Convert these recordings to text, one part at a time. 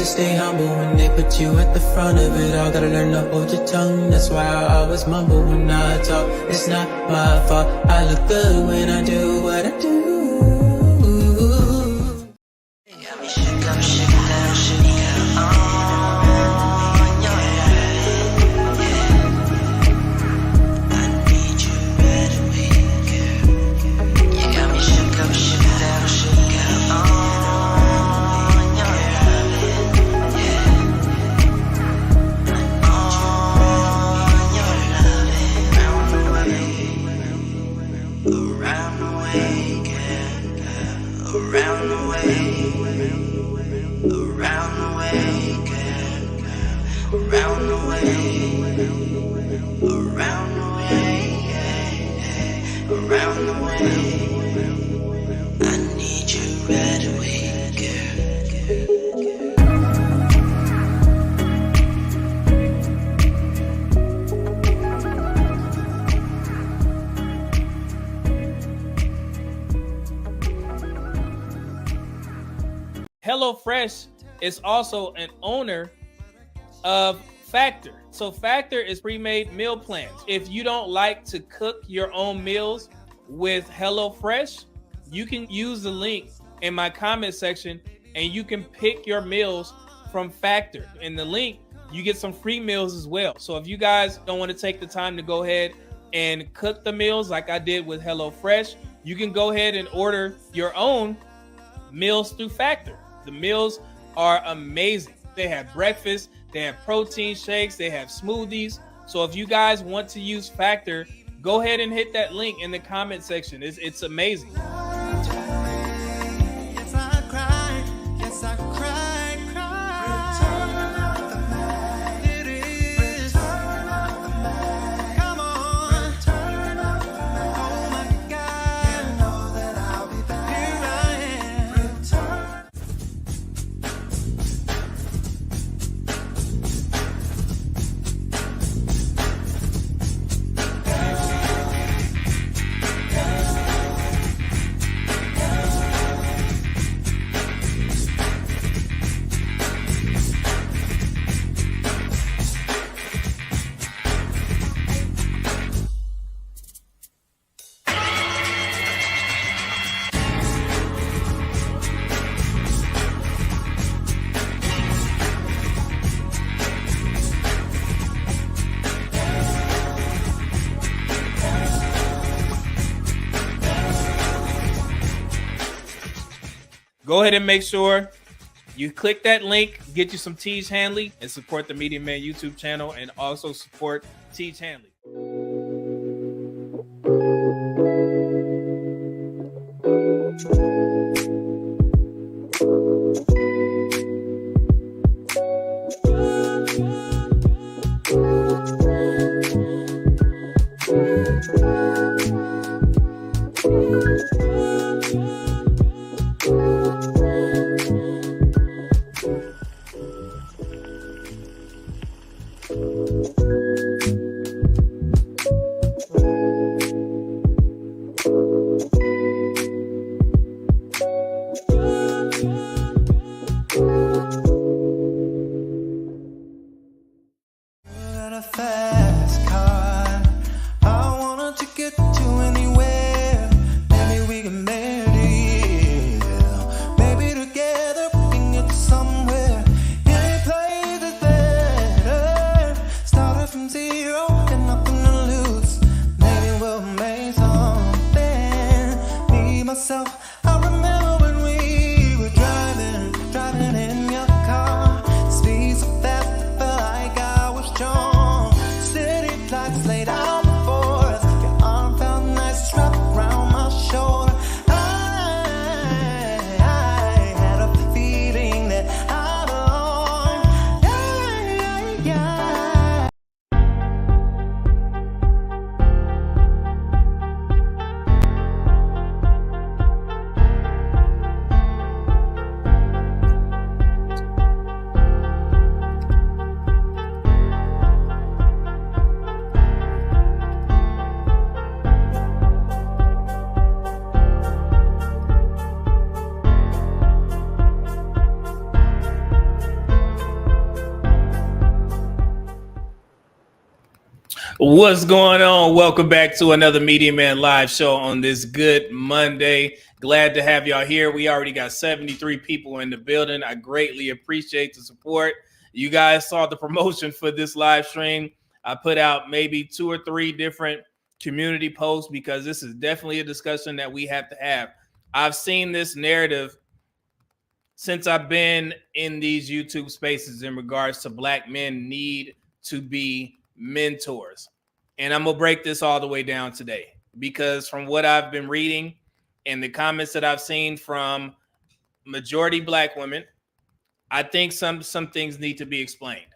to stay humble when they put you at the front of it all. Gotta learn to hold your tongue, that's why I always mumble when I talk. It's not my fault, I look good when I do what I do. Got me shook up, shook down, shook down on your love, yeah. I need you right away, girl. You got me shook up, shook down, shook down on your love, yeah. On your love, around the way, girl, around the way. Around the way, girl, around the way, around the way, around the way. I need you right away, girl. HelloFresh is also an owner of Factor. So Factor is pre-made meal plans. If you don't like to cook your own meals with HelloFresh, you can use the link in my comment section and you can pick your meals from Factor. In the link, you get some free meals as well. So if you guys don't want to take the time to go ahead and cook the meals like I did with HelloFresh, you can go ahead and order your own meals through Factor. The meals are amazing. They have breakfast, they have protein shakes, they have smoothies. So if you guys want to use Factor, go ahead and hit that link in the comment section. It's amazing. Go ahead and make sure you click that link, get you some Teach Hanley, and support the Media Man YouTube channel, and also support Teach Hanley. What's going on? Welcome back to another Media Man Live show on this good Monday. Glad to have y'all here. We already got 73 people in the building. I greatly appreciate the support. You guys saw the promotion for this live stream. I put out maybe 2 or 3 different community posts because this is definitely a discussion that we have to have. I've seen this narrative since I've been in these YouTube spaces in regards to Black men need to be mentors. And I'm going to break this all the way down today because from what I've been reading and the comments that I've seen from majority Black women, I think some things need to be explained,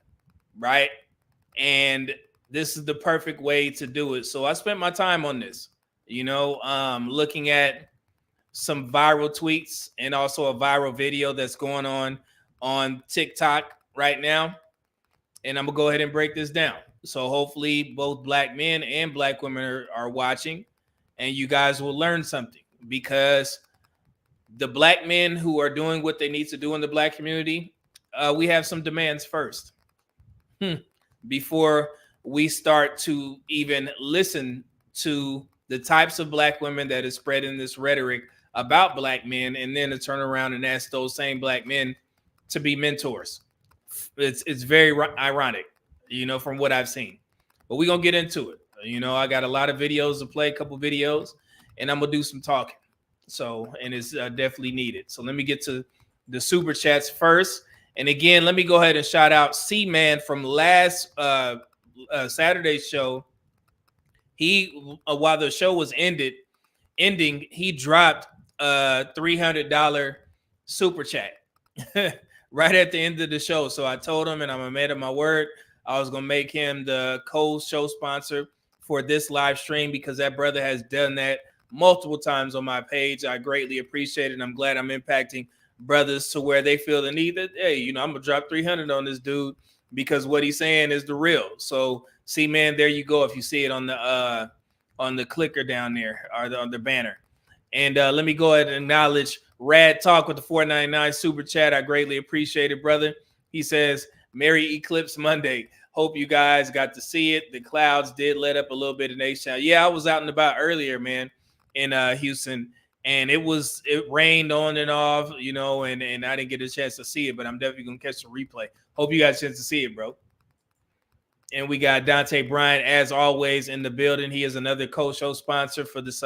right? And this is the perfect way to do it. So I spent my time on this, looking at some viral tweets and also a viral video that's going on TikTok right now. And I'm going to go ahead and break this down. So hopefully both Black men and Black women are watching and you guys will learn something because the Black men who are doing what they need to do in the Black community, we have some demands first before we start to even listen to the types of Black women that is spreading this rhetoric about Black men and then to turn around and ask those same Black men to be mentors. It's very ironic, from what I've seen. But we're going to get into it. I got a lot of videos to play, a couple videos, and I'm going to do some talking. So, and it's definitely needed. So let me get to the super chats first. And again, let me go ahead and shout out C-Man from last Saturday's show. He, while the show was ending, he dropped a $300 super chat right at the end of the show. So I told him, and I'm a man of my word, I was going to make him the co-show sponsor for this live stream because that brother has done that multiple times on my page. I greatly appreciate it. I'm glad I'm impacting brothers to where they feel the need that, hey, I'm going to drop 300 on this dude because what he's saying is the real. So, see, man, there you go. If you see it on the clicker down there or on the banner. And let me go ahead and acknowledge Rad Talk with the $4.99 super chat. I greatly appreciate it, brother. He says, Merry Eclipse Monday. Hope you guys got to see it. The clouds did let up a little bit in H-Town. Yeah, I was out and about earlier, man, in Houston, and it rained on and off, and I didn't get a chance to see it, but I'm definitely going to catch the replay. Hope you got a chance to see it, bro. And we got Dante Bryant, as always, in the building. He is another co-show sponsor for this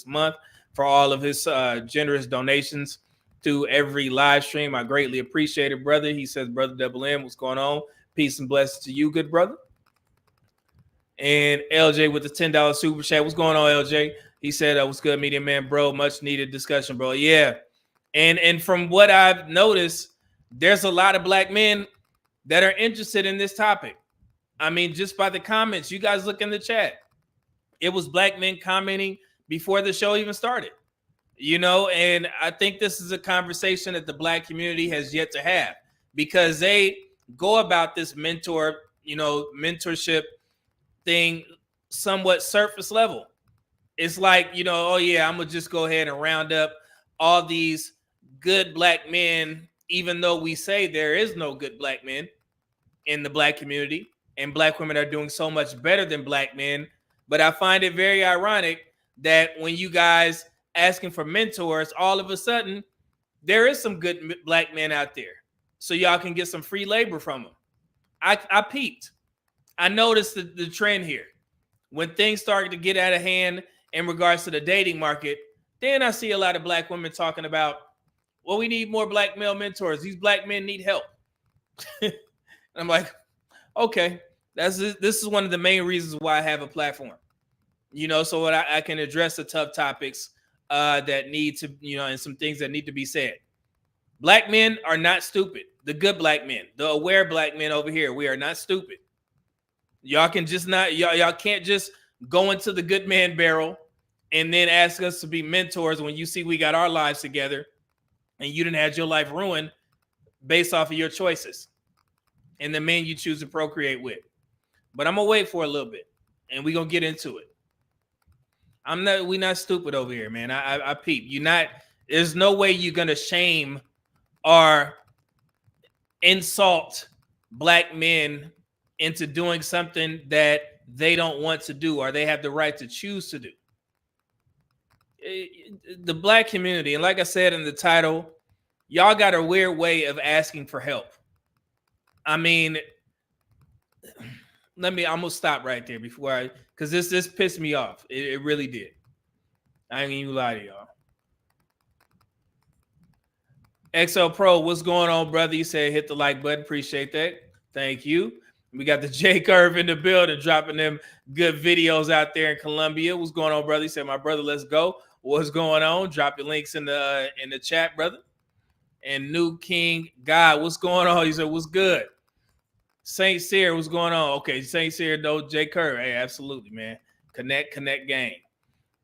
month for all of his generous donations to every live stream. I greatly appreciate it, brother. He says, Brother Double M, what's going on? Peace and blessings to you, good brother. And LJ with the $10 super chat. What's going on, LJ? He said, what's good, Media Man, bro? Much needed discussion, bro. Yeah. And from what I've noticed, there's a lot of Black men that are interested in this topic. I mean, just by the comments, you guys look in the chat. It was Black men commenting before the show even started, and I think this is a conversation that the Black community has yet to have because they go about this mentorship thing somewhat surface level. It's like, oh yeah, I'm going to just go ahead and round up all these good Black men, even though we say there is no good Black men in the Black community. And Black women are doing so much better than Black men. But I find it very ironic that when you guys asking for mentors, all of a sudden, there is some good Black men out there. So y'all can get some free labor from them. I peeped. I noticed the trend here. When things started to get out of hand in regards to the dating market, then I see a lot of Black women talking about, well, we need more Black male mentors. These Black men need help. And I'm like, okay, this is one of the main reasons why I have a platform, so I can address the tough topics that need to, and some things that need to be said. Black men are not stupid. The good Black men, the aware Black men over here, we are not stupid. Y'all can just not, y'all can't just go into the good man barrel and then ask us to be mentors when you see we got our lives together and you didn't have your life ruined based off of your choices and the men you choose to procreate with. But I'm gonna wait for a little bit and we're gonna get into it. We're not stupid over here, man. I peep. There's no way you're gonna shame or insult Black men into doing something that they don't want to do or they have the right to choose to do. The black community, and like I said in the title, y'all got a weird way of asking for help. I mean, I'm gonna stop right there before because this pissed me off. It really did. I ain't even lie to y'all. XL Pro, what's going on, brother? You said hit the like button. Appreciate that. Thank you. We got the J Curve in the building, dropping them good videos out there in Colombia. What's going on, brother? He said, my brother, let's go. What's going on? Drop your links in the chat, brother. And New King God, what's going on? He said, what's good? Saint Cyr, what's going on? Okay, Saint Cyr, no J Curve. Hey, absolutely, man. Connect gang.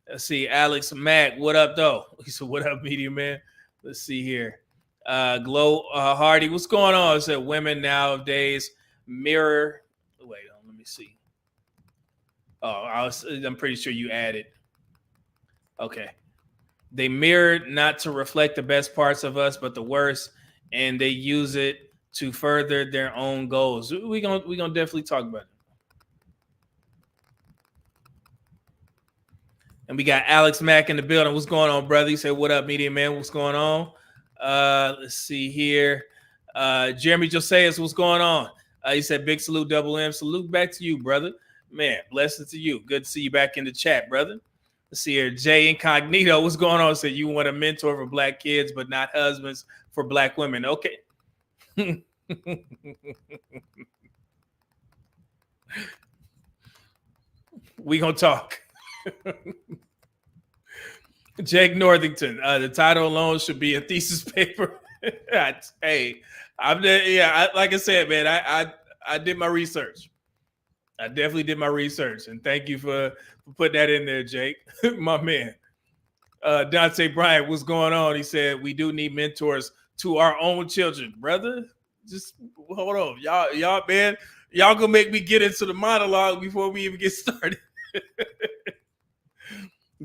Let's see, Alex Mack, what up, though? He said, what up, media man? Let's see here. Glow Hardy, what's going on? It said women nowadays mirror. Wait, let me see. Oh, I'm pretty sure you added. Okay. They mirrored not to reflect the best parts of us, but the worst, and they use it to further their own goals. We're gonna definitely talk about it. And we got Alex Mack in the building. What's going on, brother? He said, what up, media man? What's going on? Let's see here. Jeremy Josias, what's going on? He said, big salute, double M. Salute back to you, brother. Man, blessings to you. Good to see you back in the chat, brother. Let's see here. Jay Incognito, what's going on? Said, you want a mentor for black kids, but not husbands for black women. Okay. We gonna talk. Jake Northington, the title alone should be a thesis paper. Hey, like I said, man, I did my research. I definitely did my research, and thank you for putting that in there, Jake, my man. Dante Bryant, what's going on? He said we do need mentors to our own children, brother. Just hold on, y'all, man, y'all gonna make me get into the monologue before we even get started.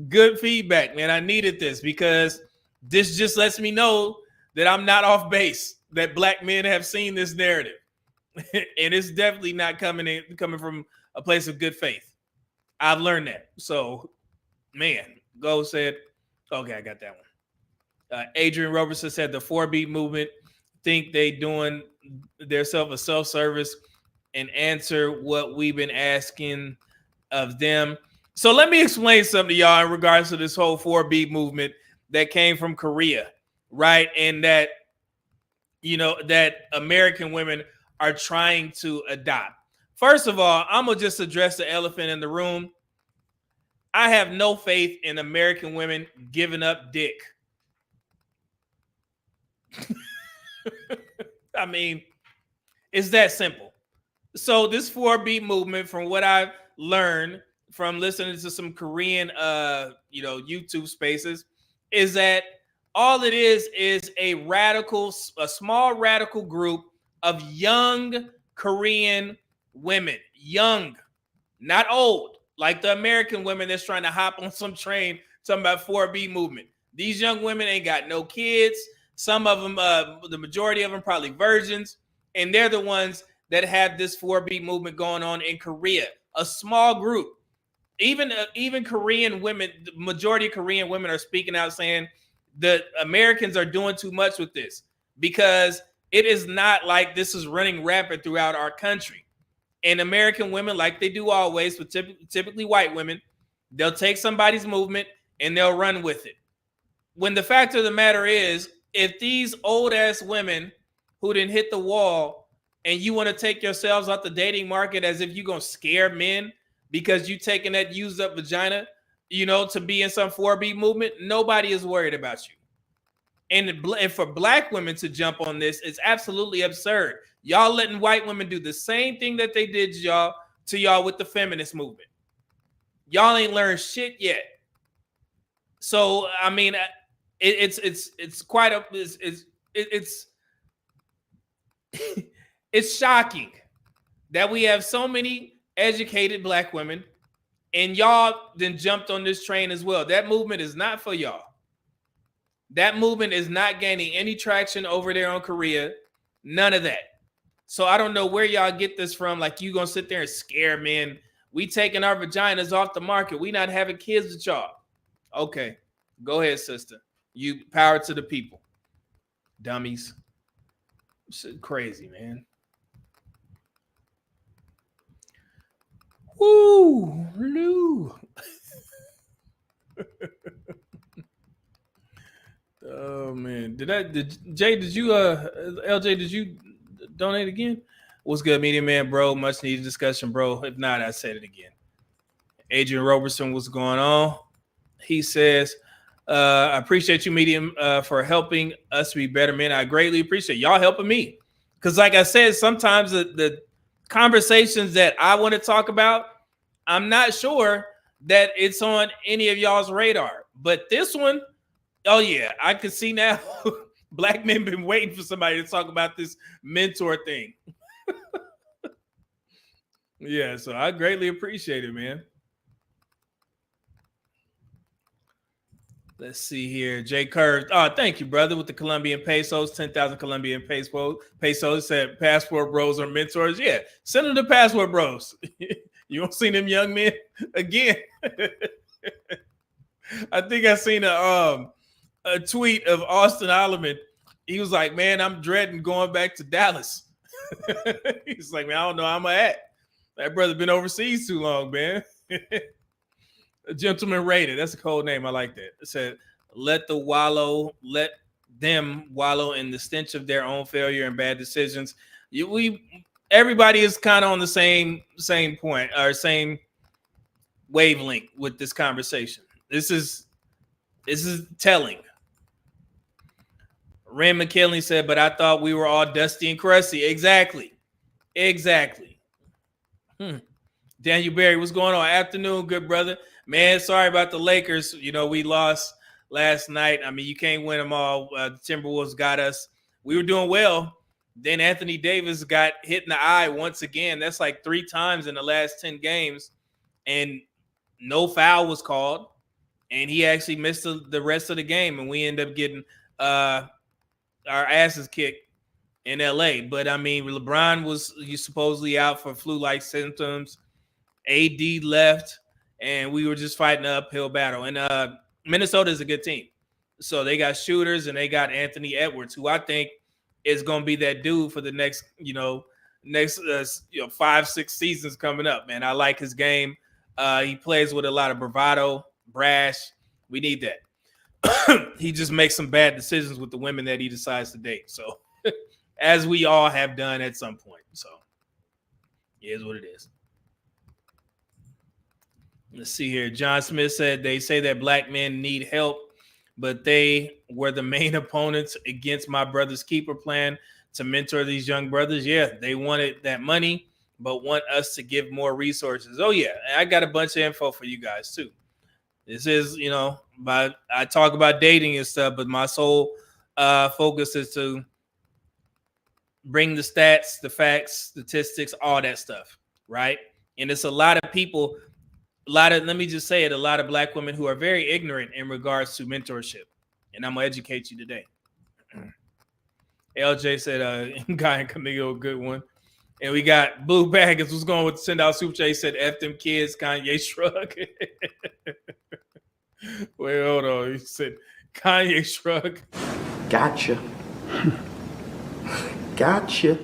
Good feedback, man. I needed this because this just lets me know that I'm not off base, that black men have seen this narrative. And it's definitely not coming from a place of good faith. I've learned that. So, man, Go said, okay, I got that one. Adrian Robertson said the 4B movement think they doing themselves a self-service and answer what we've been asking of them. So let me explain something to y'all in regards to this whole 4B movement that came from Korea, right? And that, that American women are trying to adopt. First of all, I'm going to just address the elephant in the room. I have no faith in American women giving up dick. I mean, it's that simple. So this 4B movement, from what I've learned from listening to some Korean, YouTube spaces, is that all it is a small radical group of young Korean women, young, not old, like the American women that's trying to hop on some train talking about 4B movement. These young women ain't got no kids. Some of them, the majority of them probably virgins, and they're the ones that have this 4B movement going on in Korea. A small group. Even Korean women, the majority of Korean women are speaking out saying the Americans are doing too much with this because it is not like this is running rampant throughout our country. And American women, like they do always, but typically white women, they'll take somebody's movement and they'll run with it. When the fact of the matter is, if these old ass women who didn't hit the wall and you want to take yourselves out the dating market as if you're going to scare men because you taking that used up vagina, to be in some 4B movement, nobody is worried about you. And for black women to jump on this is absolutely absurd. Y'all letting white women do the same thing that they did to y'all with the feminist movement. Y'all ain't learned shit yet. So, I mean, it's it's shocking that we have so many educated black women and y'all then jumped on this train as well. That movement is not for y'all. That movement is not gaining any traction over there in Korea. None of that. So I don't know where y'all get this from. Like, you gonna sit there and scare men We taking our vaginas off the market. We not having kids with y'all. Okay, go ahead, sister. You power to the people. Dummies. Shit crazy, man. Woo, Lou. Oh man, did you LJ, did you donate again? What's good, media man, bro? Much needed discussion, bro. If not, I said it again. Adrian Robertson, what's going on? He says, I appreciate you, medium, for helping us be better men. I greatly appreciate y'all helping me. Because like I said, sometimes the conversations that I want to talk about, I'm not sure that it's on any of y'all's radar. But this one, oh yeah, I can see now. Black men been waiting for somebody to talk about this mentor thing. Yeah, so I greatly appreciate it, man. Let's see here. Jay Curve. Oh, thank you, brother, with the Colombian pesos, 10,000 Colombian pesos. Said passport bros are mentors. Yeah, send them to passport bros. You don't see them young men again. I think I seen a tweet of Austin Holloman. He was like, man, I'm dreading going back to Dallas. He's like, man, I don't know how I'm at. That brother been overseas too long, man. A gentleman rated. That's a cold name. I like that. It said, let them wallow in the stench of their own failure and bad decisions. Everybody is kind of on the same point or same wavelength with this conversation. This is telling. Ren McKinley said, but I thought we were all dusty and crusty. Exactly. Daniel Berry, what's going on? Afternoon, good brother. Man, sorry about the Lakers. You know, we lost last night. I mean, you can't win them all. The Timberwolves got us. We were doing well. Then Anthony Davis got hit in the eye once again. That's like 3 times in the last 10 games. And no foul was called. And he actually missed the rest of the game. And we end up getting our asses kicked in L.A. But, I mean, LeBron was supposedly out for flu-like symptoms. AD left. And we were just fighting an uphill battle. And Minnesota is a good team. So they got shooters and they got Anthony Edwards, who I think is going to be that dude for the next 5-6 seasons coming up, man. I like his game. He plays with a lot of bravado, brash. We need that. He just makes some bad decisions with the women that he decides to date. So as we all have done at some point. So it is what it is. Let's see here. John Smith said they say that black men need help, but they were the main opponents against my brother's keeper plan to mentor these young brothers. Yeah, they wanted that money, but want us to give more resources. Oh, yeah. I got a bunch of info for you guys, too. This is, I talk about dating and stuff, but my sole focus is to bring the stats, the facts, statistics, all that stuff, right? And it's a lot of people. Let me just say it, a lot of black women who are very ignorant in regards to mentorship. And I'm going to educate you today. LJ said, Guy and Camille, good one. And we got Blue Baggins, who's going with the $10 super chat. He said, F them kids, Kanye shrug. Wait, hold on. He said, Kanye shrug. Gotcha. Gotcha.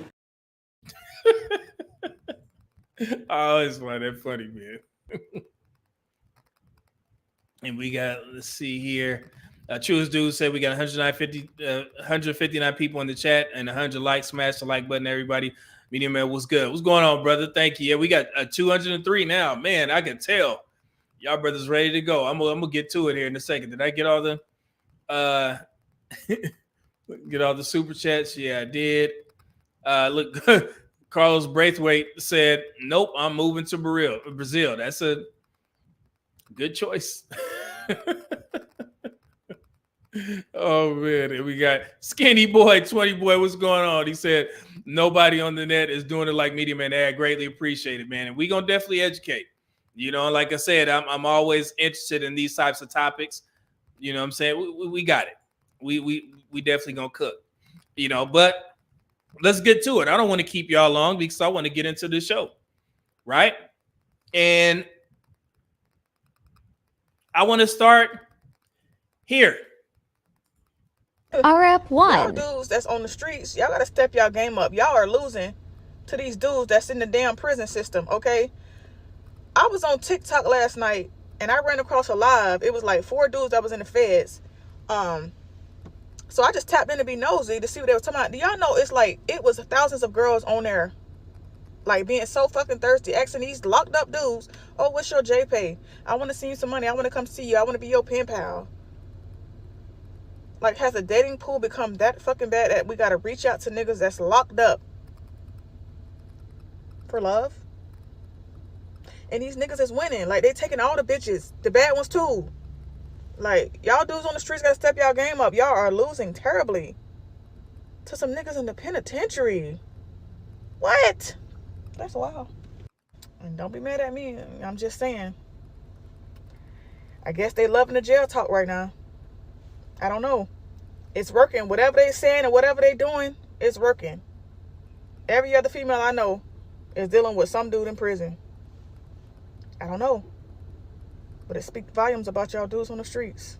Oh, it's funny. That's funny, man. And we got, let's see here. Truest Dude said we got 159 people in the chat and 100 likes. Smash the like button, everybody. Medium Man, what's good? What's going on, brother? Thank you. Yeah, we got 203 now. Man, I can tell y'all brothers ready to go. I'm gonna get to it here in a second. Did I get all the super chats? Yeah, I did. Look, Carlos Braithwaite said, nope, I'm moving to Brazil. That's a good choice. Oh, man. And we got Skinny Boy, 20 Boy. What's going on? He said, nobody on the net is doing it like Media Man. I greatly appreciate it, man. And we're going to definitely educate. Like I said, I'm always interested in these types of topics. You know what I'm saying? We got it. We definitely going to cook. But let's get to it. I don't want to keep y'all long because I want to get into the show, right? And I want to start here. RF1. Y'all dudes that's on the streets, y'all gotta step y'all game up. Y'all are losing to these dudes that's in the damn prison system, okay? I was on TikTok last night and I ran across a live. It was like 4 dudes that was in the feds. So I just tapped in to be nosy to see what they were talking about. Do y'all know it's like it was thousands of girls on there, like being so fucking thirsty, asking these locked up dudes, "Oh, what's your JPay? I want to send you some money. I want to come see you. I want to be your pen pal." Like, has the dating pool become that fucking bad that we gotta reach out to niggas that's locked up for love? And these niggas is winning. Like, they taking all the bitches, the bad ones too. Like, y'all dudes on the streets gotta step y'all game up. Y'all are losing terribly to some niggas in the penitentiary. What? That's wild. And don't be mad at me. I'm just saying. I guess they loving the jail talk right now. I don't know. It's working. Whatever they saying and whatever they doing, it's working. Every other female I know is dealing with some dude in prison. I don't know. But it speaks volumes about y'all dudes on the streets.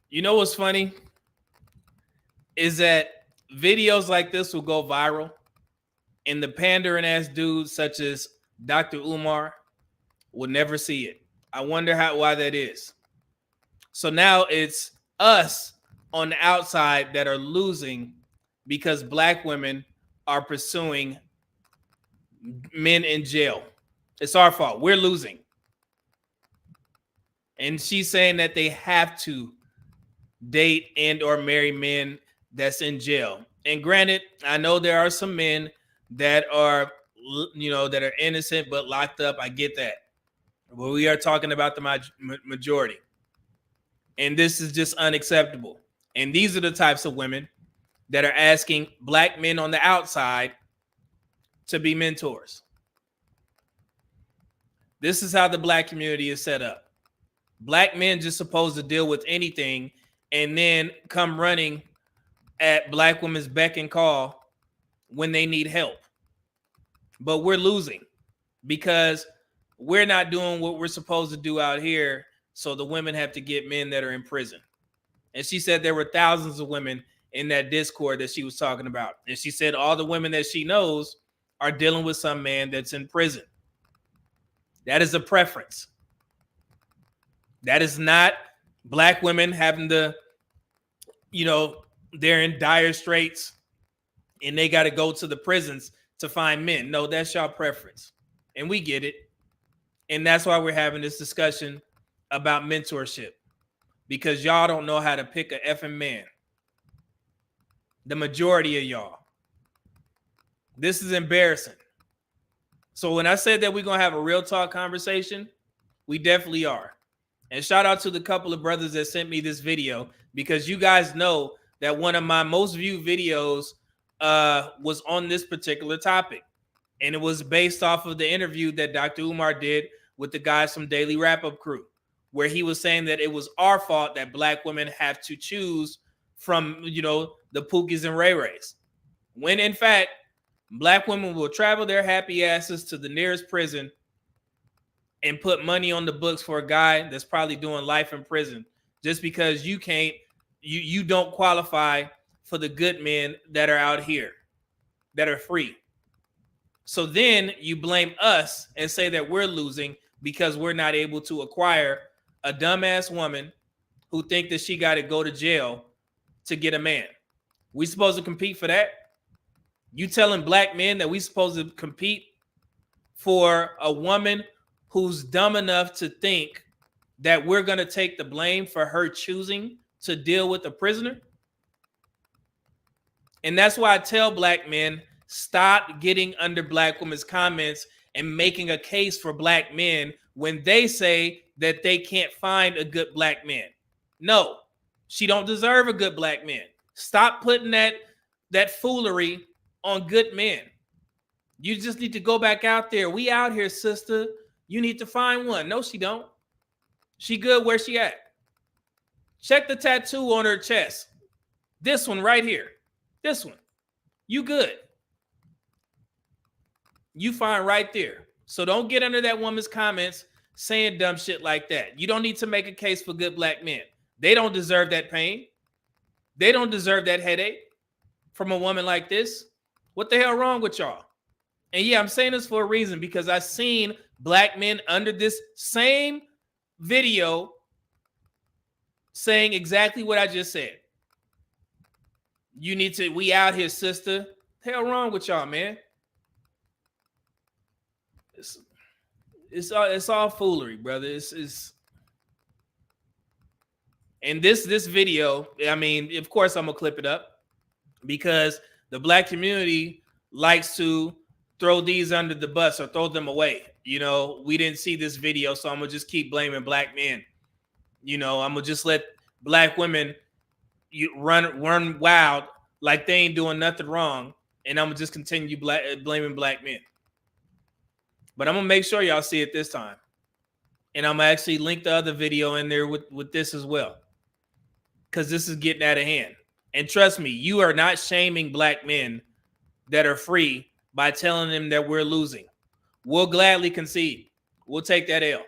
You know what's funny is that videos like this will go viral, and the pandering ass dudes such as Dr. Umar will never see it. I wonder why that is. So now it's us on the outside that are losing because black women are pursuing men in jail. It's our fault. We're losing. And she's saying that they have to date and or marry men that's in jail. And granted, I know there are some men that are, that are innocent but locked up. I get that. But we are talking about the majority. And this is just unacceptable. And these are the types of women that are asking black men on the outside to be mentors. This is how the black community is set up. Black men just supposed to deal with anything and then come running at black women's beck and call when they need help. But we're losing because we're not doing what we're supposed to do out here. So the women have to get men that are in prison. And she said there were thousands of women in that Discord that she was talking about. And she said all the women that she knows are dealing with some man that's in prison. That is a preference. That is not black women having to, they're in dire straits and they got to go to the prisons to find men. No, that's y'all preference. And we get it. And that's why we're having this discussion about mentorship, because y'all don't know how to pick a effing man. The majority of y'all. This is embarrassing. So when I said that we're going to have a real talk conversation, we definitely are. And shout out to the couple of brothers that sent me this video, because you guys know that one of my most viewed videos was on this particular topic. And it was based off of the interview that Dr. Umar did with the guys from Daily Wrap-Up Crew, where he was saying that it was our fault that black women have to choose from, the Pookies and Ray Rays. When in fact, black women will travel their happy asses to the nearest prison and put money on the books for a guy that's probably doing life in prison just because you don't qualify for the good men that are out here that are free. So then you blame us and say that we're losing because we're not able to acquire a dumbass woman who think that she got to go to jail to get a man. We supposed to compete for that? You telling black men that we supposed to compete for a woman who's dumb enough to think that we're going to take the blame for her choosing to deal with a prisoner? And that's why I tell black men, stop getting under black women's comments and making a case for black men when they say that they can't find a good black man. No, she don't deserve a good black man. Stop putting that that foolery on good men. You just need to go back out there. We out here, sister. You need to find one. No, she don't. She good where she at. Check the tattoo on her chest. This one right here. This one. You good. You fine right there. So don't get under that woman's comments saying dumb shit like that. You don't need to make a case for good black men. They don't deserve that pain. They don't deserve that headache from a woman like this. What the hell wrong with y'all? And yeah, I'm saying this for a reason, because I've seen black men under this same video saying exactly what I just said. You need to, we out here, sister. What the hell wrong with y'all, man? It's all foolery, brother. And this video, I mean, of course I'm gonna clip it up because the black community likes to throw these under the bus or throw them away. You know, we didn't see this video, so I'm gonna just keep blaming black men. You know, I'm gonna just let black women run wild like they ain't doing nothing wrong, and I'm gonna just continue blaming black men. But I'm gonna make sure y'all see it this time, and I'm gonna actually link the other video in there with this as well, because this is getting out of hand. And trust me, you are not shaming black men that are free by telling them that we're losing. We'll gladly concede. We'll take that L.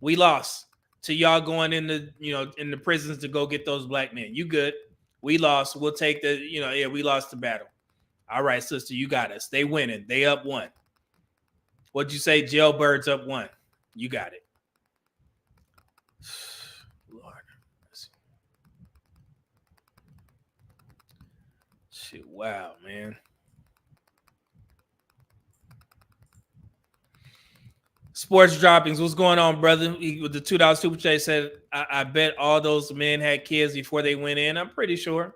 We lost to y'all going in the prisons to go get those black men. You good? We lost. We'll take we lost the battle. All right, sister, you got us. They winning. They up 1. What'd you say? Jailbirds up 1. You got it. Lord. Shit, wow, man. Sports droppings. What's going on, brother? With the $2 super chat said, I bet all those men had kids before they went in. I'm pretty sure.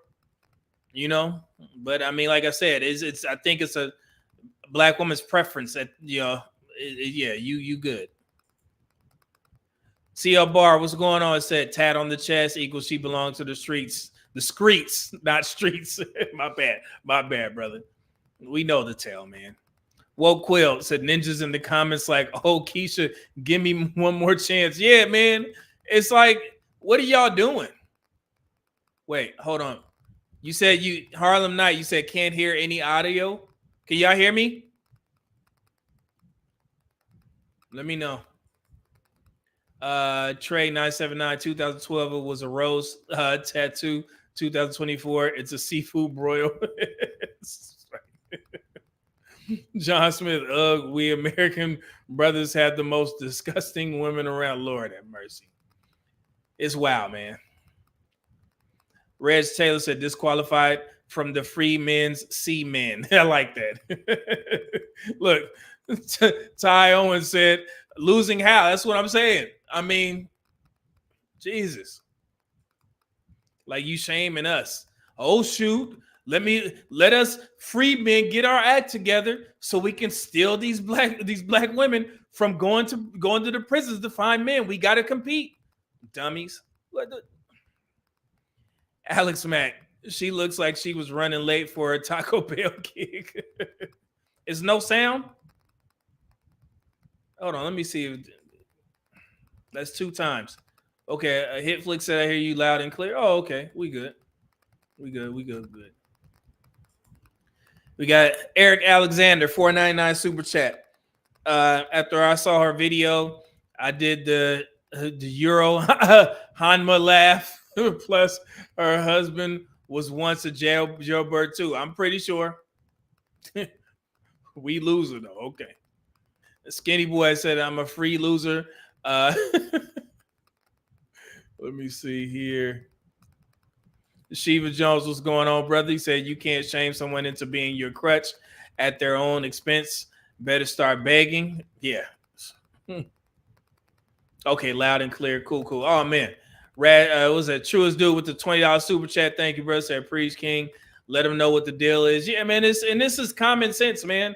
You know, but I mean, like I said, it's I think it's a black woman's preference that, you good. CL Bar, what's going on? It said tat on the chest equals she belongs to the streets. The streets, not streets. My bad, brother. We know the tale, man. Woke Quill said ninjas in the comments like, oh, Keisha, give me one more chance. Yeah, man. It's like, what are y'all doing? Wait, hold on. You said Harlem Night, you said can't hear any audio. Can y'all hear me? Let me know. Trey 979 2012, it was a rose tattoo. 2024, it's a seafood broil. John Smith, we American brothers had the most disgusting women around. Lord have mercy. It's wild, man. Reg Taylor said disqualified from the free men's C men. I like that. Look, Ty Owen said losing how? That's what I'm saying. I mean, Jesus. Like you shaming us. Oh, shoot. Let us free men get our act together so we can steal these black women from going to the prisons to find men. We got to compete, dummies. Alex Mack, she looks like she was running late for a Taco Bell gig. Is no sound? Hold on, let me see. That's 2 times. Okay, Hitflix said I hear you loud and clear. Oh, okay, we good. We good. We got Eric Alexander, $4.99 super chat. After I saw her video, I did the Euro Hanma laugh. Plus, her husband was once a jailbird too. I'm pretty sure. We loser though. Okay. Skinny Boy said I'm a free loser. Let me see here. Shiva Jones, what's going on, brother? He said you can't shame someone into being your crutch at their own expense. Better start begging. Yeah. Okay, loud and clear. Cool. Oh man. Was that Truest Dude with the $20 super chat? Thank you, brother. Said Preach King. Let him know what the deal is. Yeah, man. This is common sense, man.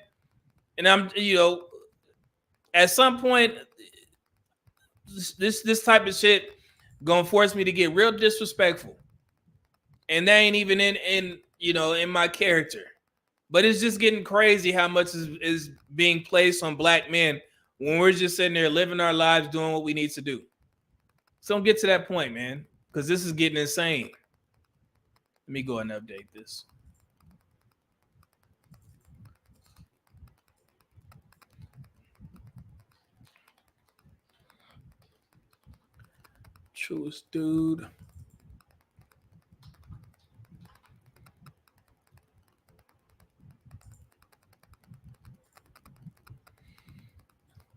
And I'm, at some point, this type of shit gonna force me to get real disrespectful. And that ain't even in in my character. But it's just getting crazy how much is being placed on black men when we're just sitting there living our lives, doing what we need to do. So don't get to that point, man, because this is getting insane. Let me go and update this. Truest dude.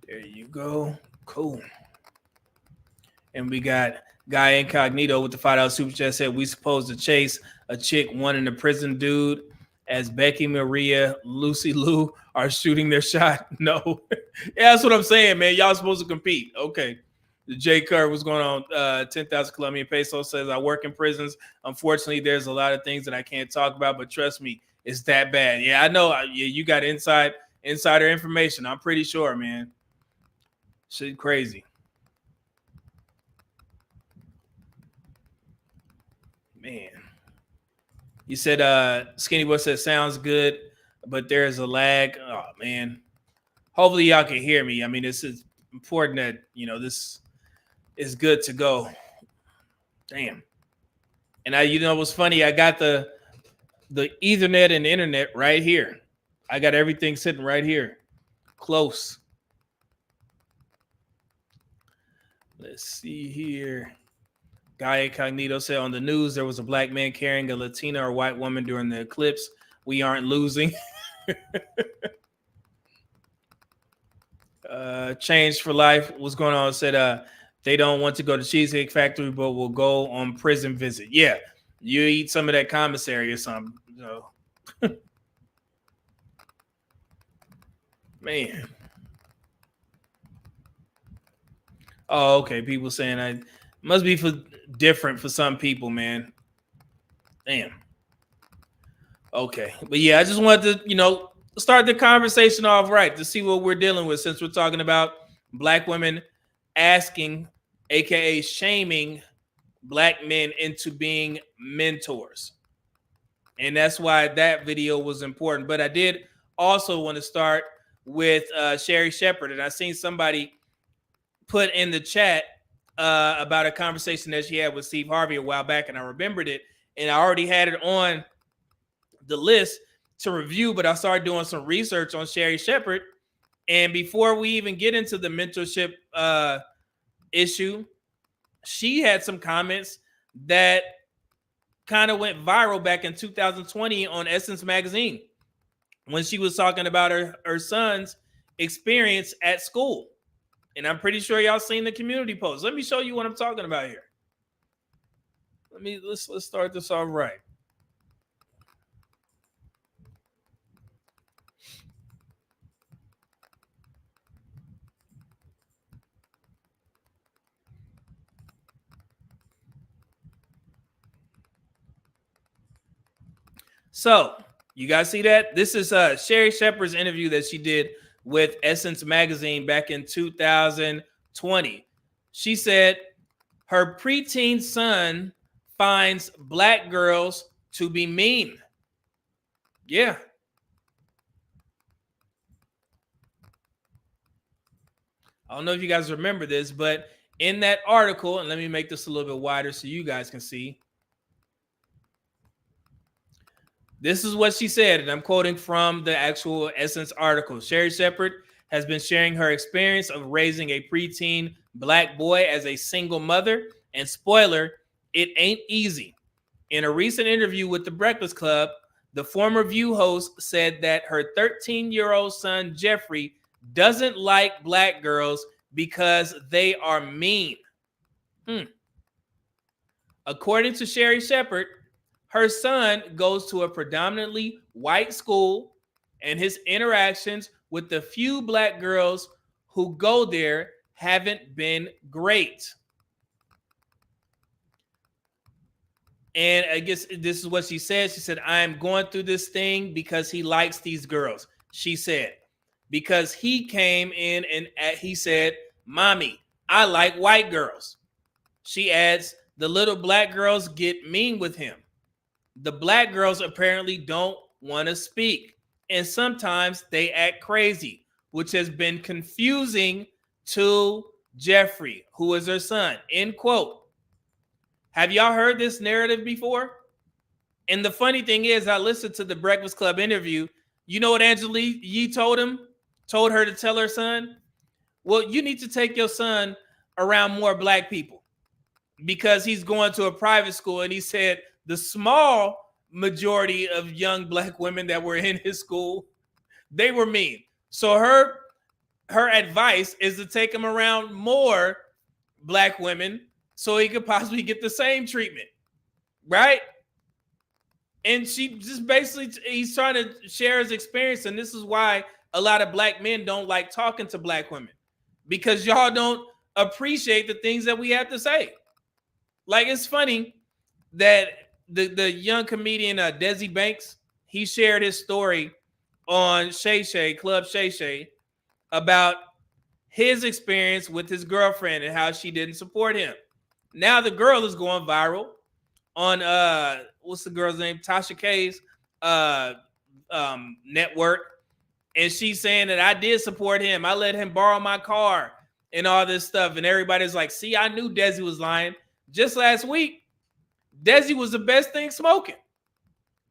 There you go. Cool. And we got Guy Incognito with the $5 super chat said we supposed to chase a chick wanting the prison dude as Becky Maria, Lucy Liu are shooting their shot. No. Yeah, that's what I'm saying, man. Y'all supposed to compete. Okay. The J Kerr was going on 10,000 Colombian peso says I work in prisons. Unfortunately, there's a lot of things that I can't talk about, but trust me, it's that bad. Yeah, I know. Yeah, you got insider information. I'm pretty sure, man. Shit crazy. Man. You said Skinny Boy said sounds good, but there's a lag. Oh man. Hopefully y'all can hear me. I mean, this is important that this is good to go. Damn. And what's funny? I got the Ethernet and the internet right here. I got everything sitting right here. Close. Let's see here. Guy Incognito said on the news there was a black man carrying a Latina or white woman during the eclipse. We aren't losing. Change for Life. What's going on? Said they don't want to go to Cheesecake Factory, but will go on prison visit. Yeah, you eat some of that commissary or something. Man. Oh, okay. People saying I must be different for some people, man. Damn. Okay. But yeah, I just wanted to, start the conversation off right to see what we're dealing with since we're talking about black women asking, aka shaming black men into being mentors. And that's why that video was important. But I did also want to start with Sherry Shepherd. And I seen somebody put in the chat about a conversation that she had with Steve Harvey a while back, and I remembered it, and I already had it on the list to review, but I started doing some research on Sherry Shepherd, and before we even get into the mentorship issue, she had some comments that kind of went viral back in 2020 on Essence Magazine when she was talking about her son's experience at school. And I'm pretty sure y'all seen the community post. Let me show you what I'm talking about here. Let's start this off right. So you guys see that? This is Sherry Shepherd's interview that she did with Essence Magazine back in 2020. She said her preteen son finds black girls to be mean. Yeah. I don't know if you guys remember this, but in that article, and let me make this a little bit wider so you guys can see. This is what she said, and I'm quoting from the actual Essence article. Sherry Shepherd has been sharing her experience of raising a preteen black boy as a single mother, and spoiler, it ain't easy. In a recent interview with The Breakfast Club, the former View host said that her 13-year-old son, Jeffrey, doesn't like black girls because they are mean. According to Sherry Shepherd, her son goes to a predominantly white school, and his interactions with the few black girls who go there haven't been great. And I guess this is what she said. She said, I am going through this thing because he likes these girls. She said, because he came in and he said, Mommy, I like white girls. She adds, the little black girls get mean with him. The black girls apparently don't want to speak, and sometimes they act crazy, which has been confusing to Jeffrey, who is her son, end quote. Have y'all heard this narrative before? And the funny thing is, I listened to the Breakfast Club interview. You know what Angela Yee told her to tell her son? Well, you need to take your son around more black people because he's going to a private school. And he said the small majority of young black women that were in his school, they were mean. So her advice is to take him around more black women so he could possibly get the same treatment, right? And she just basically, he's trying to share his experience. And this is why a lot of black men don't like talking to black women, because y'all don't appreciate the things that we have to say. Like, it's funny that the young comedian Desi Banks, he shared his story on Shay Shay, Club Shay Shay, about his experience with his girlfriend and how she didn't support him. Now the girl is going viral on what's the girl's name? Tasha K's network. And she's saying that I did support him. I let him borrow my car and all this stuff. And everybody's like, see, I knew Desi was lying. Just last week, Desi was the best thing smoking.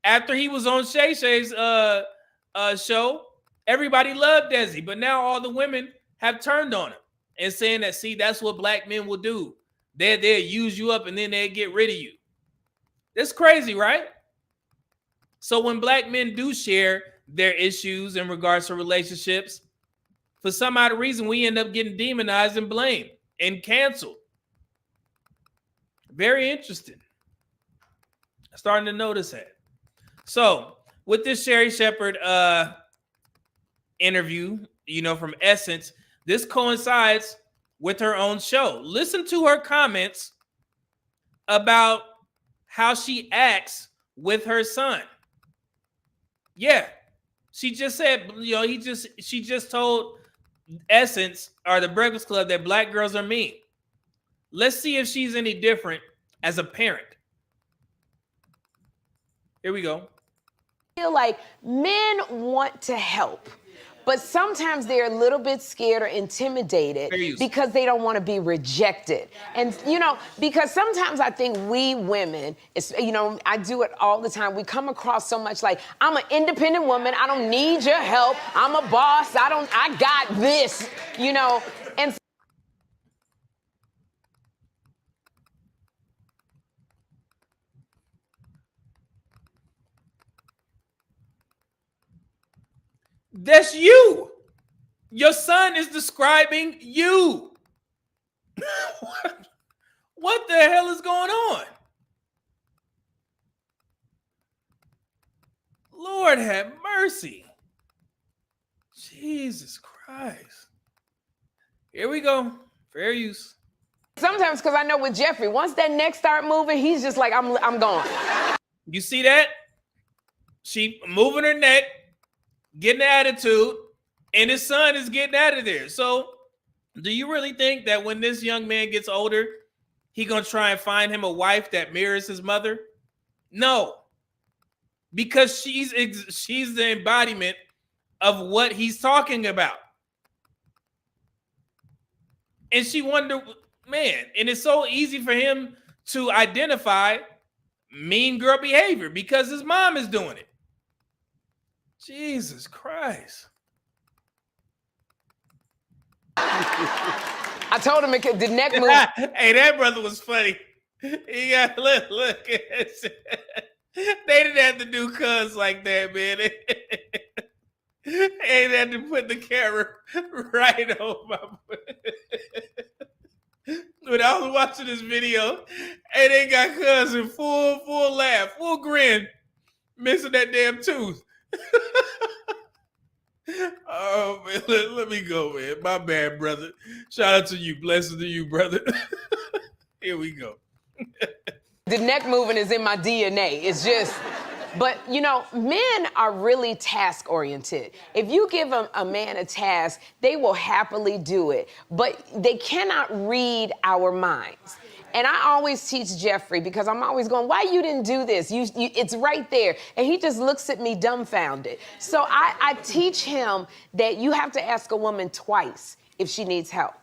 After he was on Shay Shay's show, everybody loved Desi. But now all the women have turned on him and saying that, see, that's what black men will do. They'll use you up and then they'll get rid of you. That's crazy, right? So when black men do share their issues in regards to relationships, for some odd reason, we end up getting demonized and blamed and canceled. Very interesting. Starting to notice that. So with this Sherry Shepherd interview, from Essence, this coincides with her own show. Listen to her comments about how she acts with her son. Yeah, she just said, she just told Essence or the Breakfast Club that black girls are mean. Let's see if she's any different as a parent. Here we go. I feel like men want to help, but sometimes they're a little bit scared or intimidated because they don't want to be rejected. And, because sometimes I think we women, I do it all the time. We come across so much like, I'm an independent woman. I don't need your help. I'm a boss. I got this, and that's you. Your son is describing you. What the hell is going on? Lord have mercy. Jesus Christ. Here we go. Fair use. Sometimes, because I know with Jeffrey, once that neck start moving, he's just like, I'm gone. You see that? She moving her neck, getting the attitude, and his son is getting out of there. So do you really think that when this young man gets older, he gonna try and find him a wife that mirrors his mother? No, because she's the embodiment of what he's talking about. And she wondered, man, and it's so easy for him to identify mean girl behavior because his mom is doing it. Jesus Christ. I told him the neck move. Hey, that brother was funny. He got look. They didn't have to do cuz like that, man. They ain't had to put the camera right on my. When I was watching this video, and they got cuz in full laugh, full grin, missing that damn tooth. Oh man, let me go, man. My bad, brother. Shout out to you. Blessings to you, brother. Here we go. The neck moving is in my DNA. It's just, but men are really task oriented. If you give a man a task, they will happily do it, but they cannot read our minds. And I always teach Jeffrey because I'm always going, why you didn't do this? It's right there. And he just looks at me dumbfounded. So I teach him that you have to ask a woman twice if she needs help.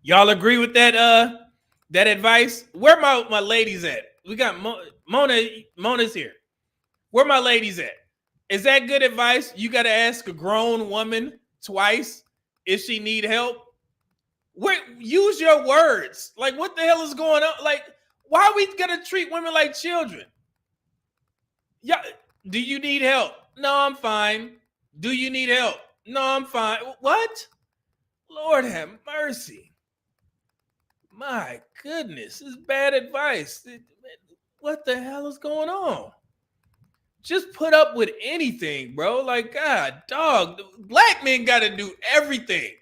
Y'all agree with that that advice? Where my ladies at? We got Mona's here. Where my ladies at? Is that good advice? You got to ask a grown woman twice if she need help? Use your words. Like, what the hell is going on? Like, why are we gonna treat women like children? Yeah, do you need help? No, I'm fine. Do you need help? No, I'm fine. What? Lord have mercy. My goodness, this is bad advice. What the hell is going on? Just put up with anything, bro. Like, God, dog, black men gotta do everything.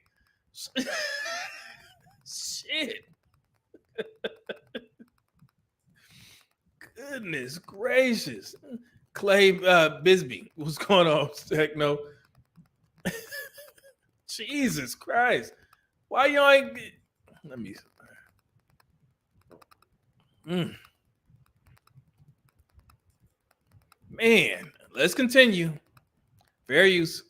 Shit. Goodness gracious. Clay Bisbee, what's going on? Heck no. Jesus Christ. Why y'all ain't... Let me... Man, let's continue. Fair use.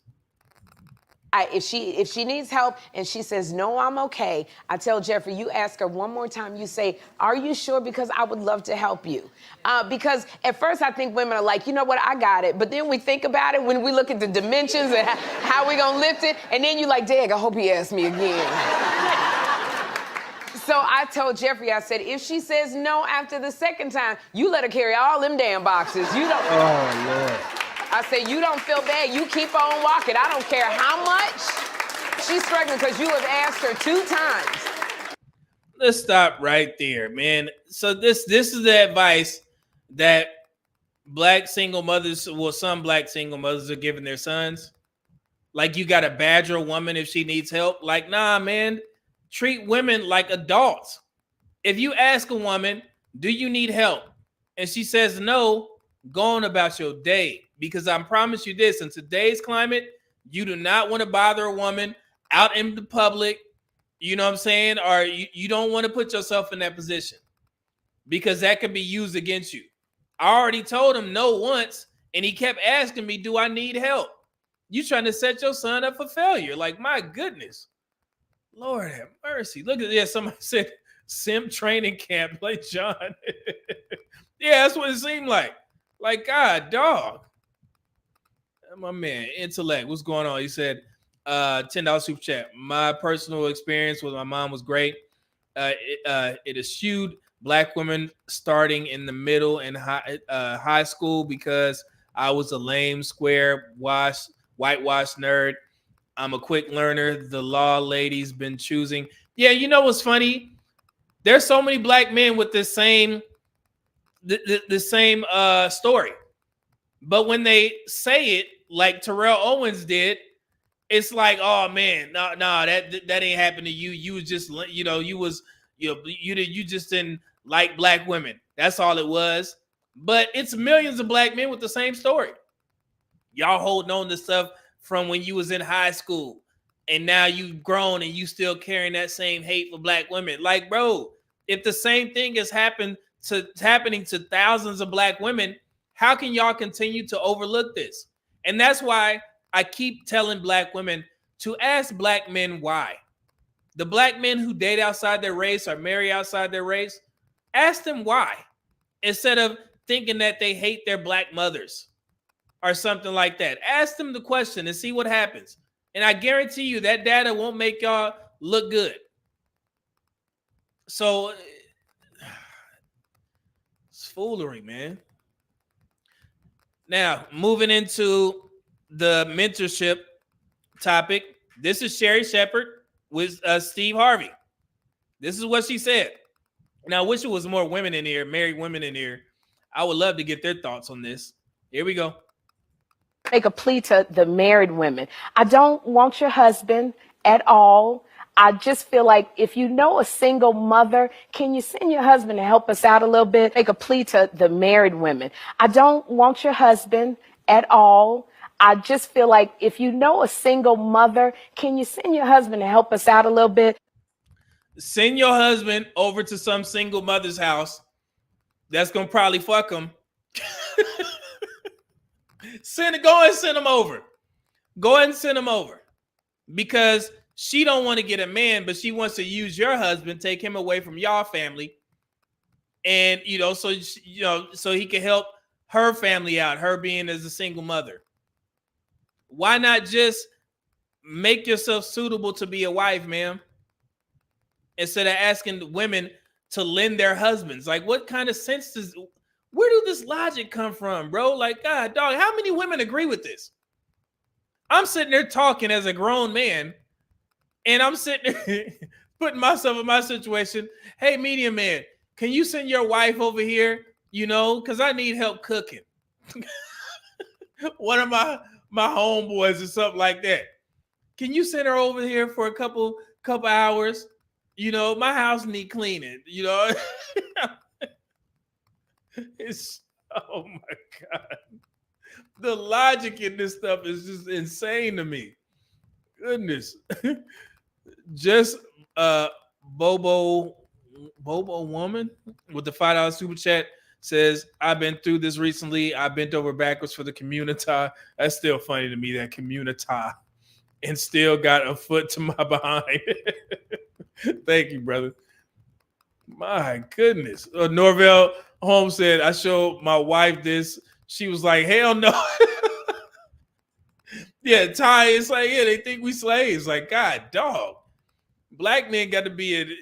If she needs help and she says, no, I'm okay, I tell Jeffrey, you ask her one more time, you say, are you sure? Because I would love to help you. Because at first I think women are like, you know what, I got it. But then we think about it when we look at the dimensions and how we gonna lift it. And then you like, Dag, I hope he asks me again. So I told Jeffrey, I said, if she says no after the second time, you let her carry all them damn boxes. You don't. Oh, Lord. I say, you don't feel bad. You keep on walking. I don't care how much she's struggling because you have asked her 2 times. Let's stop right there, man. So this is the advice that black single mothers, well, some black single mothers are giving their sons. Like, you got to badger a woman if she needs help. Like, nah, man, treat women like adults. If you ask a woman, do you need help? And she says no, go on about your day. Because I promise you this, in today's climate, you do not want to bother a woman out in the public, you know what I'm saying? Or you don't want to put yourself in that position because that could be used against you. I already told him no once, and he kept asking me, do I need help? You trying to set your son up for failure. Like, my goodness. Lord have mercy. Look at this. Somebody said simp training camp, like John. Yeah, that's what it seemed like. Like, God, dog. My man, Intellect, what's going on? He said, $10 super chat. My personal experience with my mom was great. It eschewed black women starting in the middle and high school because I was a lame, square, whitewash nerd. I'm a quick learner. The law ladies been choosing. Yeah, you know what's funny? There's so many black men with the same story. But when they say it, like Terrell Owens did, it's like, oh man, no, that ain't happened to you. You was just, you just didn't like black women. That's all it was. But it's millions of black men with the same story. Y'all holding on to stuff from when you was in high school, and now you've grown and you still carrying that same hate for black women. Like, bro, if the same thing is happening to thousands of black women, how can y'all continue to overlook this? And that's why I keep telling black women to ask black men why. The black men who date outside their race or marry outside their race, ask them why, instead of thinking that they hate their black mothers or something like that. Ask them the question and see what happens. And I guarantee you that data won't make y'all look good. So it's foolery, man. Now, moving into the mentorship topic, this is Sherry Shepherd with Steve Harvey. This is what she said. Now, I wish it was more women in here, married women in here. I would love to get their thoughts on this. Here we go. Make a plea to the married women. I don't want your husband at all. I just feel like if you know a single mother, can you send your husband to help us out a little bit? Make a plea to the married women. I don't want your husband at all. I just feel like if you know a single mother, can you send your husband to help us out a little bit? Send your husband over to some single mother's house that's gonna probably fuck him. Go and send him over. Go ahead and send him over. Because she don't want to get a man, but she wants to use your husband, take him away from y'all family. And, so he can help her family out, her being as a single mother. Why not just make yourself suitable to be a wife, ma'am? Instead of asking women to lend their husbands. Like, what kind of sense where do this logic come from, bro? Like, God, dog, how many women agree with this? I'm sitting there talking as a grown man, and I'm sitting there putting myself in my situation. Hey, media man, can you send your wife over here? Because I need help cooking. One of my homeboys or something like that. Can you send her over here for a couple hours? My house need cleaning. It's, oh my God. The logic in this stuff is just insane to me. Goodness. Just Bobo woman with the $5 super chat says, I've been through this recently. I bent over backwards for the community. That's still funny to me, that community, and still got a foot to my behind. Thank you, brother. My goodness. Norvell Holmes said, I showed my wife this. She was like, hell no. Yeah, Ty, it's like, yeah, they think we slaves. Like, God, dog. Black men got to be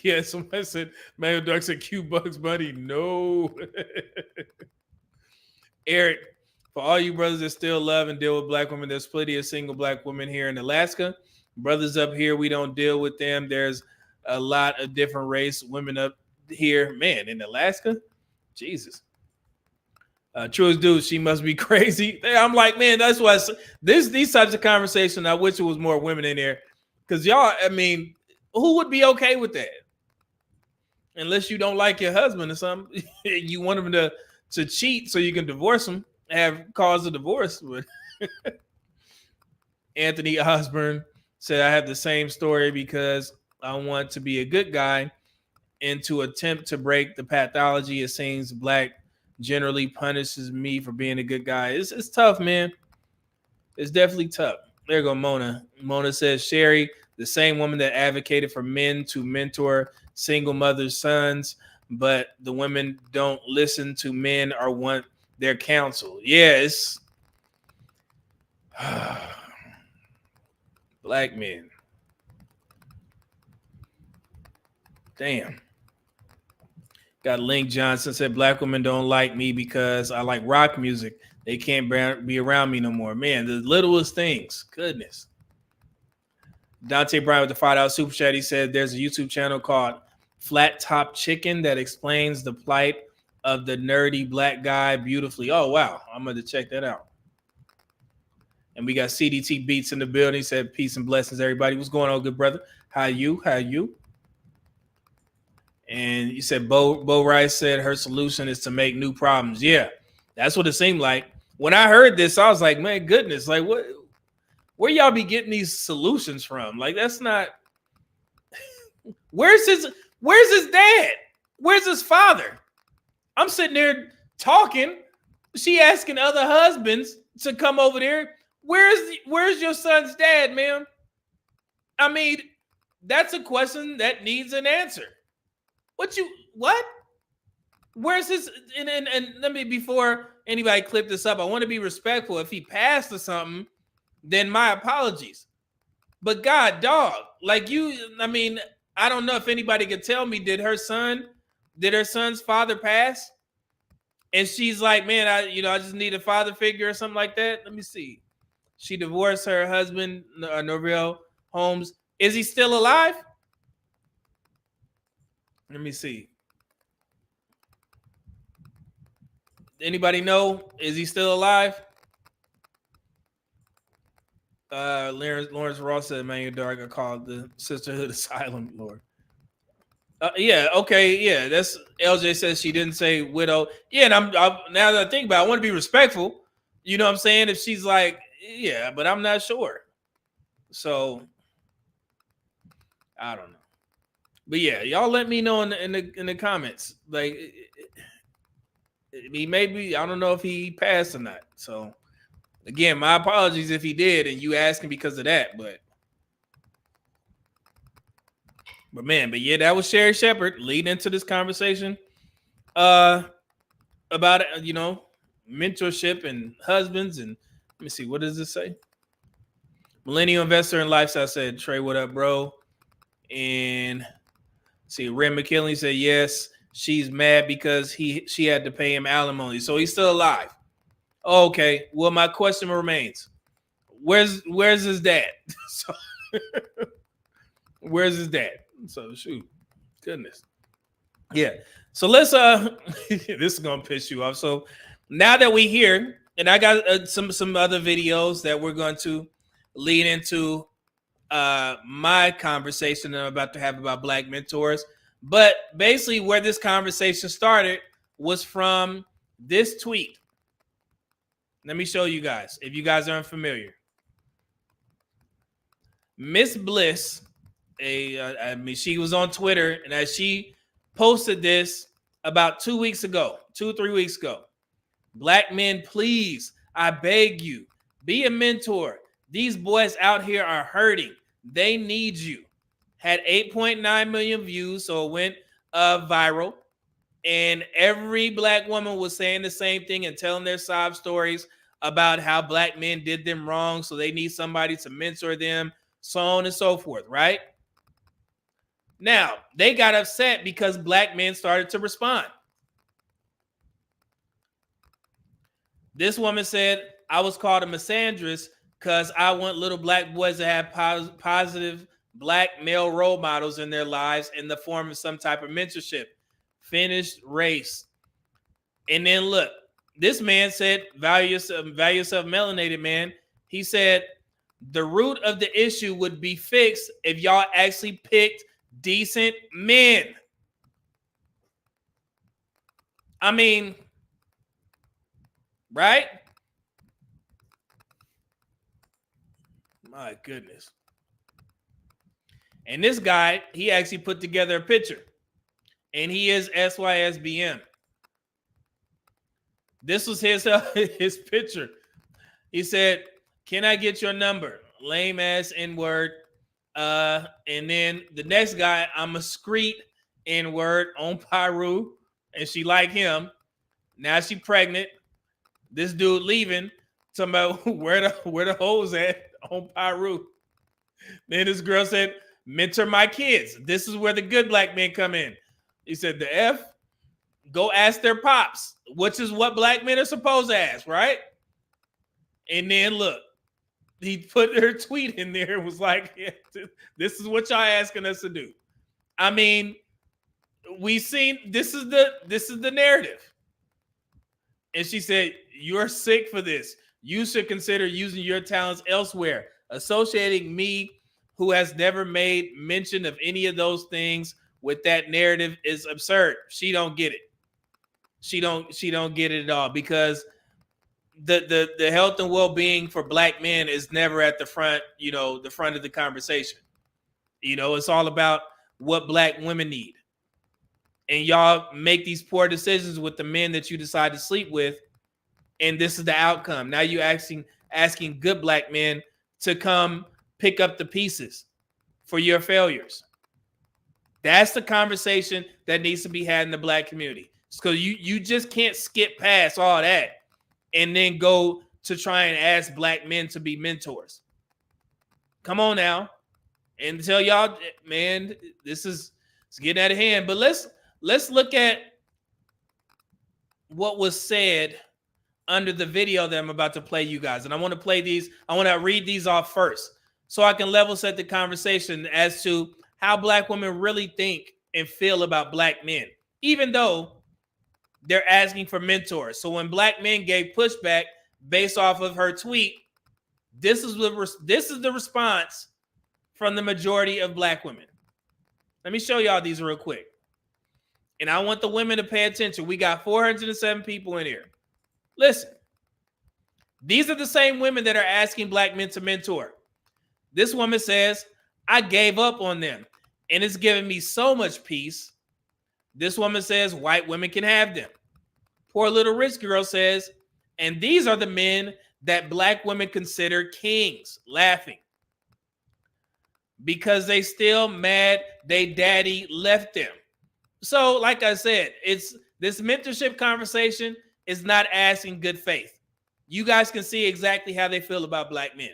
Yeah, somebody said, Manuel Dark said, Q Bugs Bunny. No. Eric, for all you brothers that still love and deal with black women, there's plenty of single black women here in Alaska. Brothers up here, we don't deal with them. There's a lot of different race women up here. Man, in Alaska? Jesus. Truest dude, she must be crazy. I'm like, man, that's why these types of conversations, I wish it was more women in there. Because y'all, I mean, who would be okay with that? Unless you don't like your husband or something. You want him to cheat so you can divorce him, have cause of divorce. But Anthony Osborne said, I have the same story because I want to be a good guy and to attempt to break the pathology. It seems black generally punishes me for being a good guy. It's tough, man. It's definitely tough. There you go, Mona. Mona says, Sherry, the same woman that advocated for men to mentor single mothers' sons, but the women don't listen to men or want their counsel. Yes. Black men. Damn. Got Link Johnson said, black women don't like me because I like rock music. They can't be around me no more. Man, the littlest things. Goodness. Dante Bryan with the $5 super chat. He said there's a YouTube channel called Flat Top Chicken that explains the plight of the nerdy black guy beautifully. Oh, wow. I'm going to check that out. And we got CDT Beats in the building. He said, peace and blessings, everybody. What's going on, good brother? How you? And you said Bo Rice said her solution is to make new problems. Yeah, that's what it seemed like. When I heard this, I was like, man, goodness, like what? Where y'all be getting these solutions from? Like, that's not. Where's his dad? Where's his father? I'm sitting there talking. She asking other husbands to come over there. Where's your son's dad, ma'am? I mean, that's a question that needs an answer. What? Where's his, and let me, before anybody clip this up, I want to be respectful. If he passed or something, then my apologies. But God, dog, like I mean, I don't know if anybody could tell me, did her son's father pass? And she's like, man, I just need a father figure or something like that. Let me see. She divorced her husband, Norvell Holmes. Is he still alive? Let me see. Anybody know? Is he still alive? Lawrence Ross said, "Man, dark. I called the Sisterhood Asylum, Lord." Yeah. Okay. Yeah. That's LJ says she didn't say widow. Yeah. And I'm now that I think about it, I want to be respectful. You know what I'm saying? If she's like, yeah, but I'm not sure. So I don't know. But yeah, y'all let me know in the comments. Like, he maybe, I don't know if he passed or not. So again, my apologies if he did, and you asking because of that. But yeah, that was Sherry Shepherd leading into this conversation about mentorship and husbands. And let me see, what does this say? Millennial investor and lifestyle said, Trey, what up, bro? And see, Ren McKinley said yes. She's mad because she had to pay him alimony, so he's still alive. Okay. Well, my question remains: Where's his dad? So, where's his dad? So shoot, goodness, yeah. So let's this is gonna piss you off. So now that we here, and I got some other videos that we're going to lead into my conversation that I'm about to have about Black mentors. But basically where this conversation started was from this tweet. Let me show you guys, if you guys aren't familiar. Miss Bliss, she was on Twitter, and as she posted this about 2 weeks ago, 2-3 weeks ago. Black men, please, I beg you, be a mentor. These boys out here are hurting. They need you. Had 8.9 million views, so it went viral. And every Black woman was saying the same thing and telling their sob stories about how Black men did them wrong, so they need somebody to mentor them, so on and so forth, right? Now, they got upset because Black men started to respond. This woman said, I was called a misandrist because I want little Black boys to have positive Black male role models in their lives in the form of some type of mentorship. Finished race. And then look, this man said, value yourself, melanated man. He said, the root of the issue would be fixed if y'all actually picked decent men. I mean, right? My goodness. And this guy, he actually put together a picture. And he is SYSBM. This was his picture. He said, can I get your number? Lame ass N-word. And then the next guy, I'm a screet N-word on Pyru. And she like him. Now she pregnant. This dude leaving. Talking about where the hoes at on Pyru. Then this girl said, mentor my kids. This is where the good Black men come in. He said, the F, go ask their pops, which is what Black men are supposed to ask, right? And then look, he put her tweet in there and was like, yeah, this is what y'all asking us to do. I mean, we've seen, this is the narrative. And she said, you're sick for this. You should consider using your talents elsewhere. Associating me, who has never made mention of any of those things, with that narrative is absurd. She don't get it. She don't get it at all, because the health and well-being for Black men is never at the front, the front of the conversation. It's all about what Black women need. And y'all make these poor decisions with the men that you decide to sleep with, and this is the outcome. Now you asking good Black men to come pick up the pieces for your failures. That's the conversation that needs to be had in the Black community. So you just can't skip past all that and then go to try and ask Black men to be mentors. Come on now. And tell y'all, man, it's getting out of hand. But let's look at what was said under the video that I'm about to play you guys. And I want to play these. I want to read these off first so I can level set the conversation as to how Black women really think and feel about Black men, even though they're asking for mentors. So when Black men gave pushback based off of her tweet, this is the response from the majority of Black women. Let me show y'all these real quick. And I want the women to pay attention. We got 407 people in here. Listen, these are the same women that are asking Black men to mentor. This woman says, I gave up on them and it's given me so much peace. This woman says, white women can have them. Poor little rich girl says, and these are the men that black women consider kings, laughing. Because they still mad they daddy left them. So, like I said, it's this mentorship conversation is not asking good faith. You guys can see exactly how they feel about black men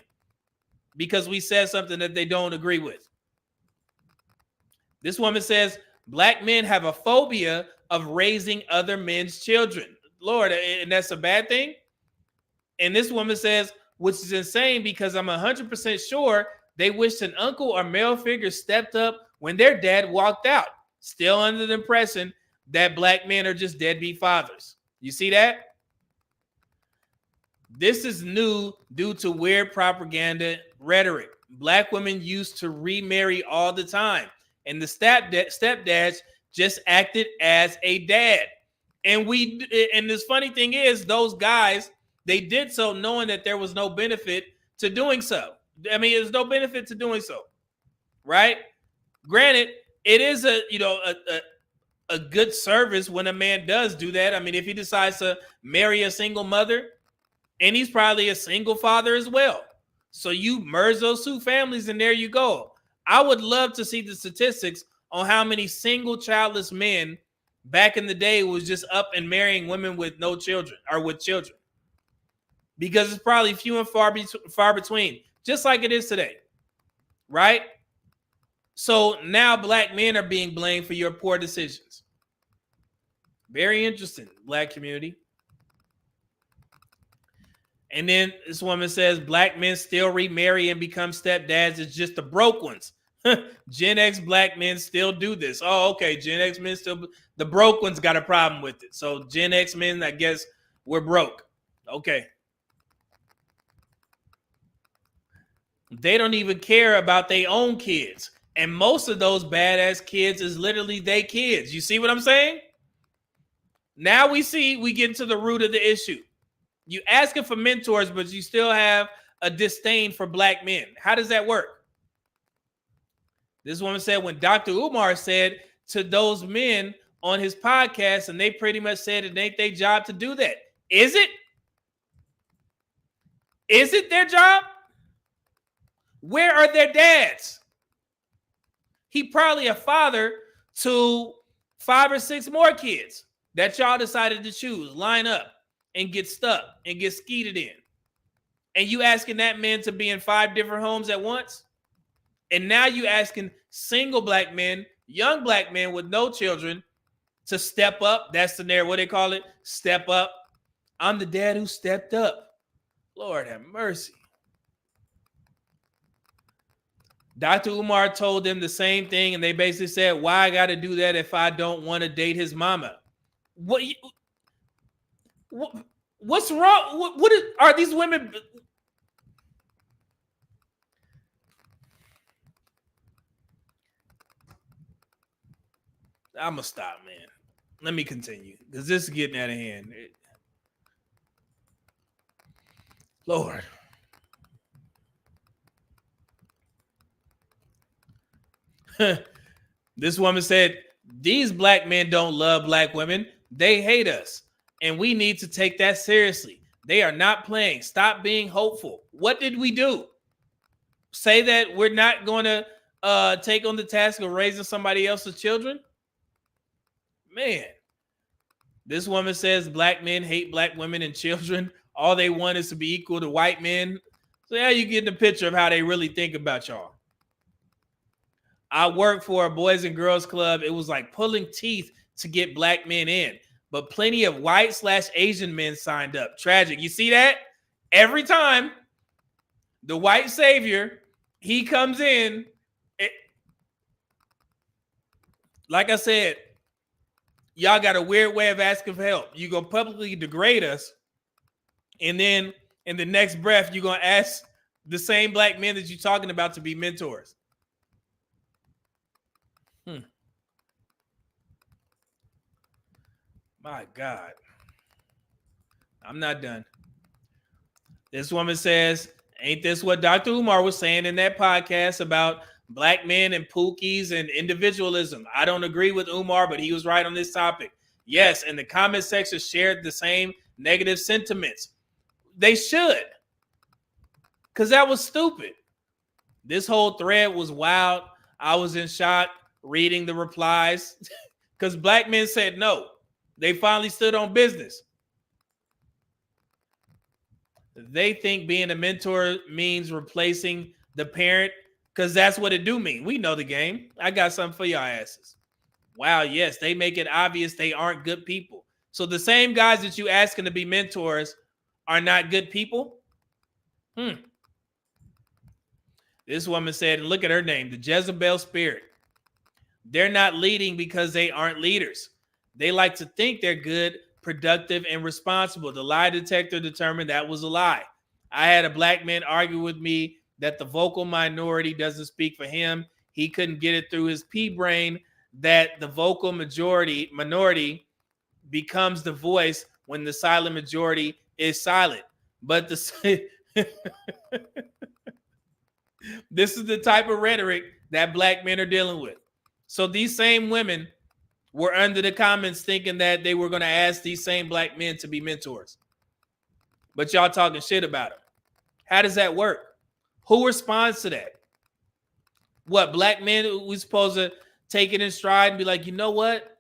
because we said something that they don't agree with. This woman says, black men have a phobia of raising other men's children. Lord, and that's a bad thing? And this woman says, which is insane because I'm 100% sure they wished an uncle or male figure stepped up when their dad walked out, still under the impression that black men are just deadbeat fathers. You see that? This is new due to weird propaganda rhetoric. Black women used to remarry all the time, and the stepdads just acted as a dad. And this funny thing is, those guys, they did so knowing that there was no benefit to doing so. I mean, there's no benefit to doing so, right? Granted, it is a good service when a man does do that. I mean, if he decides to marry a single mother, and he's probably a single father as well. So you merge those two families and there you go. I would love to see the statistics on how many single childless men back in the day was just up and marrying women with no children or with children. Because it's probably few and far between, just like it is today, right? So now black men are being blamed for your poor decisions. Very interesting, black community. And then this woman says black men still remarry and become stepdads. It's just the broke ones. Gen X black men still do this. Oh, okay. Gen X men still, the broke ones got a problem with it. So Gen X men, I guess, we're broke. Okay. They don't even care about their own kids. And most of those badass kids is literally their kids. You see what I'm saying? Now we get into the root of the issue. You asking for mentors, but you still have a disdain for black men. How does that work? This woman said when Dr. Umar said to those men on his podcast, and they pretty much said it ain't their job to do that. Is it? Is it their job? Where are their dads? He probably a father to 5 or 6 more kids that y'all decided to choose, line up and get stuck and get skeeted in. And you asking that man to be in 5 different homes at once? And now you asking single black men, young black men with no children to step up. That's the narrative, what they call it, step up. I'm the dad who stepped up. Lord have mercy. Dr. Umar told them the same thing, and they basically said, why I got to do that if I don't want to date his mama? What's wrong? Are these women? I'm going to stop, man. Let me continue because this is getting out of hand. Lord. This woman said, these black men don't love black women. They hate us. And we need to take that seriously. They are not playing. Stop being hopeful. What did we do? Say that we're not going to take on the task of raising somebody else's children? Man. This woman says black men hate black women and children. All they want is to be equal to white men. So yeah, you get the picture of how they really think about y'all. I worked for a boys and girls club. It was like pulling teeth to get black men in, but plenty of white/Asian men signed up. Tragic. You see that? Every time the white savior, he comes in. Like I said, y'all got a weird way of asking for help. You're going to publicly degrade us. And then in the next breath, you're going to ask the same black men that you're talking about to be mentors. My God. I'm not done. This woman says, Ain't this what Dr. Umar was saying in that podcast about black men and pookies and individualism? I don't agree with Umar, but he was right on this topic. Yes, and the comment section shared the same negative sentiments. They should, because that was stupid. This whole thread was wild. I was in shock reading the replies because black men said no. They finally stood on business. They think being a mentor means replacing the parent, because that's what it do mean. We know the game. I got something for y'all asses. Wow, yes, they make it obvious they aren't good people. So the same guys that you asking to be mentors are not good people? This woman said, look at her name, the Jezebel spirit. They're not leading because they aren't leaders. They like to think they're good, productive, and responsible. The lie detector determined that was a lie. I had a black man argue with me that the vocal minority doesn't speak for him. He couldn't get it through his pea brain that the vocal minority becomes the voice when the silent majority is silent. But this is the type of rhetoric that black men are dealing with. So these same women were under the comments thinking that they were going to ask these same black men to be mentors. But y'all talking shit about them. How does that work? Who responds to that? What, black men, we supposed to take it in stride and be like, you know what?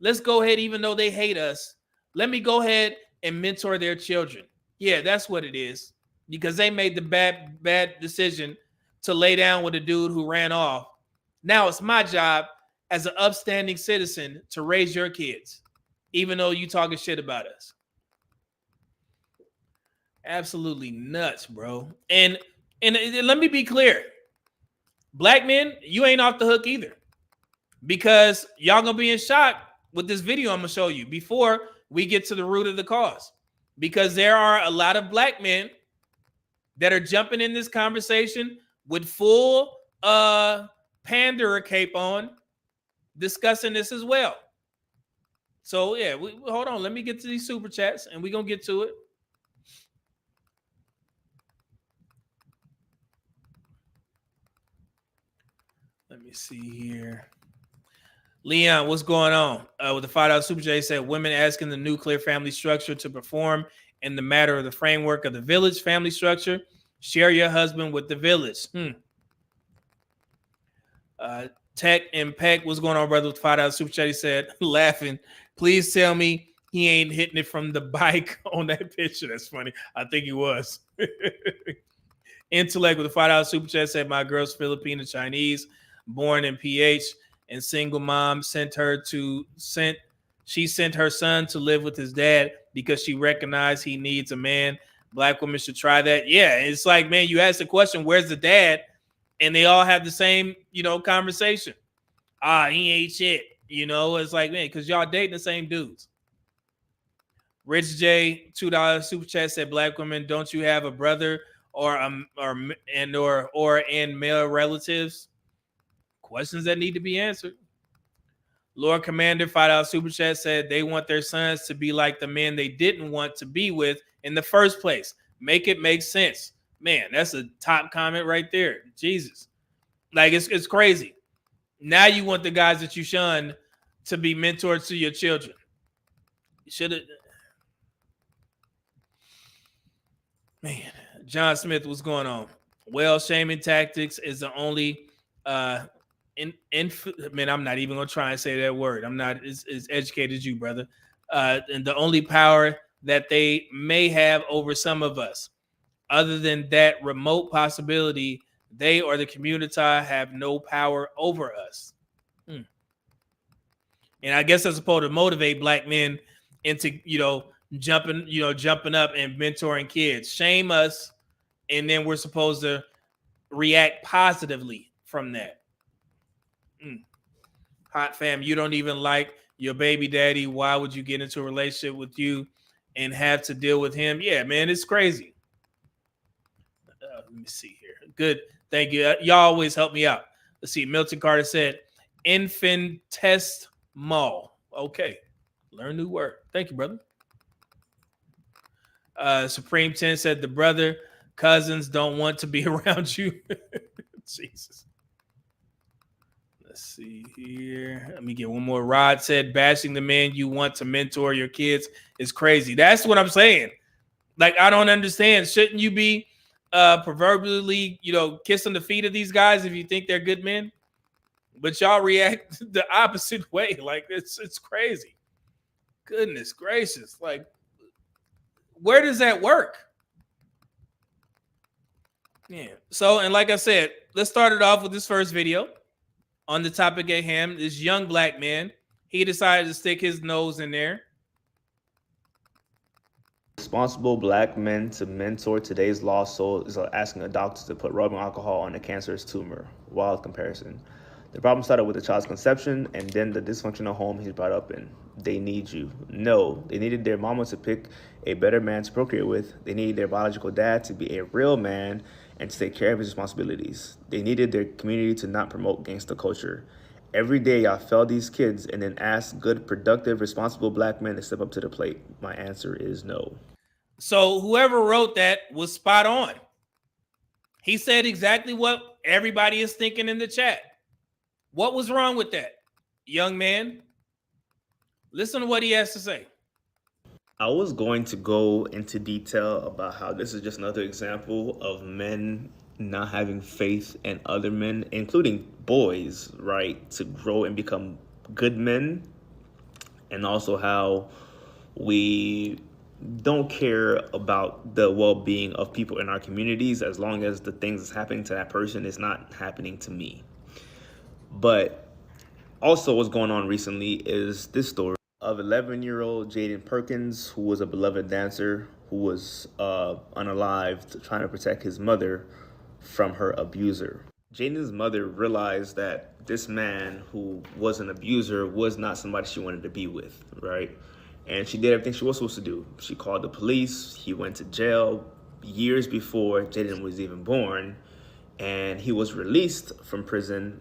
Let's go ahead, even though they hate us, let me go ahead and mentor their children. Yeah, that's what it is. Because they made the bad decision to lay down with a dude who ran off. Now it's my job as an upstanding citizen to raise your kids, even though you talking shit about us. Absolutely nuts, bro. And let me be clear. Black men, you ain't off the hook either. Because y'all gonna be in shock with this video I'm gonna show you before we get to the root of the cause. Because there are a lot of black men that are jumping in this conversation with full panderer cape on, discussing this as well. So yeah, hold on. Let me get to these super chats and we're gonna get to it. Let me see here. Leon, what's going on? With the $5 super chat, he said women asking the nuclear family structure to perform in the matter of the framework of the village family structure. Share your husband with the village. Tech and Peck, what's going on, brother? With $5 super chat, he said, laughing, please tell me he ain't hitting it from the bike on that picture. That's funny. I think he was. Intellect with a $5 super chat said, my girl's Filipino Chinese, born in PH, and single mom sent her son to live with his dad because she recognized he needs a man. Black women should try that. Yeah, it's like, man, you ask the question, where's the dad? And they all have the same, conversation. He ain't shit. It's like, man, because y'all dating the same dudes. Rich J, $2 super chat said, black women, don't you have a brother or male relatives? Questions that need to be answered. Lord Commander, $5 super chat said they want their sons to be like the men they didn't want to be with in the first place. Make it make sense. Man, that's a top comment right there. Jesus. Like, it's crazy. Now you want the guys that you shun to be mentors to your children. You should have. Man, John Smith, what's going on? Well, shaming tactics is the only man, I'm not even gonna try and say that word. I'm not as educated as you, brother. And the only power that they may have over some of us. Other than that remote possibility, they or the community have no power over us. And I guess that's supposed to motivate black men into, jumping up and mentoring kids. Shame us, and then we're supposed to react positively from that. Hot fam, you don't even like your baby daddy. Why would you get into a relationship with you and have to deal with him? Yeah, man, it's crazy. Let me see here. Good. Thank you. Y'all always help me out. Let's see. Milton Carter said, infinitesimal. Okay. Learn a new word. Thank you, brother. Supreme 10 said the brother cousins don't want to be around you. Jesus. Let's see here. Let me get one more. Rod said, bashing the men you want to mentor your kids is crazy. That's what I'm saying. Like, I don't understand. Shouldn't you be proverbially, kissing the feet of these guys if you think they're good men? But y'all react the opposite way. Like, it's crazy. Goodness gracious. Like, where does that work? Yeah. So, and like I said, let's start it off with this first video on the topic at hand. This young black man, he decided to stick his nose in there. Responsible black men to mentor today's lost soul is like asking a doctor to put rubbing alcohol on a cancerous tumor. Wild comparison. The problem started with the child's conception and then the dysfunctional home he's brought up in. They need you. No, they needed their mama to pick a better man to procreate with. They needed their biological dad to be a real man and to take care of his responsibilities. They needed their community to not promote gangster culture. Every day y'all fail these kids and then ask good, productive, responsible black men to step up to the plate. My answer is no. So whoever wrote that was spot on. He said exactly what everybody is thinking in the chat. What was wrong with that, young man? Listen to what he has to say. I was going to go into detail about how this is just another example of men not having faith in other men, including boys, right, to grow and become good men, and also how we don't care about the well-being of people in our communities as long as the things that's happening to that person is not happening to me. But also what's going on recently is this story of 11-year-old Jaden Perkins, who was a beloved dancer, who was unalived, trying to protect his mother from her abuser. Jaden's mother realized that this man who was an abuser was not somebody she wanted to be with, right? And she did everything she was supposed to do. She called the police. He went to jail years before Jaden was even born. And he was released from prison.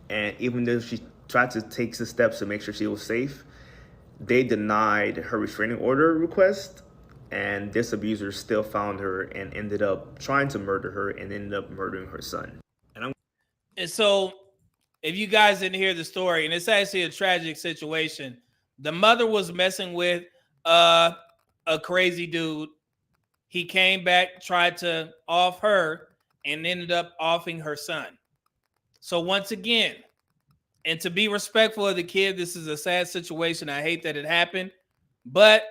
And even though she tried to take some steps to make sure she was safe, they denied her restraining order request. And this abuser still found her and ended up trying to murder her and ended up murdering her son. And so if you guys didn't hear the story, and it's actually a tragic situation, the mother was messing with a crazy dude. He came back, tried to off her, and ended up offing her son. So once again, and to be respectful of the kid, this is a sad situation. I hate that it happened. But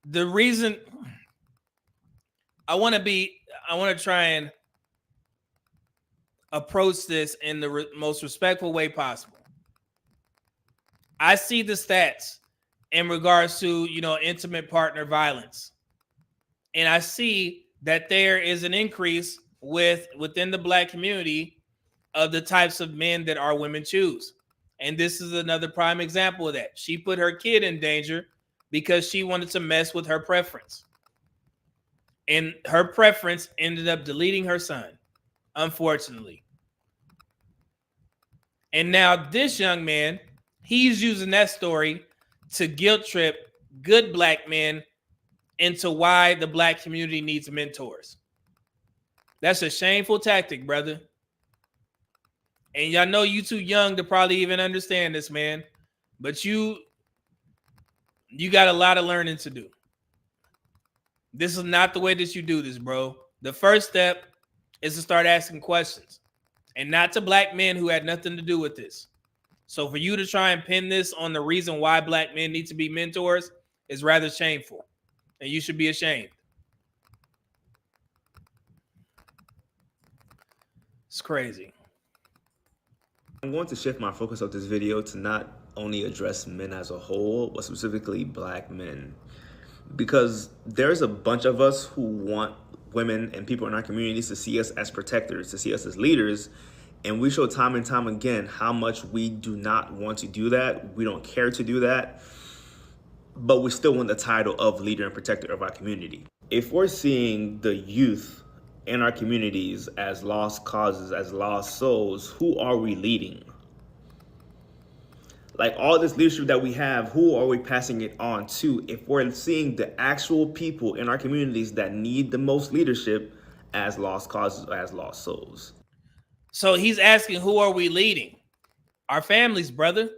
the reason I want to try and approach this in the most respectful way possible. I see the stats in regards to, intimate partner violence. And I see that there is an increase within the black community of the types of men that our women choose. And this is another prime example of that. She put her kid in danger because she wanted to mess with her preference. And her preference ended up deleting her son, unfortunately. And now this young man, he's using that story to guilt trip good black men into why the black community needs mentors. That's a shameful tactic, brother. And y'all know you too young to probably even understand this, man. But you got a lot of learning to do. This is not the way that you do this, bro. The first step is to start asking questions. And not to black men who had nothing to do with this. So for you to try and pin this on the reason why black men need to be mentors is rather shameful. And you should be ashamed. It's crazy. I'm going to shift my focus of this video to not only address men as a whole, but specifically black men. Because there's a bunch of us who want women and people in our communities to see us as protectors, to see us as leaders. And we show time and time again how much we do not want to do that. We don't care to do that. But we still want the title of leader and protector of our community. If we're seeing the youth in our communities as lost causes, as lost souls, who are we leading? Like all this leadership that we have, who are we passing it on to? If we're seeing the actual people in our communities that need the most leadership as lost causes, as lost souls. So he's asking, who are we leading? Our families, brother.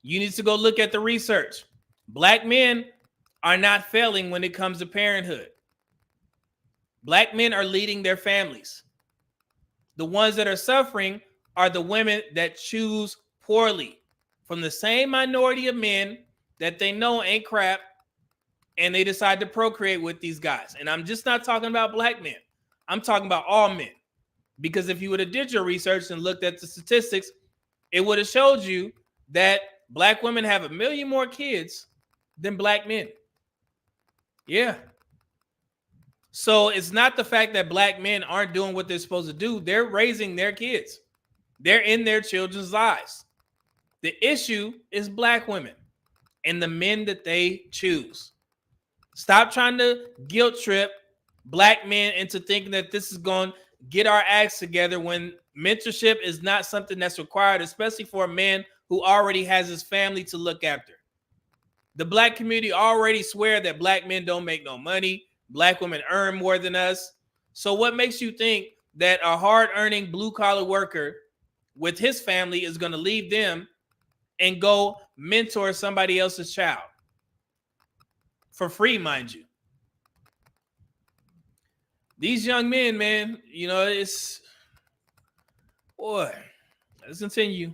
You need to go look at the research. Black men are not failing when it comes to parenthood. Black men are leading their families. The ones that are suffering are the women that choose poorly from the same minority of men that they know ain't crap, and they decide to procreate with these guys. And I'm just not talking about black men. I'm talking about all men. Because if you would have did your research and looked at the statistics, it would have showed you that black women have 1 million more kids than black men. Yeah. So it's not the fact that black men aren't doing what they're supposed to do. They're raising their kids. They're in their children's lives. The issue is black women and the men that they choose. Stop trying to guilt trip black men into thinking that this is going to get our acts together when mentorship is not something that's required, especially for a man who already has his family to look after. The black community already swear that black men don't make no money. Black women earn more than us. So what makes you think that a hard-earning blue-collar worker with his family is going to leave them and go mentor somebody else's child? For free, mind you. These young men, man, you know, it's... Boy, let's continue.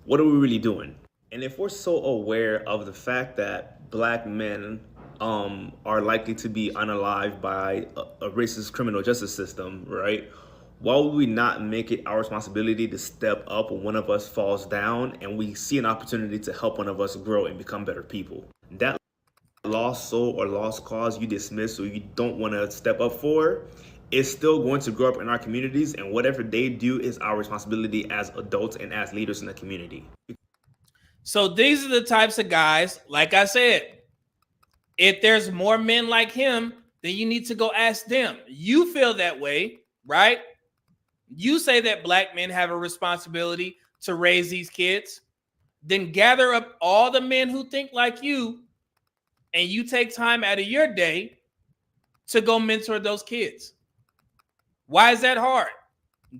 What are we really doing? And if we're so aware of the fact that black men are likely to be unalived by a racist criminal justice system, right? Why would we not make it our responsibility to step up when one of us falls down and we see an opportunity to help one of us grow and become better people? That lost soul or lost cause you dismiss or you don't want to step up for is still going to grow up in our communities, and whatever they do is our responsibility as adults and as leaders in the community. So these are the types of guys, like I said, if there's more men like him, then you need to go ask them. You feel that way, right? You say that black men have a responsibility to raise these kids. Then gather up all the men who think like you, and you take time out of your day to go mentor those kids. Why is that hard?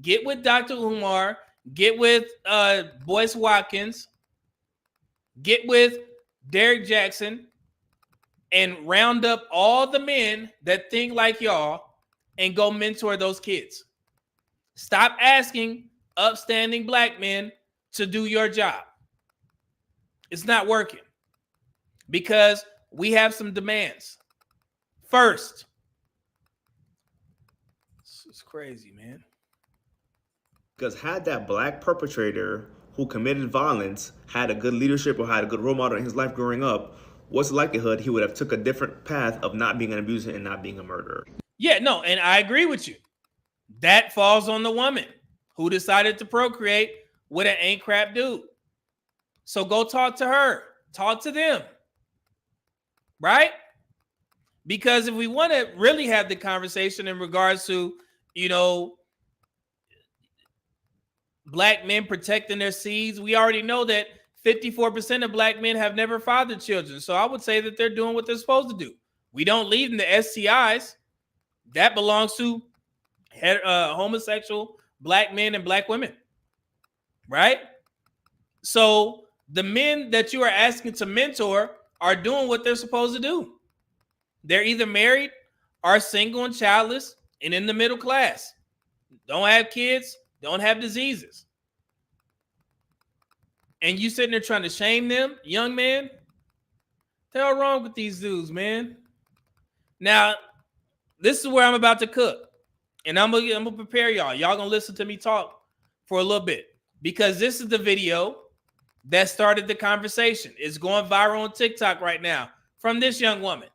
Get with Dr. Umar, get with Boyce Watkins, get with Derek Jackson, and round up all the men that think like y'all and go mentor those kids. Stop asking upstanding black men to do your job. It's not working because we have some demands. First, it's crazy, man. Because had that black perpetrator who committed violence had a good leadership or had a good role model in his life growing up, what's the likelihood he would have took a different path of not being an abuser and not being a murderer? Yeah, no, and I agree with you. That falls on the woman who decided to procreate with an ain't crap dude. So go talk to her. Talk to them. Right? Because if we want to really have the conversation in regards to, you know, black men protecting their seeds, we already know that 54% of black men have never fathered children. So I would say that they're doing what they're supposed to do. We don't leave them to STIs. That belongs to homosexual black men and black women. Right? So the men that you are asking to mentor are doing what they're supposed to do. They're either married or single and childless and in the middle class. Don't have kids, don't have diseases. And you sitting there trying to shame them, young man? The hell wrong with these dudes, man? Now, this is where I'm about to cook. And I'm gonna prepare y'all. Y'all gonna listen to me talk for a little bit. Because this is the video that started the conversation. It's going viral on TikTok right now from this young woman.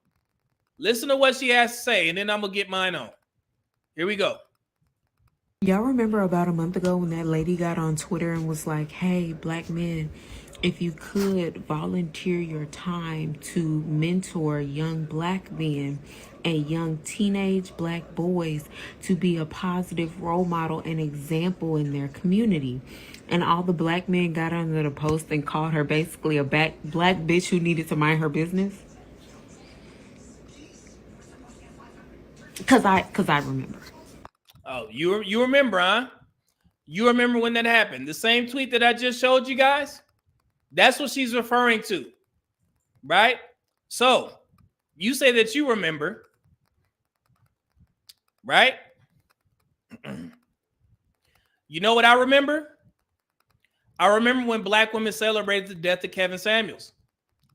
Listen to what she has to say, and then I'm gonna get mine on. Here we go. Y'all remember about a month ago when that lady got on Twitter and was like, hey, black men, if you could volunteer your time to mentor young black men and young teenage black boys to be a positive role model and example in their community. And all the black men got under the post and called her basically a black bitch who needed to mind her business. Cause I remember. Oh, you remember, huh? You remember when that happened? The same tweet that I just showed you guys? That's what she's referring to, right? So you say that you remember, right? You know what I remember? I remember when black women celebrated the death of Kevin Samuels,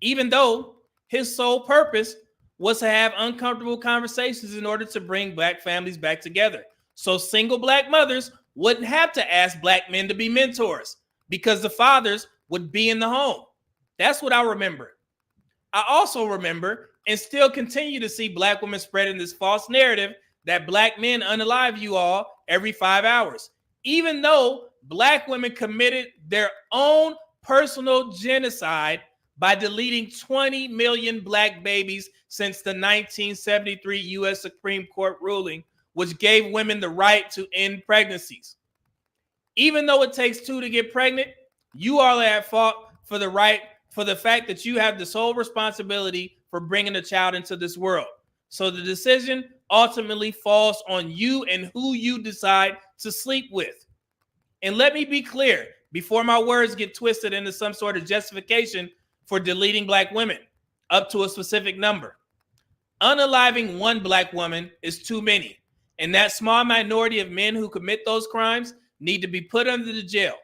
even though his sole purpose was to have uncomfortable conversations in order to bring black families back together. So single black mothers wouldn't have to ask black men to be mentors because the fathers would be in the home. That's what I remember. I also remember and still continue to see black women spreading this false narrative that black men unalive you all every 5 hours, even though black women committed their own personal genocide by deleting 20 million black babies since the 1973 U.S. Supreme Court ruling, which gave women the right to end pregnancies. Even though it takes two to get pregnant, you all are at fault for the fact that you have the sole responsibility for bringing a child into this world. So the decision ultimately falls on you and who you decide to sleep with. And let me be clear, before my words get twisted into some sort of justification for deleting black women up to a specific number. Unaliving one black woman is too many, and that small minority of men who commit those crimes need to be put under the jail.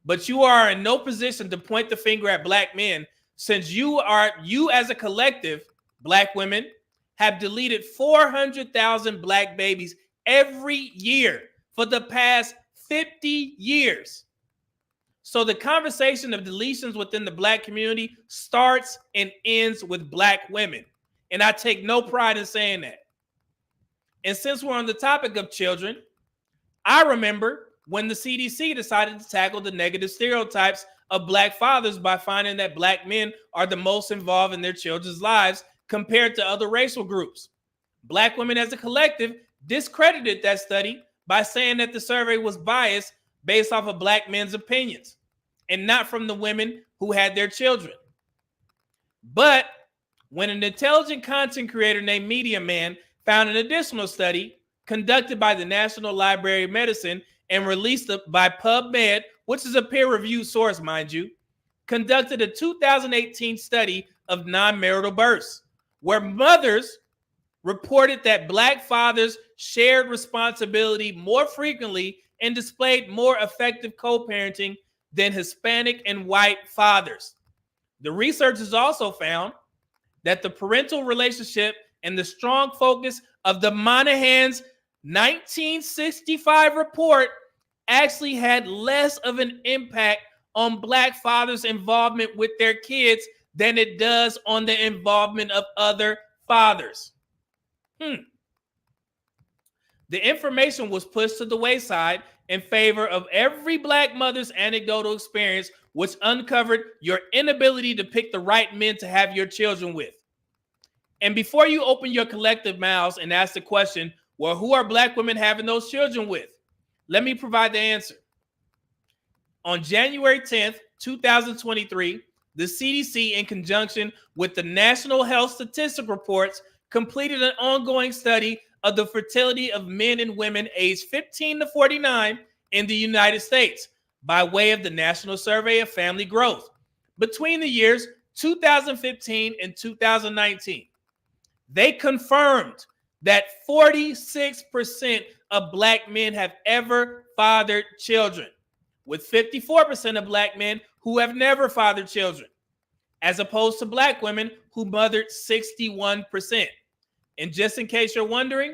But you are in no position to point the finger at black men, since you as a collective, black women, have deleted 400,000 black babies every year for the past 50 years. So the conversation of deletions within the black community starts and ends with black women. And I take no pride in saying that. And since we're on the topic of children, I remember when the CDC decided to tackle the negative stereotypes of black fathers by finding that black men are the most involved in their children's lives compared to other racial groups. Black women as a collective discredited that study by saying that the survey was biased based off of black men's opinions and not from the women who had their children. But when an intelligent content creator named Media Man found an additional study conducted by the National Library of Medicine and released by PubMed, which is a peer-reviewed source, mind you, conducted a 2018 study of non-marital births, where mothers reported that black fathers shared responsibility more frequently and displayed more effective co-parenting than Hispanic and white fathers. The researchers also found that the parental relationship and the strong focus of the Monahan's 1965 report actually had less of an impact on black fathers' involvement with their kids than it does on the involvement of other fathers. The information was pushed to the wayside in favor of every black mother's anecdotal experience, which uncovered your inability to pick the right men to have your children with. And before you open your collective mouths and ask the question, well, who are black women having those children with? Let me provide the answer. On January 10th, 2023, the CDC, in conjunction with the National Health Statistic Reports, completed an ongoing study of the fertility of men and women aged 15 to 49 in the United States by way of the National Survey of Family Growth between the years 2015 and 2019. They confirmed that 46% of black men have ever fathered children, with 54% of black men who have never fathered children, as opposed to black women who mothered 61%. And just in case you're wondering,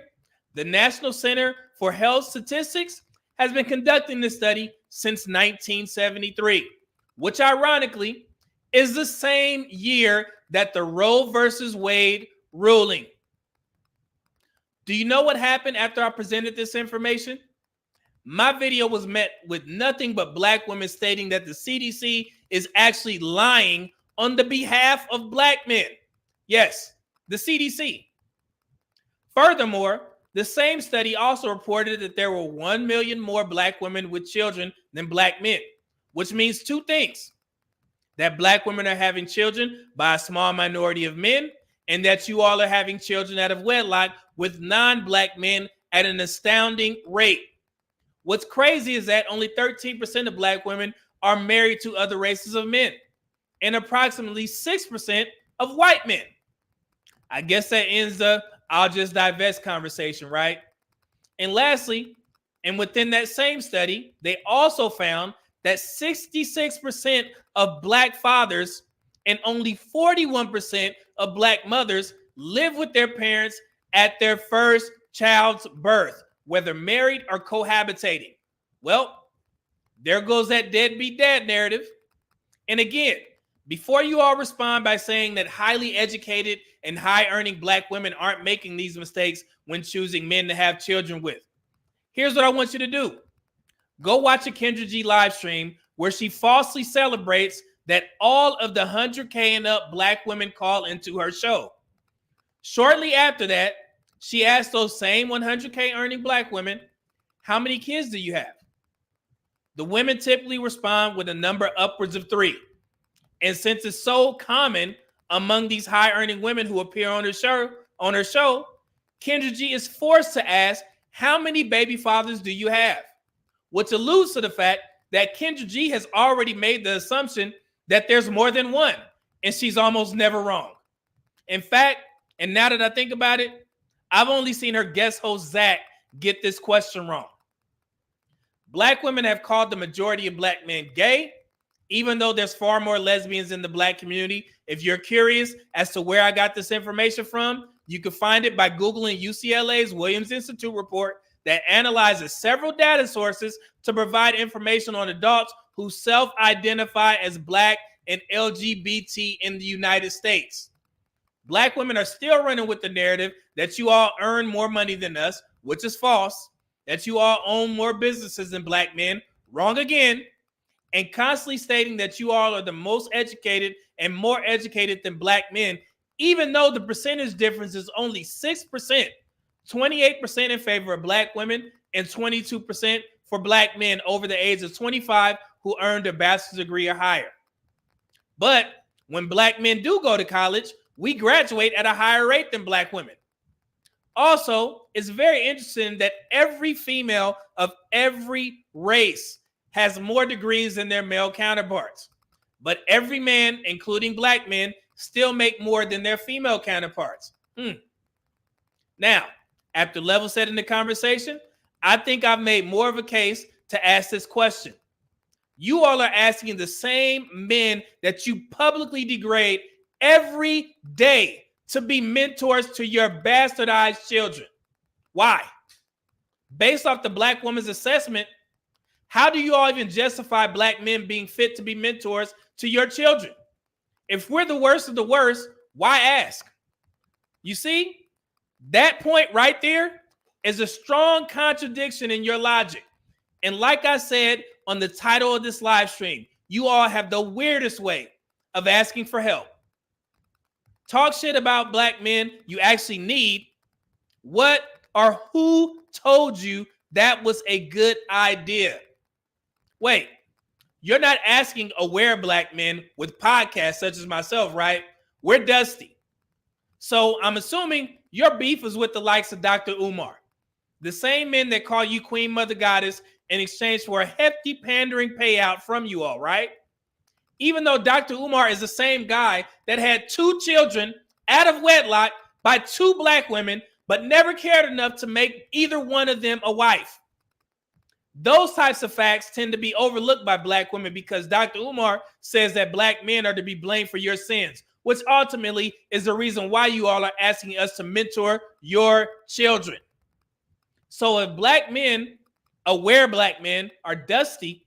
the National Center for Health Statistics has been conducting this study since 1973, which ironically is the same year that the Roe versus Wade ruling. Do you know what happened after I presented this information? My video was met with nothing but black women stating that the CDC is actually lying on the behalf of black men. Yes, the CDC. Furthermore, the same study also reported that there were 1 million more black women with children than black men, which means two things: that black women are having children by a small minority of men, and that you all are having children out of wedlock with non-black men at an astounding rate. What's crazy is that only 13% of black women are married to other races of men, and approximately 6% of white men. I guess that ends the "I'll just divest" conversation, right? And lastly, and within that same study, they also found that 66% of black fathers and only 41% of black mothers live with their parents at their first child's birth, whether married or cohabitating. Well, there goes that deadbeat dad narrative. And again, before you all respond by saying that highly educated and high-earning black women aren't making these mistakes when choosing men to have children with, here's what I want you to do. Go watch a Kendra G live stream where she falsely celebrates that all of the 100K and up black women call into her show. Shortly after that, she asked those same 100K earning black women, "How many kids do you have?" The women typically respond with a number upwards of 3. And since it's so common among these high-earning women who appear on her show, Kendra G is forced to ask, "How many baby fathers do you have?" Which alludes to the fact that Kendra G has already made the assumption that there's more than one, and she's almost never wrong. In fact, and now that I think about it, I've only seen her guest host, Zach, get this question wrong. Black women have called the majority of black men gay, even though there's far more lesbians in the black community. If you're curious as to where I got this information from, you can find it by Googling UCLA's Williams Institute report that analyzes several data sources to provide information on adults who self-identify as black and LGBT in the United States. Black women are still running with the narrative that you all earn more money than us, which is false, that you all own more businesses than black men, wrong again, and constantly stating that you all are the most educated and more educated than black men, even though the percentage difference is only 6%, 28% in favor of black women and 22% for black men over the age of 25 who earned a bachelor's degree or higher. But when black men do go to college, we graduate at a higher rate than black women. Also, it's very interesting that every female of every race has more degrees than their male counterparts. But every man, including black men, still make more than their female counterparts. Now, after level setting the conversation, I think I've made more of a case to ask this question. You all are asking the same men that you publicly degrade every day to be mentors to your bastardized children. Why? Based off the black woman's assessment, how do you all even justify black men being fit to be mentors to your children? If we're the worst of the worst, why ask? You see, that point right there is a strong contradiction in your logic. And like I said on the title of this live stream, you all have the weirdest way of asking for help. Talk shit about black men you actually need. What or who told you that was a good idea? Wait, you're not asking aware black men with podcasts such as myself, right? We're dusty. So I'm assuming your beef is with the likes of Dr. Umar, the same men that call you Queen Mother Goddess in exchange for a hefty pandering payout from you all, right? Even though Dr. Umar is the same guy that had 2 children out of wedlock by 2 black women, but never cared enough to make either one of them a wife. Those types of facts tend to be overlooked by black women because Dr. Umar says that black men are to be blamed for your sins, which ultimately is the reason why you all are asking us to mentor your children. So if black men, aware black men, are dusty,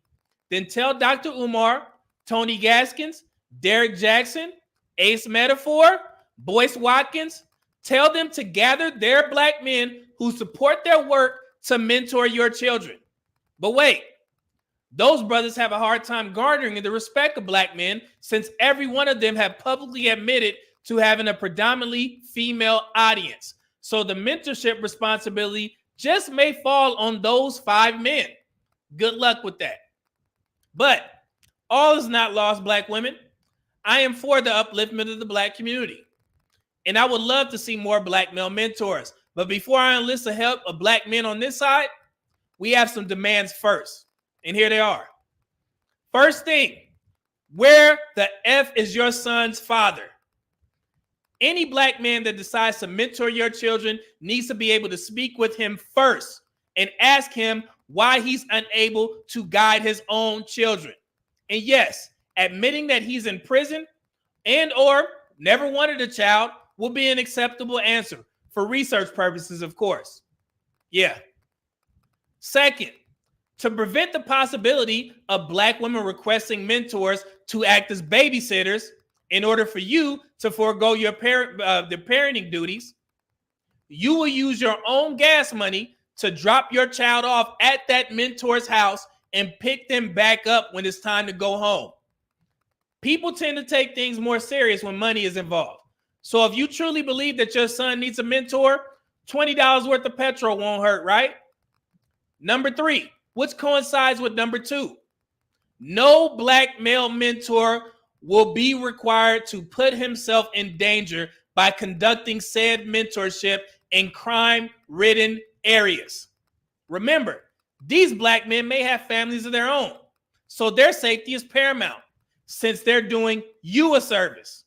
then tell Dr. Umar, Tony Gaskins, Derek Jackson, Ace Metaphor, Boyce Watkins, tell them to gather their black men who support their work to mentor your children. But wait, Those brothers have a hard time garnering the respect of black men since every one of them have publicly admitted to having a predominantly female audience. So the mentorship responsibility just may fall on those 5 men. Good luck with that. But all is not lost, black women. I am for the upliftment of the black community. And I would love to see more black male mentors. But before I enlist the help of black men on this side, we have some demands first. And here they are. First thing, where the F is your son's father? Any black man that decides to mentor your children needs to be able to speak with him first and ask him why he's unable to guide his own children. And yes, admitting that he's in prison and or never wanted a child will be an acceptable answer for research purposes, of course. Yeah. Second, to prevent the possibility of black women requesting mentors to act as babysitters in order for you to forego your the parenting duties, you will use your own gas money to drop your child off at that mentor's house and pick them back up when it's time to go home. People tend to take things more serious when money is involved. So if you truly believe that your son needs a mentor, $20 worth of petrol won't hurt, right? Number 3, which coincides with number 2. No black male mentor will be required to put himself in danger by conducting said mentorship in crime-ridden areas. Remember, these black men may have families of their own, so their safety is paramount since they're doing you a service.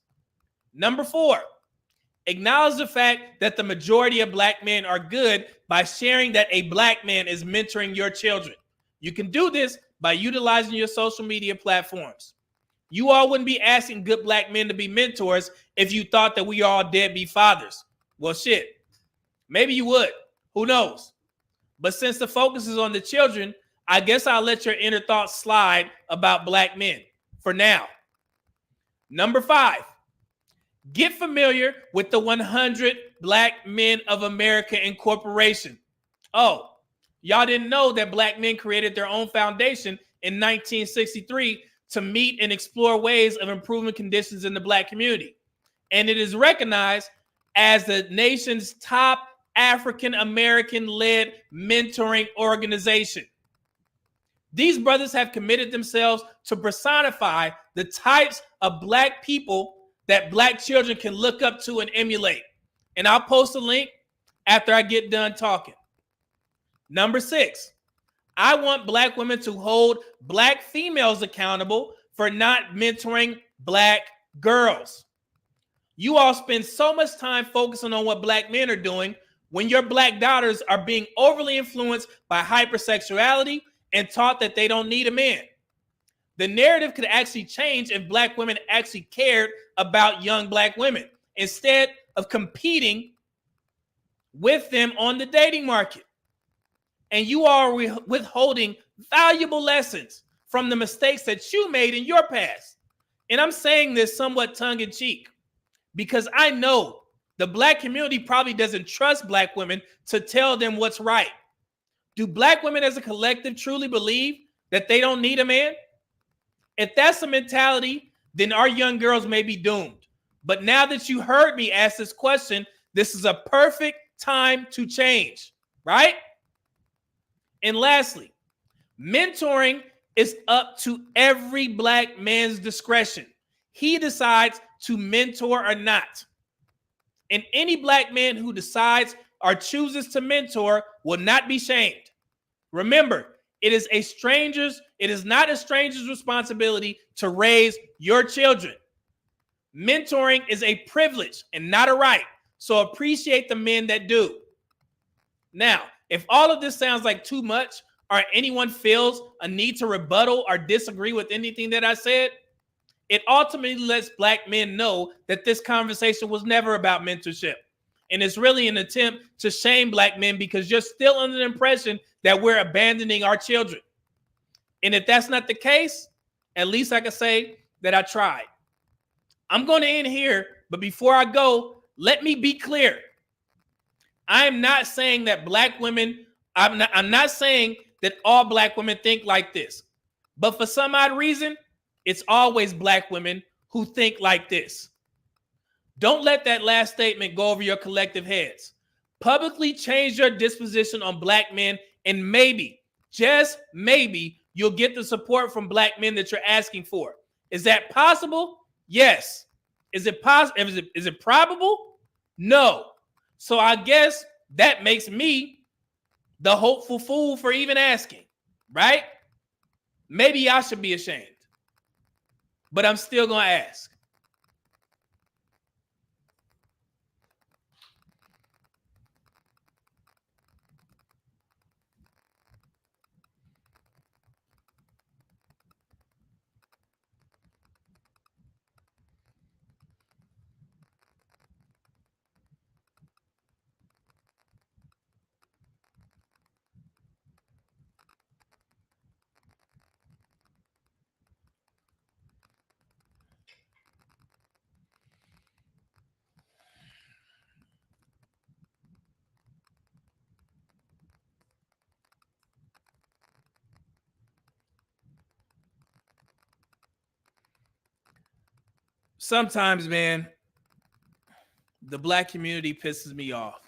Number 4, acknowledge the fact that the majority of black men are good by sharing that a black man is mentoring your children. You can do this by utilizing your social media platforms. You all wouldn't be asking good black men to be mentors if you thought that we are all deadbeat fathers. Well, shit, maybe you would. Who knows? But since the focus is on the children, I guess I'll let your inner thoughts slide about black men for now. Number 5, get familiar with the 100 Black Men of America Incorporation. Oh, y'all didn't know that black men created their own foundation in 1963 to meet and explore ways of improving conditions in the black community. And it is recognized as the nation's top African-American-led mentoring organization. These brothers have committed themselves to personify the types of black people that black children can look up to and emulate. And I'll post a link after I get done talking. Number 6, I want black women to hold black females accountable for not mentoring black girls. You all spend so much time focusing on what black men are doing when your black daughters are being overly influenced by hypersexuality and taught that they don't need a man. The narrative could actually change if black women actually cared about young black women instead of competing with them on the dating market. And you are withholding valuable lessons from the mistakes that you made in your past. And I'm saying this somewhat tongue-in-cheek because I know the black community probably doesn't trust black women to tell them what's right. Do black women as a collective truly believe that they don't need a man? If that's the mentality, then our young girls may be doomed. But now that you heard me ask this question, this is a perfect time to change, right? And lastly, mentoring is up to every black man's discretion. He decides to mentor or not. And any black man who decides or chooses to mentor will not be shamed. Remember, it is not a stranger's responsibility to raise your children. Mentoring is a privilege and not a right. So appreciate the men that do. Now, if all of this sounds like too much or anyone feels a need to rebuttal or disagree with anything that I said, it ultimately lets black men know that this conversation was never about mentorship. And it's really an attempt to shame black men because you're still under the impression that we're abandoning our children. And if that's not the case, at least I can say that I tried. I'm going to end here, but before I go, let me be clear. I am not saying that black women, I'm not saying that all black women think like this. But for some odd reason, it's always black women who think like this. Don't let that last statement go over your collective heads. Publicly change your disposition on black men, and maybe, just maybe, you'll get the support from black men that you're asking for. Is that possible? Yes. Is it possible? Is it probable? No. So I guess that makes me the hopeful fool for even asking, right? Maybe I should be ashamed, but I'm still going to ask. Sometimes, man, the black community pisses me off,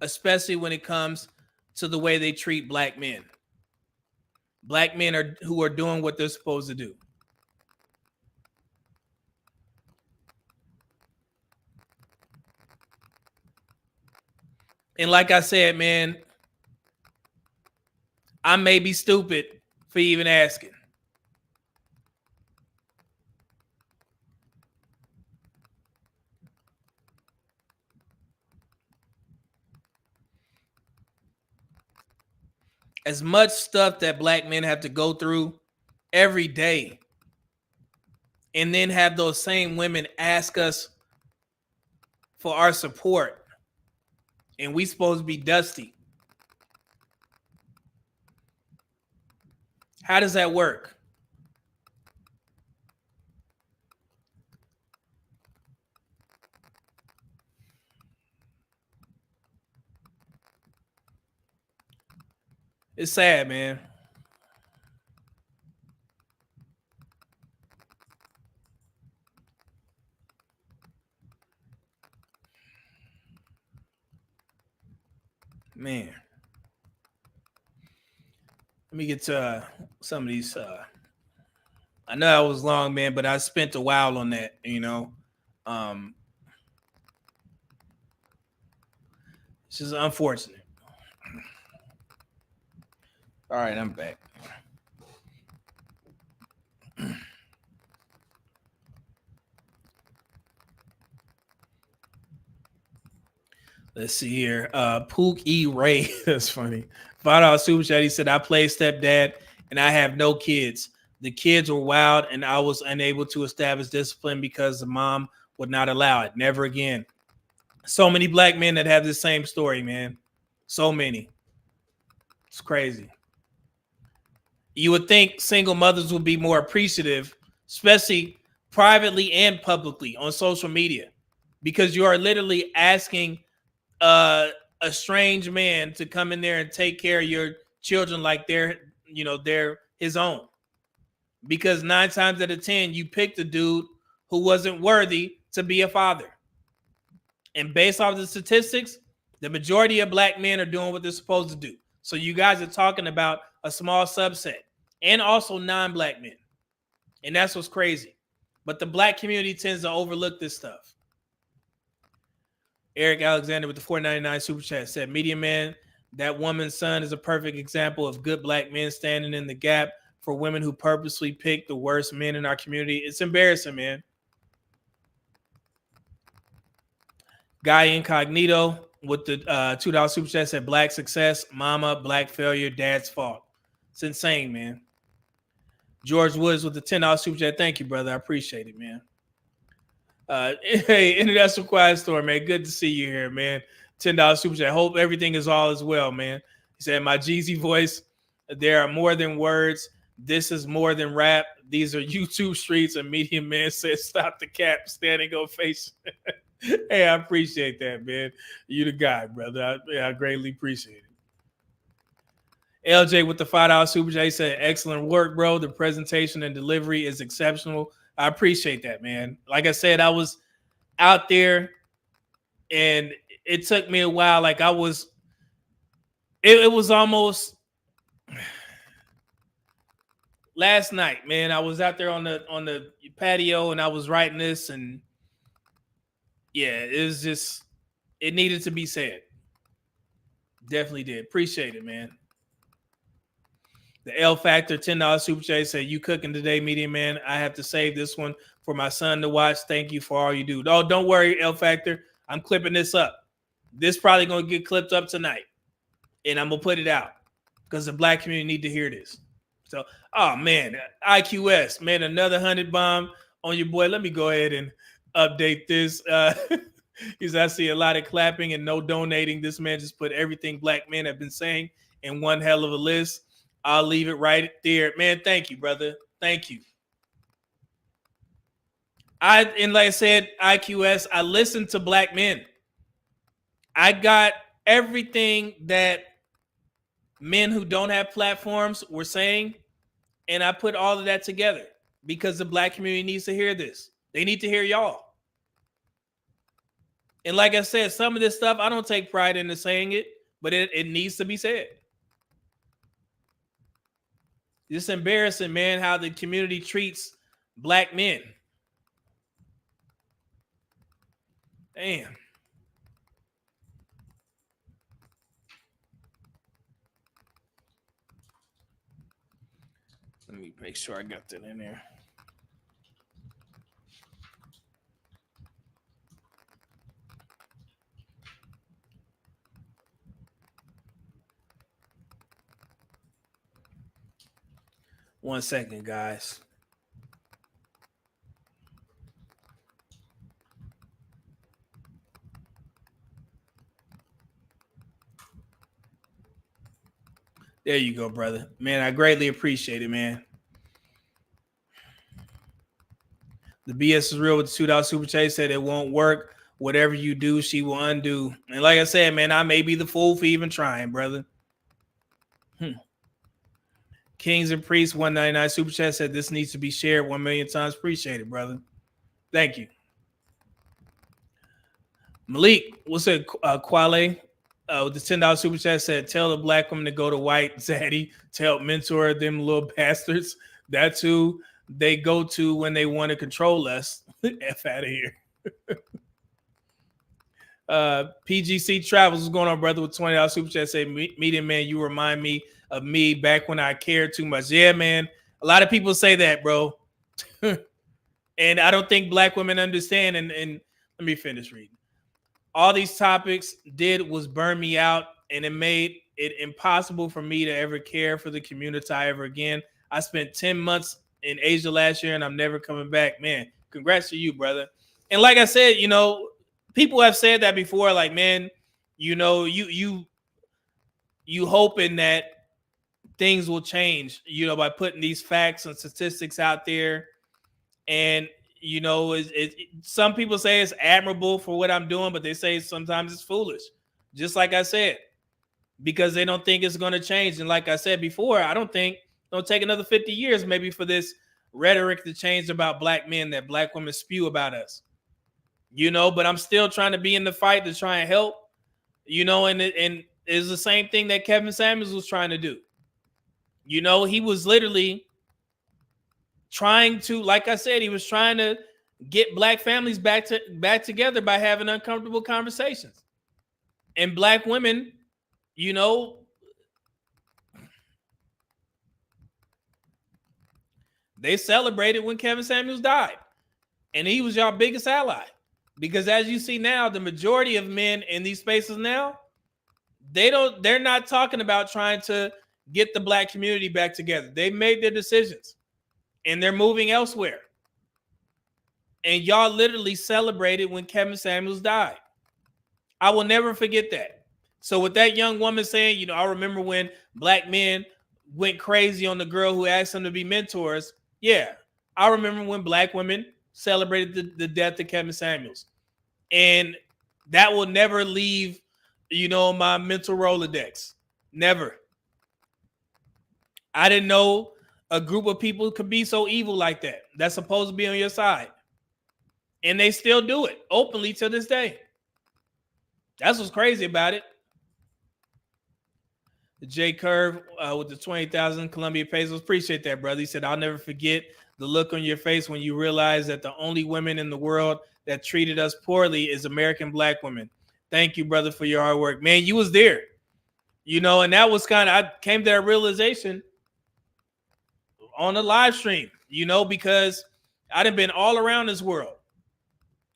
especially when it comes to the way they treat black men. Black men who are doing what they're supposed to do. And like I said, man, I may be stupid for even asking. As much stuff that black men have to go through every day, and then have those same women ask us for our support, and we supposed to be dusty. How does that work? It's sad, man. Man. Let me get to some of these. I know that was long, man, but I spent a while on that, you know. It's just unfortunate. All right, I'm back. Let's see here. Pook E. Ray. That's funny. $5 super chat. He said, I play stepdad and I have no kids. The kids were wild and I was unable to establish discipline because the mom would not allow it. Never again. So many black men that have the same story, man. So many. It's crazy. You would think single mothers would be more appreciative, especially privately and publicly on social media, because you are literally asking a strange man to come in there and take care of your children like they're his own. Because 9 times out of 10, you picked a dude who wasn't worthy to be a father. And based off the statistics, the majority of black men are doing what they're supposed to do. So you guys are talking about a small subset and also non-black men. And that's what's crazy. But the black community tends to overlook this stuff. Eric Alexander with the $4.99 super chat said, Media Man, that woman's son is a perfect example of good black men standing in the gap for women who purposely pick the worst men in our community. It's embarrassing, man. Guy Incognito with the $2 super chat said, black success, mama, black failure, dad's fault. It's insane, man. George Woods with the $10 super chat. Thank you, brother. I appreciate it, man. Hey, Interracial Quiet Storm, man. Good to see you here, man. $10 super chat. Hope everything is all as well, man. He said, my Jeezy voice, there are more than words. This is more than rap. These are YouTube streets. A Media Man said, stop the cap, standing ovation. Hey, I appreciate that, man. You the guy, brother. I greatly appreciate it. LJ with the $5 super J said, excellent work, bro. The presentation and delivery is exceptional. I appreciate that, man. Like I said, I was out there and it took me a while. Like I was, it was almost last night, man. I was out there on the patio and I was writing this, and yeah, it was just, it needed to be said. Definitely did. Appreciate it, man. The L Factor $10 super chat said, you cooking today, Medium Man? I have to save this one for my son to watch. Thank you for all you do. Oh, don't worry, L Factor. I'm clipping this up. This probably going to get clipped up tonight. And I'm going to put it out because the black community need to hear this. So, oh, man, IQS, man, another 100 bomb on your boy. Let me go ahead and update this. Because I see a lot of clapping and no donating. This man just put everything black men have been saying in one hell of a list. I'll leave it right there. Man, thank you, brother. Thank you. And like I said, IQS, I listened to black men. I got everything that men who don't have platforms were saying, and I put all of that together because the black community needs to hear this. They need to hear y'all. And like I said, some of this stuff, I don't take pride in saying it, but it needs to be said. It's embarrassing, man, how the community treats black men. Damn. Let me make sure I got that in there. One second, guys. There you go, brother. Man, I greatly appreciate it, man. The BS is real with the $2 super chat. Said it won't work. Whatever you do, she will undo. And like I said, man, I may be the fool for even trying, brother. Kings and Priests 199 super chat said this needs to be shared 1 million times. Appreciate it, brother. Thank you. Malik, what's it? Quale with the $10 super chat said, tell the black woman to go to white zaddy to help mentor them little bastards. That's who they go to when they want to control us. F out of here. PGC Travels, what's going on, brother? With $20 super chat say, Medium Man, you remind me of me back when I cared too much. Yeah, man. A lot of people say that, bro. And I don't think black women understand. And let me finish reading. All these topics was burn me out, and it made it impossible for me to ever care for the community ever again. I spent 10 months in Asia last year, and I'm never coming back. Man, congrats to you, brother. And like I said, you know, people have said that before, like, man, you know, you hoping that things will change, you know, by putting these facts and statistics out there. And, you know, some people say it's admirable for what I'm doing, but they say sometimes it's foolish. Just like I said, because they don't think it's going to change. And like I said before, I don't think it'll take another 50 years maybe for this rhetoric to change about black men that black women spew about us. You know, but I'm still trying to be in the fight to try and help, you know, and it's the same thing that Kevin Samuels was trying to do. You know, he was literally trying to, like I said, he was trying to get black families back together by having uncomfortable conversations. And black women, you know, they celebrated when Kevin Samuels died. And he was your biggest ally. Because as you see now, the majority of men in these spaces now, they're not talking about trying to get the black community back together. They made their decisions and they're moving elsewhere. And y'all literally celebrated when Kevin Samuels died. I will never forget that. So with that young woman saying, you know, I remember when black men went crazy on the girl who asked them to be mentors. Yeah, I remember when black women celebrated the death of Kevin Samuels. And that will never leave, you know, my mental Rolodex. Never. I didn't know a group of people could be so evil like that. That's supposed to be on your side. And they still do it openly to this day. That's what's crazy about it. J Curve with the 20,000 Columbia pesos. Appreciate that, brother. He said, I'll never forget the look on your face when you realize that the only women in the world that treated us poorly is American black women. Thank you, brother, for your hard work. Man, you was there. You know, and that was I came to that realization on the live stream, you know, because I done been all around this world.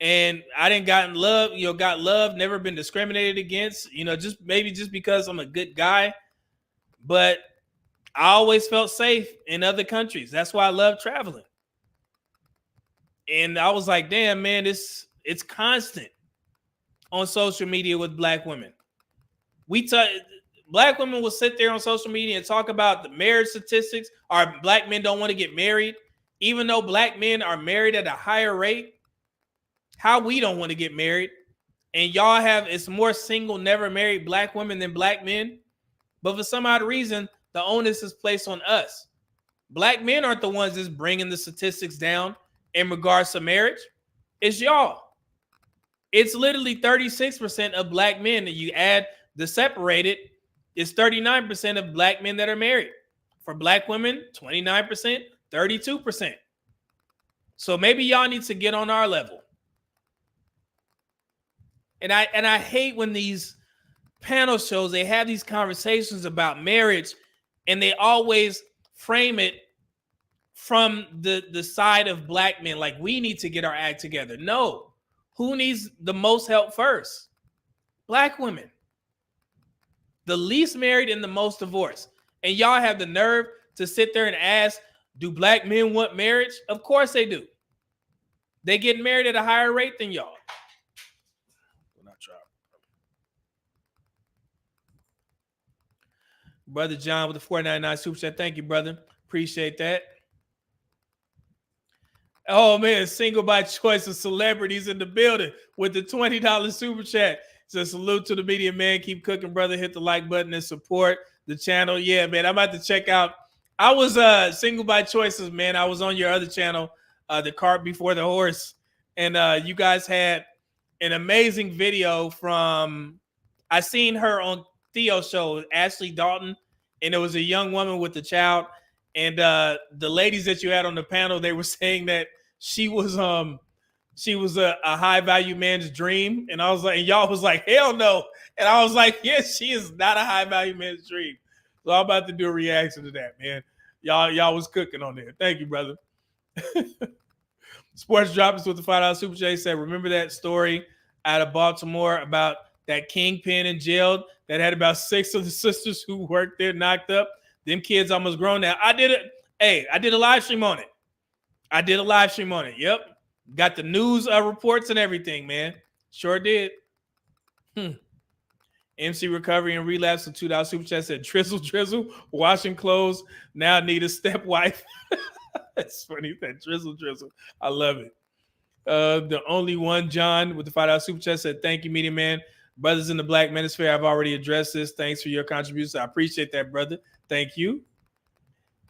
And I didn't got love, never been discriminated against, you know, just because I'm a good guy. But I always felt safe in other countries. That's why I love traveling. And I was like, damn, man, it's constant on social media with black women. Black women will sit there on social media and talk about the marriage statistics. Our black men don't want to get married, even though black men are married at a higher rate. How we don't want to get married. And y'all it's more single, never married black women than black men. But for some odd reason, the onus is placed on us. Black men aren't the ones that's bringing the statistics down in regards to marriage. It's y'all. It's literally 36% of black men that you add the separated. It's 39% of black men that are married. For black women, 29%, 32%. So maybe y'all need to get on our level. And I hate when these panel shows, they have these conversations about marriage and they always frame it from the side of black men. Like, we need to get our act together. No. Who needs the most help first? Black women. The least married and the most divorced. And y'all have the nerve to sit there and ask, do black men want marriage? Of course they do. They get married at a higher rate than y'all. Brother John with the 499 super chat. Thank you, brother. Appreciate that. Oh, man. Single by choice of celebrities in the building with the $20 super chat. So salute to the media, man. Keep cooking, brother. Hit the like button and support the channel. Yeah, man. I'm about to check out. I was single by choices, man. I was on your other channel, The Cart Before the Horse. And you guys had an amazing video from, I seen her on Theo's show, Ashley Dalton, and it was a young woman with a child. And the ladies that you had on the panel, they were saying that she was a high value man's dream. And I was like, and y'all was like, hell no. And I was like, yes, she is not a high value man's dream. So I'm about to do a reaction to that, man. Y'all was cooking on there. Thank you, brother. Sports Droppers with the $5 super chat said, remember that story out of Baltimore about that kingpin in jail that had about 6 of the sisters who worked there knocked up? Them kids almost grown now. I did it. Hey, I did a live stream on it. Yep. Got the news reports and everything, man. Sure did. MC Recovery and Relapse, the $2 super chat said, drizzle, washing clothes, now need a stepwife. That's funny. That drizzle. I love it. The only one, John, with the $5 super chat said, thank you, media man. Brothers in the Black Manosphere, I've already addressed this. Thanks for your contribution. I appreciate that, brother. Thank you.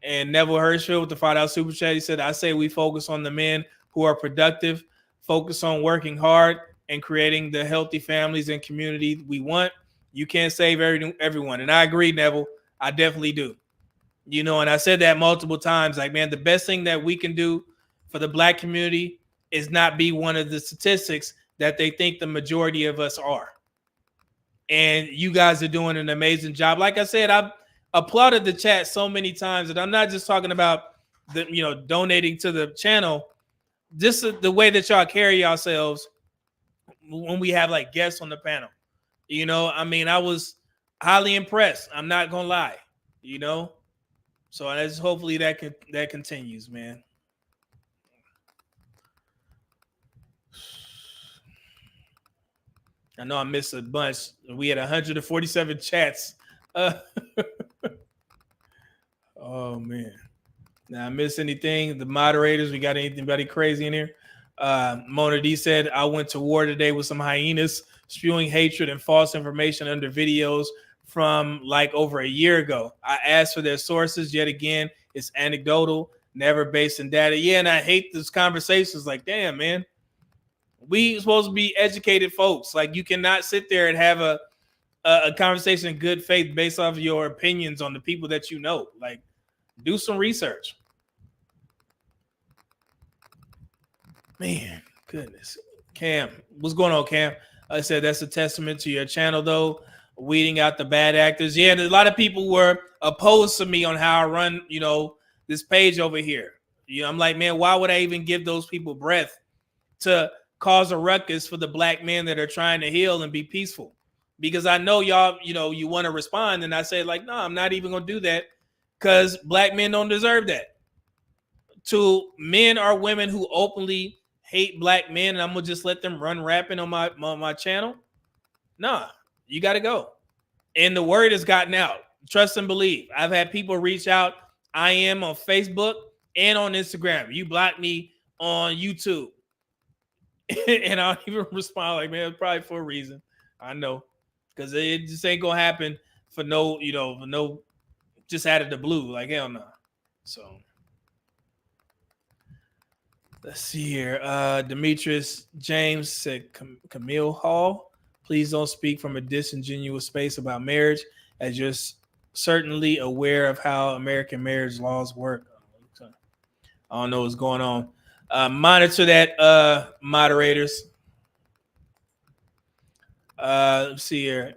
And Neville Hirschfield with the $5 super chat, he said, I say we focus on the men who are productive, focus on working hard and creating the healthy families and community we want. You can't save everyone. And I agree, Neville. I definitely do. You know, and I said that multiple times, like, man, the best thing that we can do for the Black community is not be one of the statistics that they think the majority of us are. And you guys are doing an amazing job. Like I said, I've applauded the chat so many times, and I'm not just talking about donating to the channel, just the way that y'all carry yourselves when we have like guests on the panel. You know, I mean, I was highly impressed. I'm not gonna lie, you know. So that's hopefully that continues, man. I know I missed a bunch. We had 147 chats. Oh man. Now I miss anything? The moderators, we got anybody crazy in here? Mona D said, I went to war today with some hyenas spewing hatred and false information under videos from like over a year ago. I asked for their sources. Yet again, it's anecdotal, never based in data. Yeah, and I hate these conversations. Like, damn, man, we supposed to be educated folks. Like, you cannot sit there and have a conversation in good faith based off of your opinions on the people that you know. Like, do some research. Man, goodness. Cam, what's going on, Cam? I said that's a testament to your channel, though, weeding out the bad actors. Yeah, a lot of people were opposed to me on how I run, this page over here. I'm like, man, why would I even give those people breath to cause a ruckus for the black men that are trying to heal and be peaceful? Because I know y'all, you want to respond. And I say, like, no, I'm not even going to do that because black men don't deserve that. To men or women who openly hate black men, and I'm gonna just let them run rapping on my channel. Nah, you got to go. And the word has gotten out. Trust and believe. I've had people reach out. I am on Facebook and on Instagram. You blocked me on YouTube, and I don't even respond. Like, man, it's probably for a reason. I know, because it just ain't gonna happen for no, just out of the blue. Like, hell no. So. Let's see here. Demetrius James said, Camille Hall, please don't speak from a disingenuous space about marriage, as you're certainly aware of how American marriage laws work. I don't know what's going on. Monitor that, moderators. Let's see here.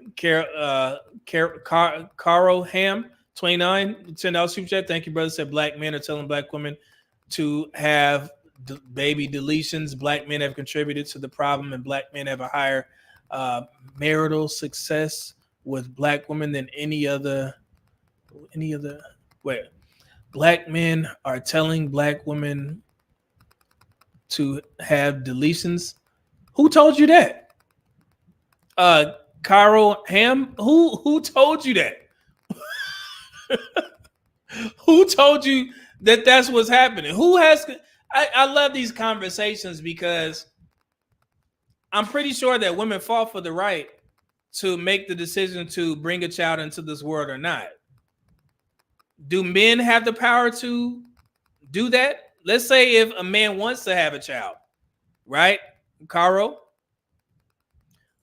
Caro Ham, 29, $10 super chat. Thank you, brother. Said black men are telling black women to have baby deletions. Black men have contributed to the problem, and black men have a higher marital success with black women than any other. Wait, black men are telling black women to have deletions. Who told you that? Carol Ham. Who told you that? Who told you that that's what's happening? Who has? I love these conversations because I'm pretty sure that women fought for the right to make the decision to bring a child into this world or not. Do men have the power to do that? Let's say if a man wants to have a child, right, Caro?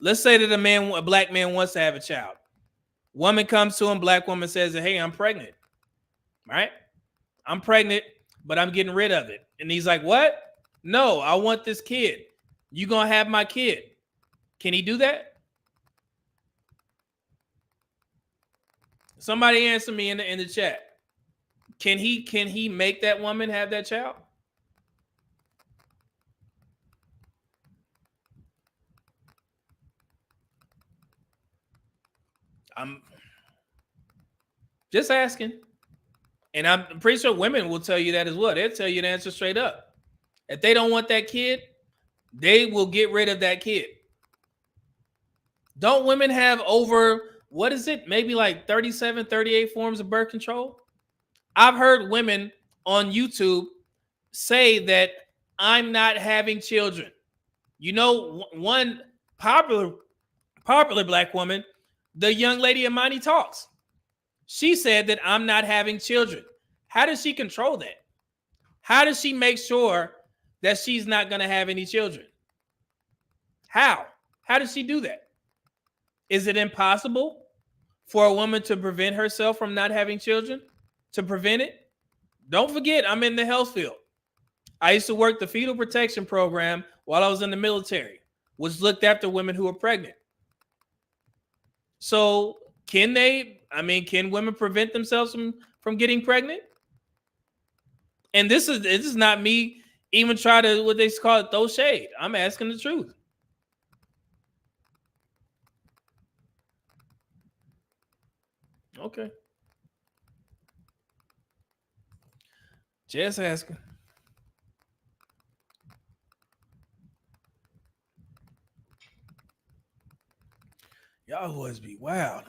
Let's say that a black man wants to have a child. Woman comes to him, black woman says, hey, I'm pregnant, right? I'm pregnant, but I'm getting rid of it. And he's like, what? No, I want this kid. You gonna have my kid. Can he do that? Somebody answer me in the chat. Can he make that woman have that child? I'm just asking. And I'm pretty sure women will tell you that as well. They'll tell you the answer straight up. If they don't want that kid, they will get rid of that kid. Don't women have over, what is it? Maybe like 37, 38 forms of birth control? I've heard women on YouTube say that I'm not having children. One popular black woman, the young lady Imani Talks, she said that I'm not having children. How does she control that? How does she make sure that she's not going to have any children? How? How does she do that? Is it impossible for a woman to prevent herself from not having children? To prevent it? Don't forget, I'm in the health field. I used to work the fetal protection program while I was in the military, which looked after women who were pregnant. So can women prevent themselves from getting pregnant? And this is not me even try to, what they call it, throw shade. I'm asking the truth. Okay. Just asking. Y'all boys be wild.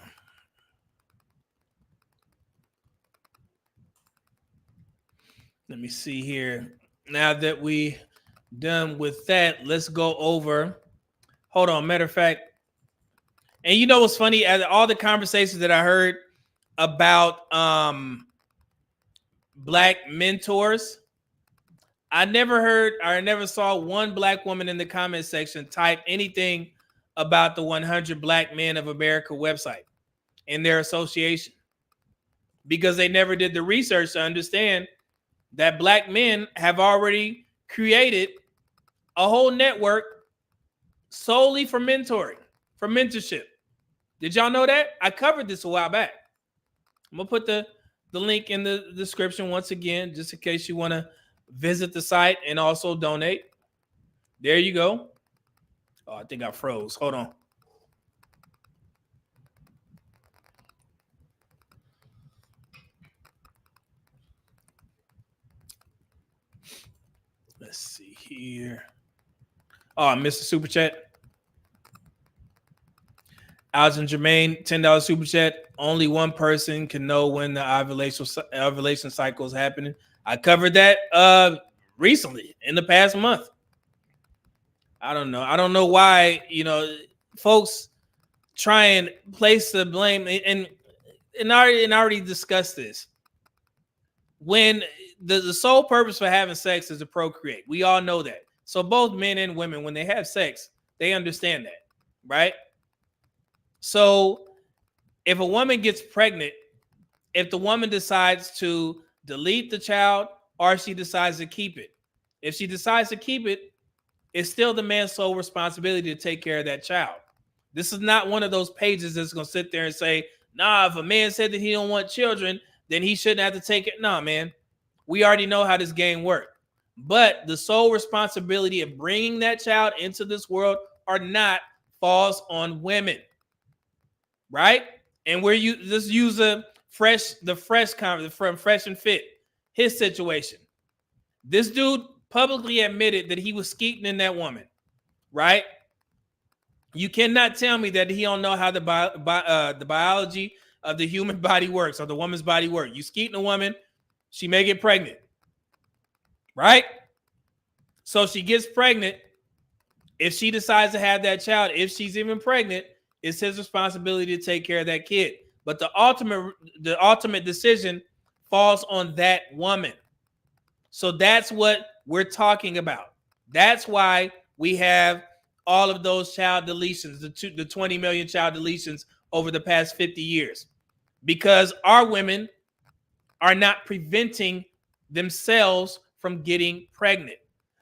Let me see here. Now that we done with that, let's go over. Hold on. Matter of fact, And you know what's funny? All the conversations that I heard about black mentors, I never saw one black woman in the comment section type anything about the 100 Black Men of America website and their association, because they never did the research to understand that black men have already created a whole network solely for mentoring, for mentorship. Did y'all know that? I covered this a while back. I'm gonna put the link in the description once again, just in case you want to visit the site and also donate. There you go. Oh, I think I froze. Hold on. Let's see here. Oh, I missed the super chat. Alton Jermaine, $10 super chat. Only one person can know when the ovulation cycle is happening. I covered that recently in the past month. I don't know. I don't know why, folks try and place the blame, and I already discussed this. When the sole purpose for having sex is to procreate. We all know that. So both men and women, when they have sex, they understand that, right? So if a woman gets pregnant, if the woman decides to delete the child or she decides to keep it, if she decides to keep it, it's still the man's sole responsibility to take care of that child. This is not one of those pages that's going to sit there and say, nah, if a man said that he don't want children, then he shouldn't have to take it. Nah, man, we already know how this game works. But the sole responsibility of bringing that child into this world or not falls on women, right? And where you just use the fresh comment from Fresh and Fit, his situation. This dude publicly admitted that he was skeeting in that woman, right? You cannot tell me that he don't know how the biology of the human body works or the woman's body works. You skeeting a woman, she may get pregnant, right? So she gets pregnant. If she decides to have that child, if she's even pregnant, it's his responsibility to take care of that kid. But the ultimate decision falls on that woman. So that's what we're talking about. That's why we have all of those child deletions, the 20 million child deletions over the past 50 years, because our women are not preventing themselves from getting pregnant.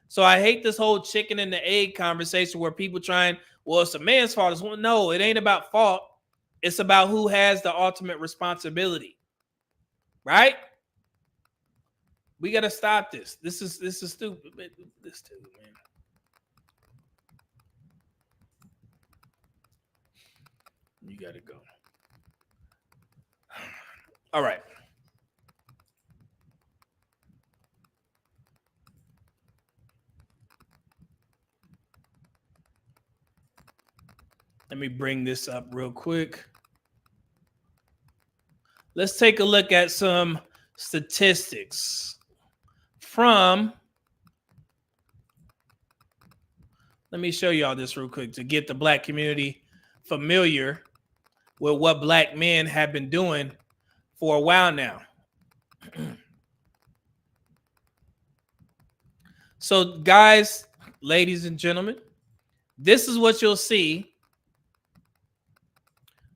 So I hate this whole chicken and the egg conversation where people trying, well, it's a man's fault. No, it ain't about fault. It's about who has the ultimate responsibility, right? We got to stop this. This is stupid. This too, man. You got to go. All right. Let me bring this up real quick. Let's take a look at some statistics from, let me show y'all this real quick to get the black community familiar with what black men have been doing for a while now. So guys, ladies and gentlemen, this is what you'll see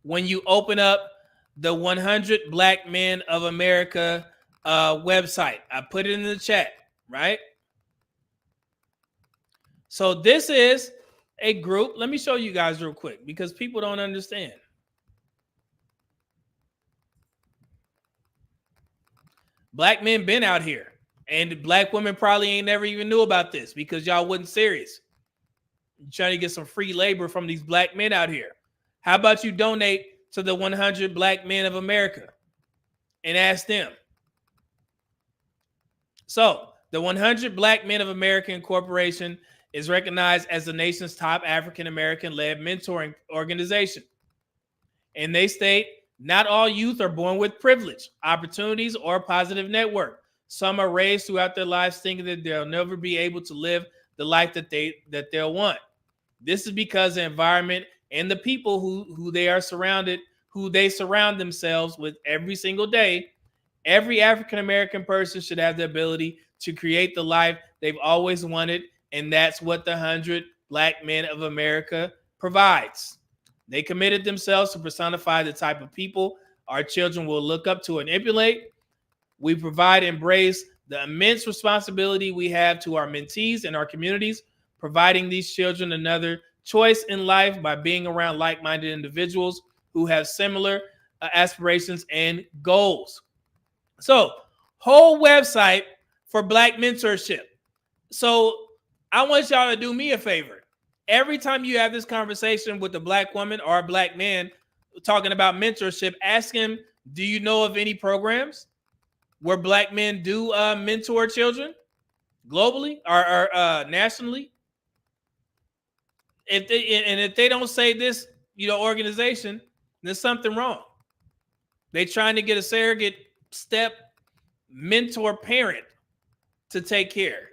when you open up the 100 Black Men of America website. I put it in the chat, right? So this is a group. Let me show you guys real quick because people don't understand. Black men been out here, and black women probably ain't never even knew about this because y'all wasn't serious. You're trying to get some free labor from these black men out here. How about you donate to the 100 Black Men of America and ask them? So the 100 Black Men of America Incorporation is recognized as the nation's top African-American-led mentoring organization. And they state, not all youth are born with privilege, opportunities, or a positive network. Some are raised throughout their lives thinking that they'll never be able to live the life that they'll want. This is because the environment and the people who they surround themselves with every single day. Every African-American person should have the ability to create the life they've always wanted, and that's what the 100 Black Men of America provides. They committed themselves to personify the type of people our children will look up to and emulate. We provide embrace the immense responsibility we have to our mentees and our communities, providing these children another choice in life by being around like-minded individuals who have similar aspirations and goals. So, whole website for Black mentorship. So, I want y'all to do me a favor. Every time you have this conversation with a Black woman or a Black man talking about mentorship, ask him, do you know of any programs where Black men do mentor children globally or nationally? If they don't say this, organization, there's something wrong. They trying to get a surrogate step mentor parent to take care.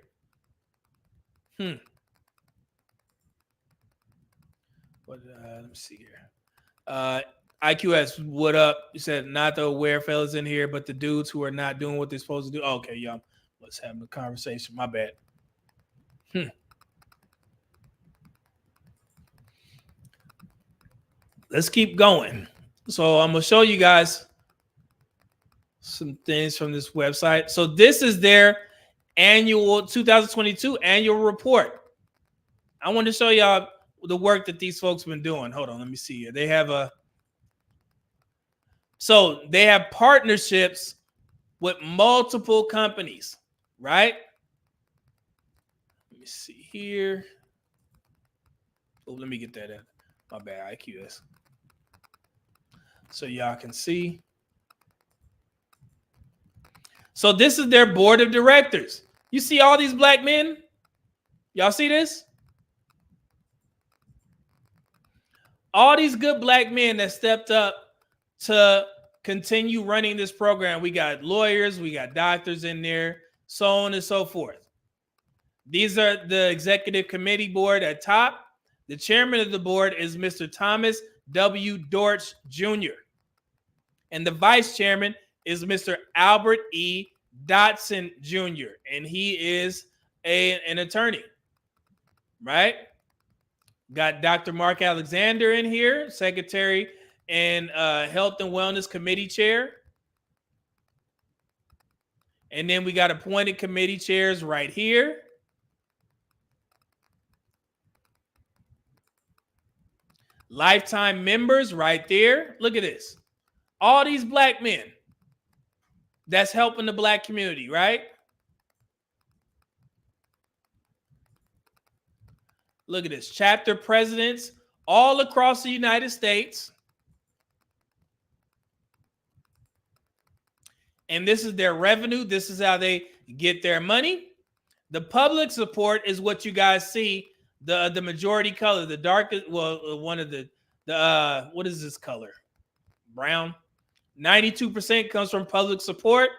But let me see here. IQS, what up? You said not the aware fellas in here, but the dudes who are not doing what they're supposed to do. Okay, y'all. Let's have a conversation. My bad. Let's keep going. So I'm gonna show you guys some things from this website. So this is their annual 2022 annual report. I want to show y'all the work that these folks have been doing. Hold on, let me see here. They have partnerships with multiple companies, right? Let me see here. Oh, let me get that in. My bad, IQS. So y'all can see. So this is their board of directors. You see all these Black men? Y'all see this? All these good Black men that stepped up to continue running this program. We got lawyers, we got doctors in there, so on and so forth. These are the executive committee board at top. The chairman of the board is Mr. Thomas W. Dortch Jr. And the vice chairman is Mr. Albert E. Dotson Jr. And he is an attorney, right? Got Dr. Mark Alexander in here, secretary and Health and Wellness Committee chair. And then we got appointed committee chairs right here. Lifetime members right there. Look at this. All these Black men that's helping the Black community, right? Look at this. Chapter presidents all across the United States. And this is their revenue. This is how they get their money. The public support is what you guys see. The majority color, the darkest, one of the what is this color? Brown. 92% comes from public support.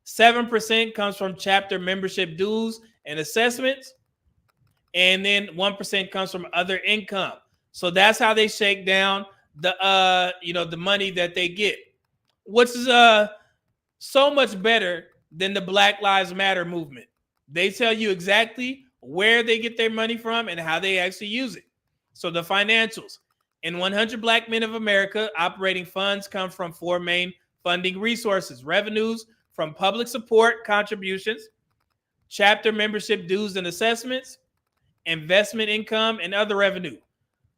7% comes from chapter membership dues and assessments. And then 1% comes from other income. So that's how they shake down the money that they get. Which is so much better than the Black Lives Matter movement. They tell you exactly where they get their money from and how they actually use it. So the financials. In 100 Black Men of America, operating funds come from four main funding resources: revenues from public support contributions, chapter membership dues and assessments, investment income, and other revenue.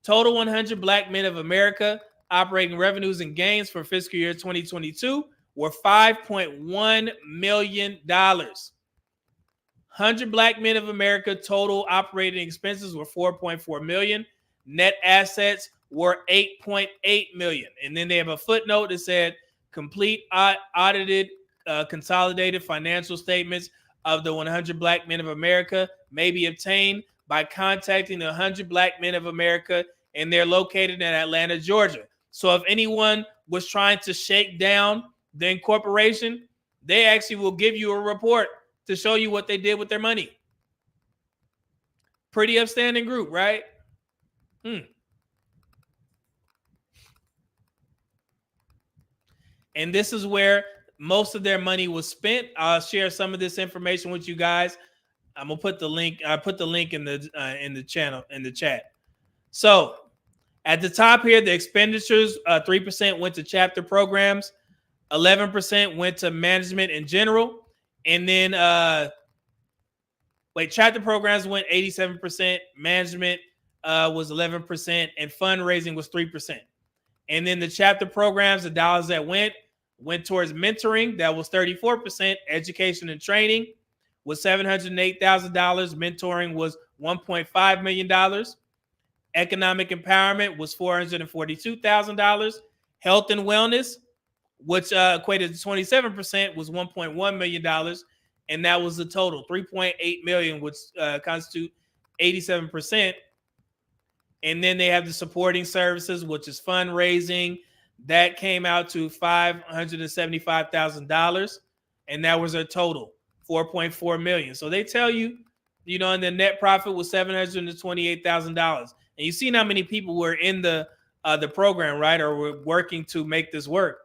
Total 100 Black Men of America operating revenues and gains for fiscal year 2022 were $5.1 million. 100 Black Men of America total operating expenses were $4.4 million. Net assets were $8.8 million. And then they have a footnote that said complete audited consolidated financial statements of the 100 Black Men of America may be obtained by contacting the 100 Black Men of America, and they're located in Atlanta, Georgia. So if anyone was trying to shake down the incorporation, they actually will give you a report to show you what they did with their money. Pretty upstanding group, right? And this is where most of their money was spent. I'll share some of this information with you guys. I'm gonna put the link. I put the link in the channel in the chat. So at the top here, the expenditures 3% went to chapter programs, 11% went to management in general, and then chapter programs went 87%, management was 11%, and fundraising was 3%. And then the chapter programs, the dollars that went towards mentoring, that was 34%, education and training was $708,000, mentoring was $1.5 million, economic empowerment was $442,000, health and wellness, which equated to 27%, was $1.1 million, and that was the total, $3.8 million, which constitute 87%. And then they have the supporting services, which is fundraising. That came out to $575,000, and that was their total, $4.4 million. So they tell you, and the net profit was $728,000. And you see how many people were in the program, right, or were working to make this work.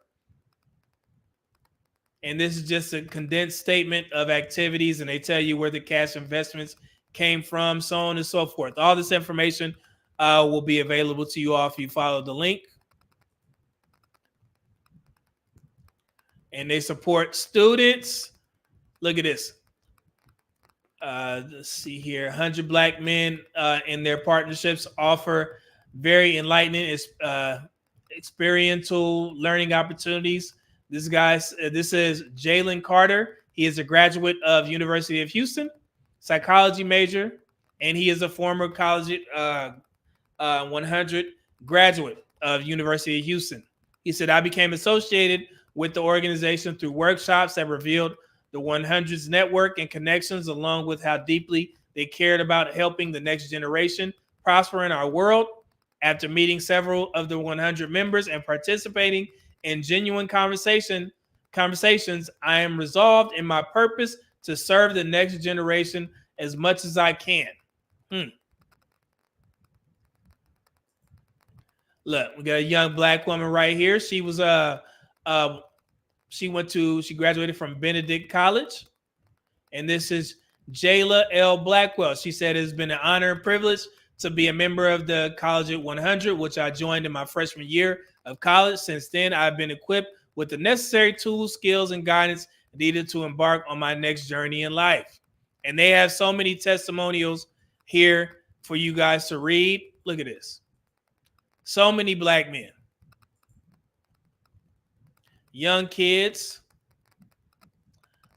And this is just a condensed statement of activities, and they tell you where the cash investments came from, so on and so forth. All this information will be available to you all if you follow the link. And they support students. Look at this. Let's see here. 100 Black men in their partnerships offer very enlightening experiential learning opportunities. This is Jalen Carter. He is a graduate of University of Houston, psychology major, and he is a former college 100 graduate of University of Houston. He said, I became associated with the organization through workshops that revealed the 100's network and connections, along with how deeply they cared about helping the next generation prosper in our world. After meeting several of the 100 members and participating in genuine conversations, I am resolved in my purpose to serve the next generation as much as I can. Look, we got a young Black woman right here. She was she graduated from Benedict College, and this is Jayla L. Blackwell. She said it's been an honor and privilege to be a member of the College at 100, which I joined in my freshman year of college. Since then, I've been equipped with the necessary tools, skills, and guidance needed to embark on my next journey in life. And they have so many testimonials here for you guys to read. Look at this. So many Black men, young kids.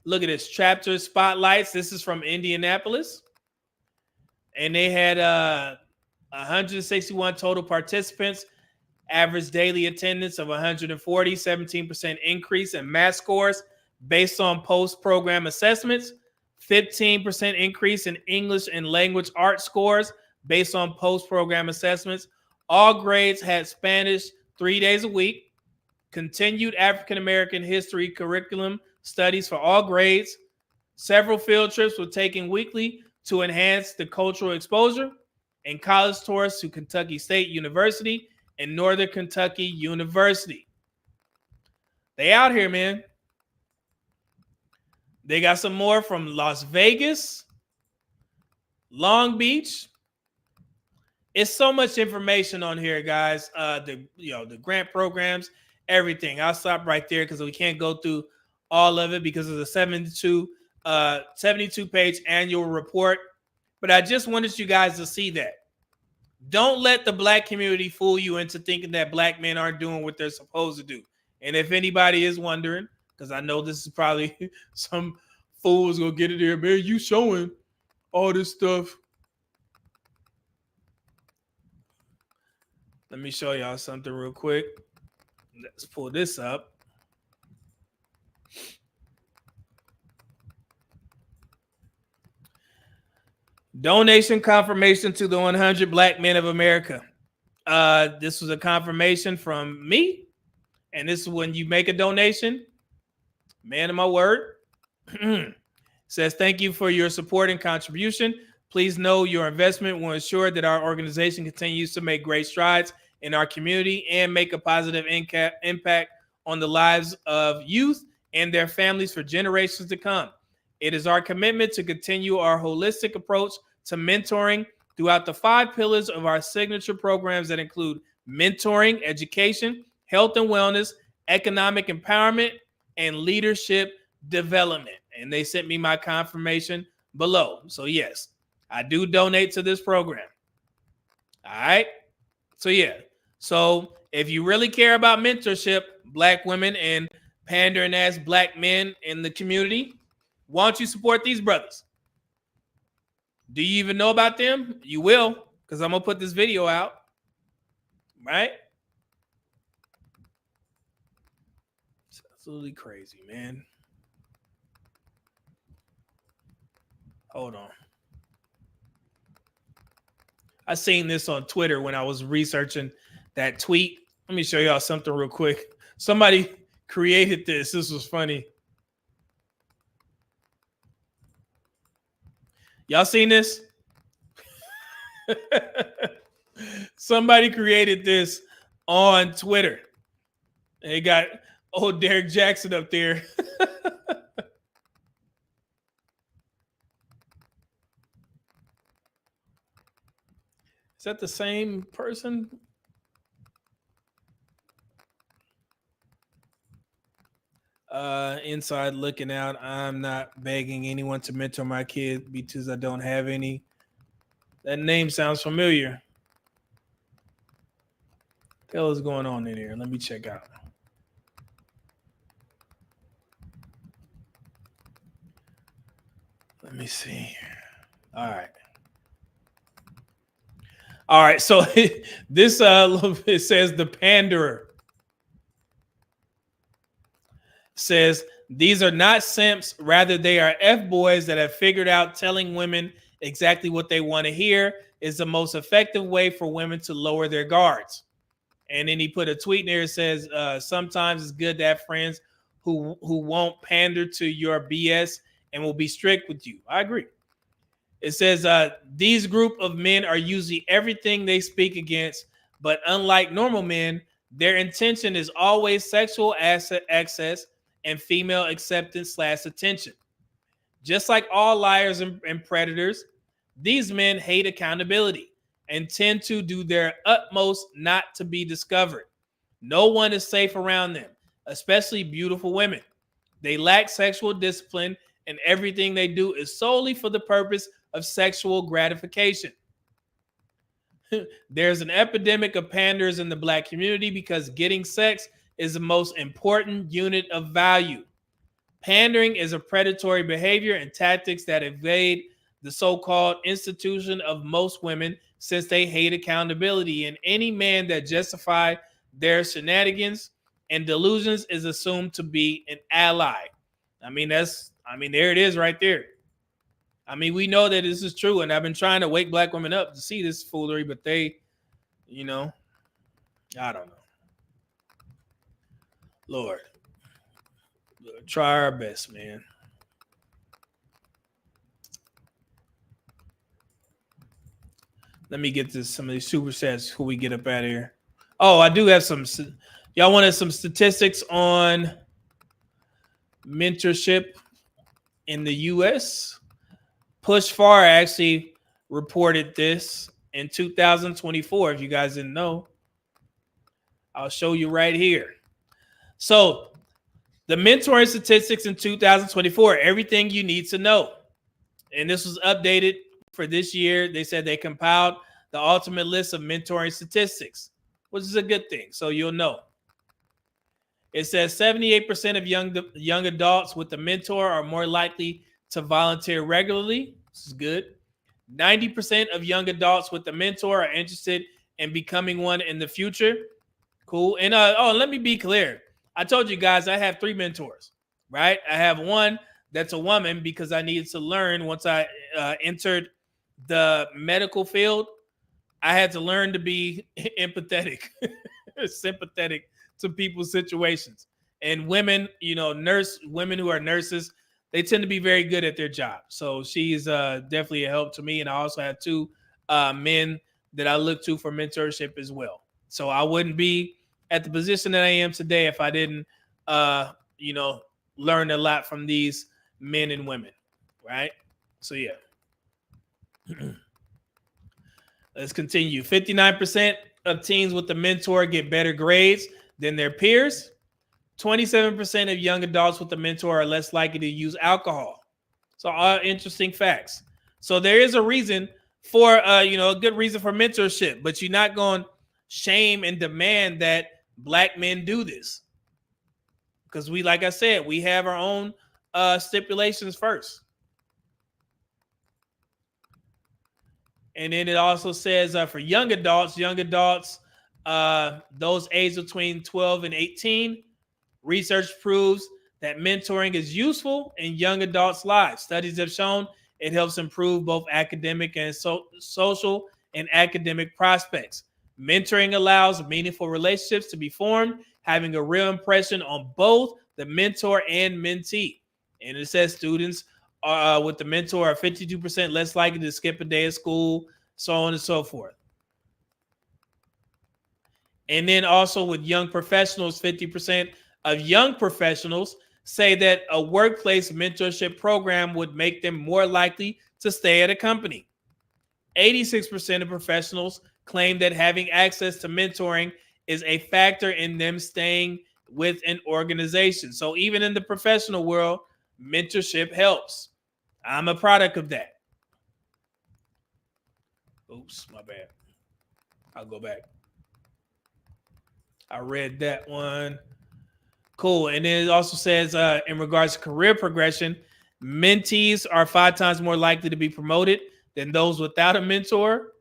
Look at this, chapter spotlights. This is from Indianapolis. And they had 161 total participants, average daily attendance of 140, 17% increase in math scores based on post-program assessments, 15% increase in English and language arts scores based on post-program assessments. All grades had Spanish 3 days a week, continued African-American history curriculum studies for all grades. Several field trips were taken weekly to enhance the cultural exposure, and college tours to Kentucky State University and Northern Kentucky University. They out here, man. They got some more from Las Vegas, Long Beach. It's so much information on here, guys. The grant programs, everything. I'll stop right there because we can't go through all of it because of the 72-page annual report. But I just wanted you guys to see that. Don't let the Black community fool you into thinking that Black men aren't doing what they're supposed to do. And if anybody is wondering, because I know this is probably some fools gonna get it here, man, you showing all this stuff. Let me show y'all something real quick. Let's pull this up. Donation confirmation to the 100 Black Men of America. This was a confirmation from me. And this is when you make a donation. Man of my word. Says, thank you for your support and contribution. Please know your investment will ensure that our organization continues to make great strides in our community and make a positive impact on the lives of youth and their families for generations to come. It is our commitment to continue our holistic approach to mentoring throughout the 5 pillars of our signature programs that include mentoring, education, health and wellness, economic empowerment, and leadership development. And they sent me my confirmation below. So yes, I do donate to this program. All right. So yeah. So if you really care about mentorship, black women and pandering ass black men in the community, why don't you support these brothers? Do you even know about them? You will, because I'm going to put this video out. Right? It's absolutely crazy, man. Hold on. I seen this on Twitter when I was researching that tweet. Let me show y'all something real quick. Somebody created this. This was funny. Y'all seen this? Somebody created this on Twitter. They got old Derek Jackson up there. Is that the same person? Inside looking out, I'm not begging anyone to mentor my kid because I don't have any. That name sounds familiar. What the hell is going on in here? Let me check out. Let me see. All right. All right. So this it says the panderer. Says these are not simps, rather they are F-boys that have figured out telling women exactly what they want to hear is the most effective way for women to lower their guards. And then he put a tweet there that says, sometimes it's good to have friends who won't pander to your BS and will be strict with you. I agree. It says, these group of men are usually everything they speak against, but unlike normal men, their intention is always sexual access and female acceptance / attention. Just like all liars and predators, these men hate accountability and tend to do their utmost not to be discovered. No one is safe around them, especially beautiful women. They lack sexual discipline, and everything they do is solely for the purpose of sexual gratification. There's an epidemic of panders in the black community because getting sex is the most important unit of value. Pandering is a predatory behavior and tactics that evade the so-called institution of most women since they hate accountability, and any man that justify their shenanigans and delusions is assumed to be an ally. There it is right there. I mean, we know that this is true, and I've been trying to wake black women up to see this foolery, but they, I don't know. Lord, try our best, man. Let me get to some of these super chats before we get up out of here. Oh, I do have some. Y'all wanted some statistics on mentorship in the U.S.? Push Far actually reported this in 2024. If you guys didn't know, I'll show you right here. So the mentoring statistics in 2024, everything you need to know. And this was updated for this year. They said they compiled the ultimate list of mentoring statistics, which is a good thing. So you'll know. It says 78% of young adults with a mentor are more likely to volunteer regularly. This is good. 90% of young adults with a mentor are interested in becoming one in the future. Cool. And let me be clear. I told you guys I have 3 mentors, right? I have one that's a woman because I needed to learn once I entered the medical field. I had to learn to be empathetic, sympathetic to people's situations. And women, women who are nurses, they tend to be very good at their job. So she's definitely a help to me. And I also have 2 men that I look to for mentorship as well. So I wouldn't be at the position that I am today if I didn't learn a lot from these men and women, right? So yeah. Let's continue. 59% of teens with a mentor get better grades than their peers. 27% of young adults with a mentor are less likely to use alcohol. So all interesting facts. So there is a reason for a good reason for mentorship, but you're not going to shame and demand that black men do this. Because we, like I said, we have our own stipulations first. And then it also says for young adults, those aged between 12 and 18, research proves that mentoring is useful in young adults' lives. Studies have shown it helps improve both academic and social and academic prospects. Mentoring allows meaningful relationships to be formed, having a real impression on both the mentor and mentee. And it says students with the mentor are 52% less likely to skip a day of school, so on and so forth. And then also with young professionals, 50% of young professionals say that a workplace mentorship program would make them more likely to stay at a company. 86% of professionals claim that having access to mentoring is a factor in them staying with an organization. So even in the professional world, mentorship helps. I'm a product of that. Oops, my bad. I'll go back. I read that one. Cool. And then it also says in regards to career progression, mentees are 5 times more likely to be promoted than those without a mentor.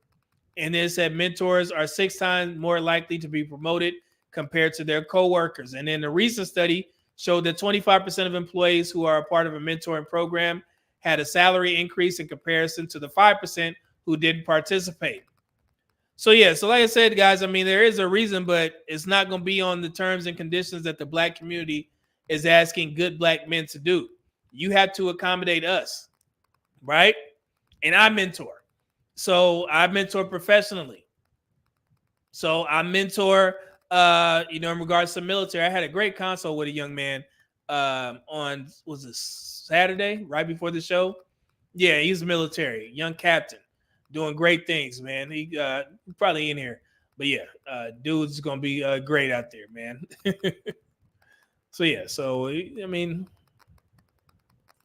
And then it said mentors are 6 times more likely to be promoted compared to their coworkers. And then the recent study showed that 25% of employees who are a part of a mentoring program had a salary increase in comparison to the 5% who didn't participate. So yeah, so like I said, guys, I mean, there is a reason, but it's not going to be on the terms and conditions that the black community is asking good black men to do. You have to accommodate us, right? And I mentor. So I mentor professionally. So I mentor, in regards to military. I had a great consult with a young man on, was it Saturday, right before the show? Yeah, he's military, young captain. Doing great things, man. He probably in here, but yeah, dude's gonna be great out there, man. So yeah, so I mean,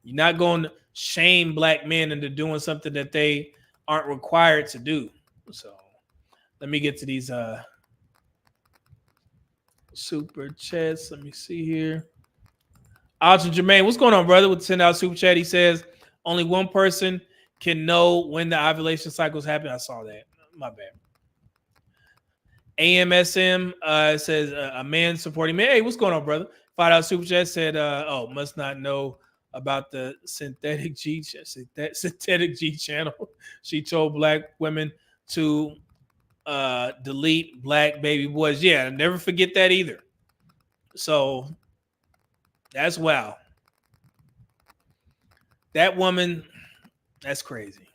you're not going to shame black men into doing something that they aren't required to do. So let me get to these super chats. Let me see here. Alton Jermaine, what's going on, brother? With the $10 super chat, he says only one person can know when the ovulation cycles happen. I saw that. My bad. AMSM says a man supporting me. Hey, what's going on, brother? $5 super chat said, must not know about the synthetic G channel. She told black women to delete black baby boys. Yeah, never forget that either. So that's wow. That woman, that's crazy.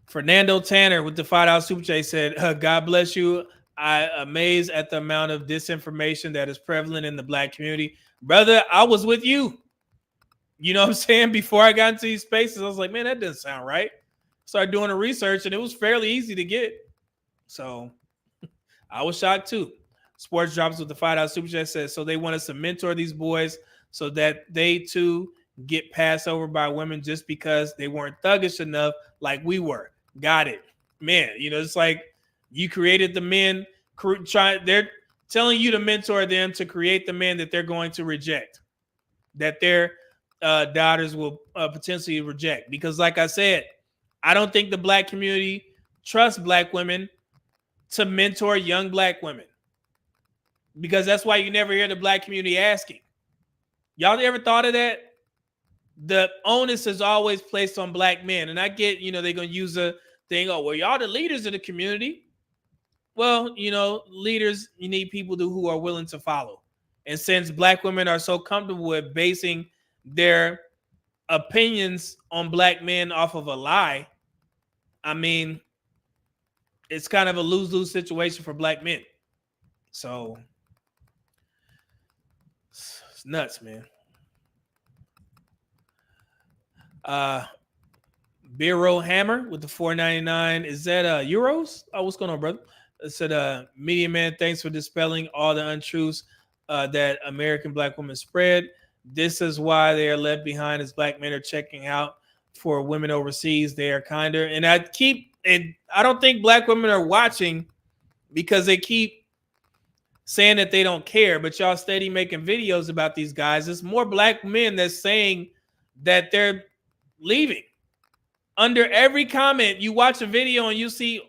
Fernando Tanner with the $5 super chat said, God bless you. I'm amazed at the amount of disinformation that is prevalent in the black community. Brother, I was with you. You know what I'm saying? Before I got into these spaces, I was like, man, that doesn't sound right. Started doing the research, and it was fairly easy to get. So I was shocked too. Sports Drops with the $5 super chat says, so they want us to mentor these boys so that they too get passed over by women just because they weren't thuggish enough like we were. Got it. Man, it's like you created the men. They're telling you to mentor them to create the men that they're going to reject, that their daughters will potentially reject. Because like I said, I don't think the black community trusts black women to mentor young black women. Because that's why you never hear the black community asking. Y'all ever thought of that? The onus is always placed on black men. And I get, they're going to use a thing, oh, well, y'all the leaders of the community. Well, leaders, you need people who are willing to follow. And since black women are so comfortable with basing their opinions on black men off of a lie, I mean, it's kind of a lose-lose situation for black men. So It's nuts, man. Biro Hammer with the $4.99. Is that euros? Oh, what's going on, brother? It said, Media Man, thanks for dispelling all the untruths that American black women spread. This is why they are left behind as black men are checking out for women overseas. They are kinder. And I don't think black women are watching because they keep saying that they don't care, but y'all steady making videos about these guys. It's more black men that's saying that they're leaving. Under every comment, you watch a video and you see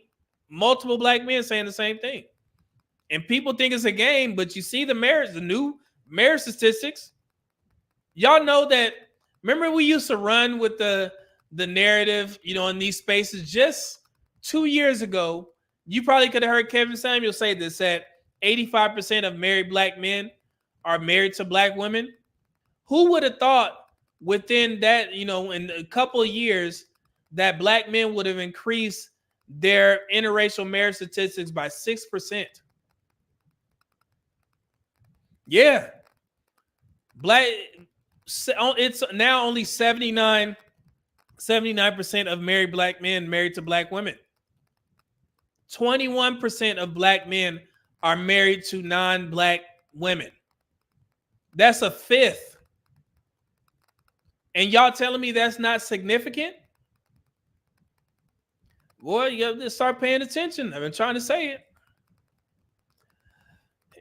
multiple black men saying the same thing. And people think it's a game, but you see the new marriage statistics. Y'all know that. Remember, we used to run with the narrative, in these spaces just 2 years ago. You probably could have heard Kevin Samuel say this, that 85% of married black men are married to black women. Who would have thought within that, in a couple of years, that black men would have increased their interracial marriage statistics by 6%? Yeah. It's now only 79% of married black men married to black women. 21% of black men are married to non-black women. That's a fifth. And y'all telling me that's not significant? Boy, you have to start paying attention. I've been trying to say it.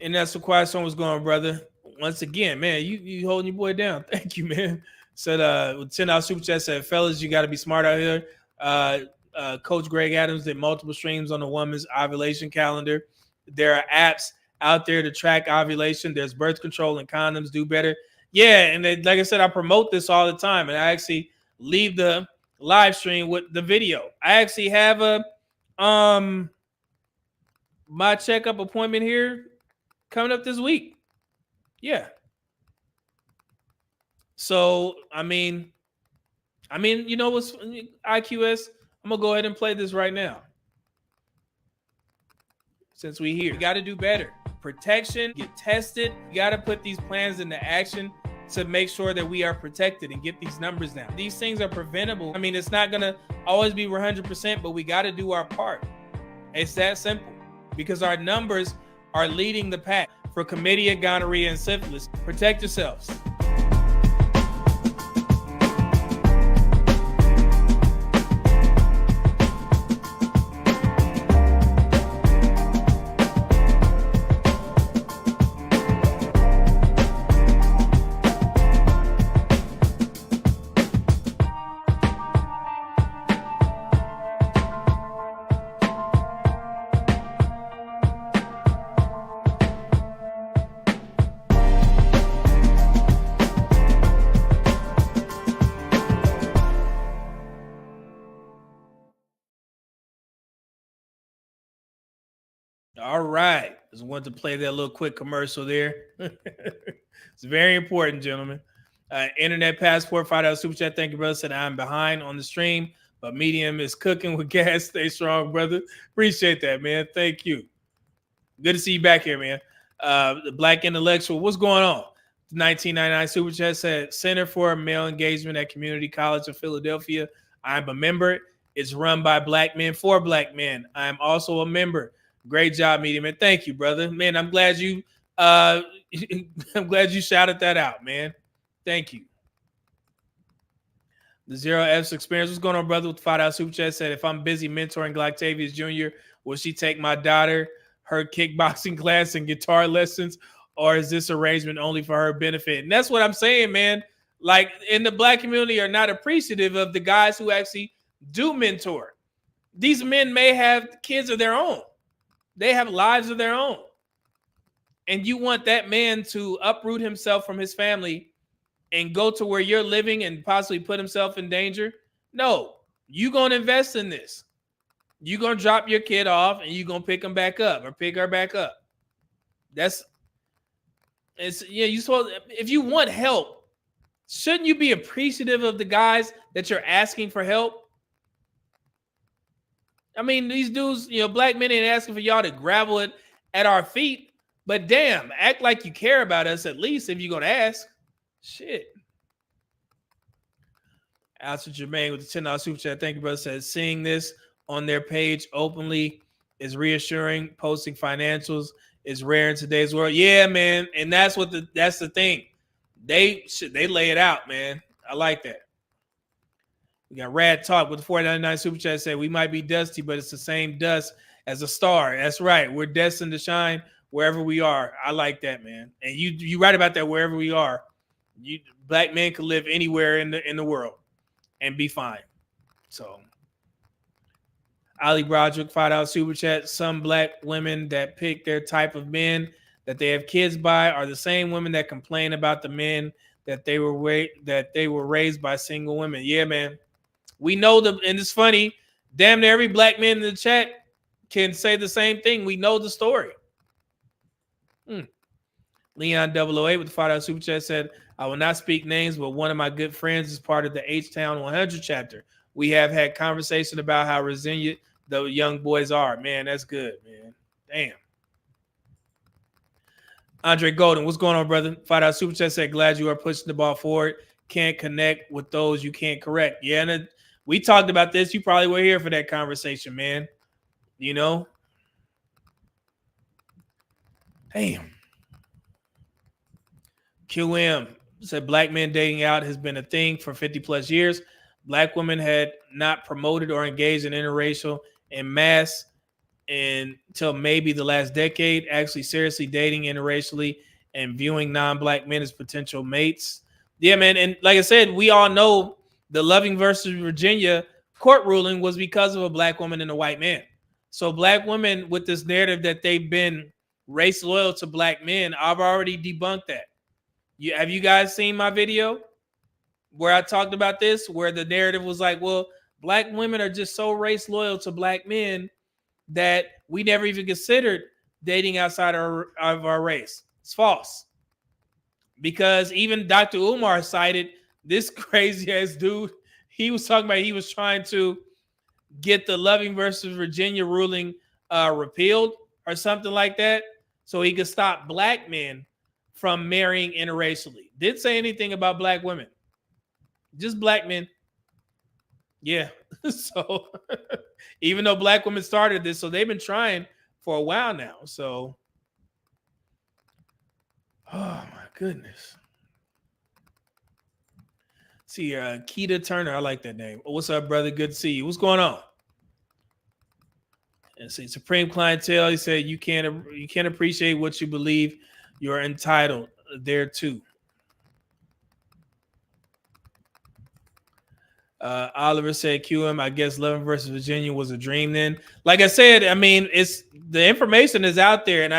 And that's what Quiet Storm was going, brother. Once again, man, you holding your boy down. Thank you, man. Said with $10 super chat, said, fellas, you got to be smart out here. Coach Greg Adams did multiple streams on the woman's ovulation calendar. There are apps out there to track ovulation. There's birth control and condoms. Do better. Yeah, and like I said, I promote this all the time, and I actually leave the live stream with the video. I actually have a my checkup appointment here coming up this week. Yeah. So I mean, you know what's IQS? I'm gonna go ahead and play this right now. Since we here, you got to do better. Protection, get tested. You got to put these plans into action to make sure that we are protected and get these numbers down. These things are preventable. I mean, it's not going to always be 100%, but we got to do our part. It's that simple because our numbers are leading the pack for chlamydia, gonorrhea, and syphilis. Protect yourselves. All right. Just wanted to play that little quick commercial there. It's very important, gentlemen. Internet Passport, $5 super chat. Thank you, brother. Said I'm behind on the stream, but Medium is cooking with gas. Stay strong, brother. Appreciate that, man. Thank you. Good to see you back here, man. The Black Intellectual, what's going on? 1999 super chat said Center for Male Engagement at Community College of Philadelphia. I'm a member. It's run by black men for black men. I'm also a member. Great job, Medium, man. Thank you, brother. Man, I'm glad you I'm glad you shouted that out, man. Thank you. The Zero F's experience. What's going on, brother? With $5 super chat said, if I'm busy mentoring Gloctavius Jr., will she take my daughter, her kickboxing class and guitar lessons, or is this arrangement only for her benefit? And that's what I'm saying, man. Like, in the black community are not appreciative of the guys who actually do mentor. These men may have kids of their own. They have lives of their own. And you want that man to uproot himself from his family and go to where you're living and possibly put himself in danger? No, you're going to invest in this. You're going to drop your kid off and you're going to pick him back up or pick her back up. You supposed, if you want help, shouldn't you be appreciative of the guys that you're asking for help? I mean, these dudes, black men ain't asking for y'all to gravel it at our feet. But damn, act like you care about us at least if you're gonna ask. Shit. Alfred Jermaine with the $10 super chat. Thank you, brother. Says seeing this on their page openly is reassuring. Posting financials is rare in today's world. Yeah, man. And that's the thing. They lay it out, man. I like that. We got Rad Talk with the $4.99 super chat. Say we might be dusty, but it's the same dust as a star. That's right. We're destined to shine wherever we are. I like that, man. And you right about that. Wherever we are, black men can live anywhere in the world and be fine. So, Ali Broderick, $5 super chat. Some black women that pick their type of men that they have kids by are the same women that complain about the men that they were raised by single women. Yeah, man. We know them, and it's funny. Damn near every black man in the chat can say the same thing. We know the story. Leon 008 with the $5 super chat said, I will not speak names, but one of my good friends is part of the H-Town 100 chapter. We have had conversation about how resilient the young boys are. Man, that's good, man. Damn. Andre Golden, what's going on, brother? $5 super chat said, glad you are pushing the ball forward. Can't connect with those you can't correct. Yeah, and we talked about this. You probably were here for that conversation, man. You know? Damn. QM said black men dating out has been a thing for 50 plus years. Black women had not promoted or engaged in interracial en masse until maybe the last decade, actually seriously dating interracially and viewing non-black men as potential mates. Yeah, man. And like I said, we all know the Loving versus Virginia court ruling was because of a black woman and a white man. So black women with this narrative that they've been race loyal to black men, I've already debunked that. Have you guys seen my video where I talked about this, where the narrative was like, well, black women are just so race loyal to black men that we never even considered dating outside of our race? It's false. Because even Dr. Umar cited this crazy ass dude. He was talking about he was trying to get the Loving versus Virginia ruling repealed or something like that so he could stop black men from marrying interracially. Didn't say anything about black women. Just black men. Yeah. So even though black women started this, so they've been trying for a while now. So, oh my goodness. See, Keita Turner, I like that name. What's up, brother? Good to see you. What's going on? And see, Supreme Clientele, he said you can't appreciate what you believe. You're entitled there too. Oliver said, QM, I guess Loving versus Virginia was a dream then. Like I said, I mean, it's the information is out there, and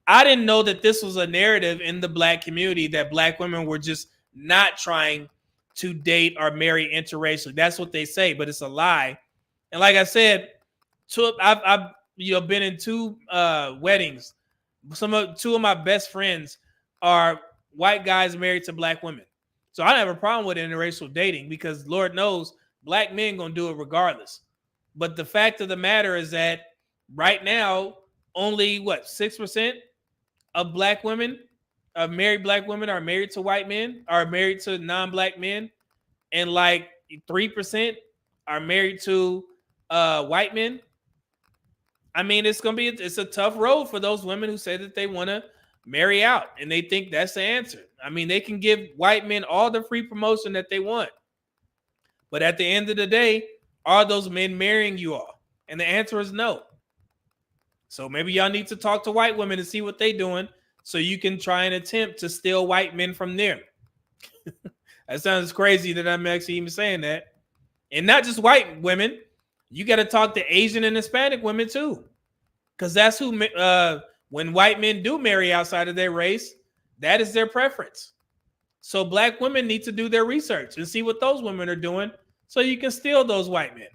I didn't know that this was a narrative in the black community that black women were just not trying to date or marry interracially. That's what they say, but it's a lie. And like I said, I've been in two weddings. Two of my best friends are white guys married to black women. So I don't have a problem with interracial dating because Lord knows black men gonna do it regardless. But the fact of the matter is that right now, only 6% of black women, married black women, are married to white men, are married to non-black men, and like 3% are married to white men. I mean, it's a tough road for those women who say that they want to marry out and they think that's the answer. I mean, they can give white men all the free promotion that they want. But at the end of the day, are those men marrying you all? And the answer is no. So maybe y'all need to talk to white women and see what they're doing so you can try and attempt to steal white men from them. That sounds crazy that I'm actually even saying that. And not just white women. You got to talk to Asian and Hispanic women too. Because that's who, when white men do marry outside of their race, that is their preference. So black women need to do their research and see what those women are doing so you can steal those white men.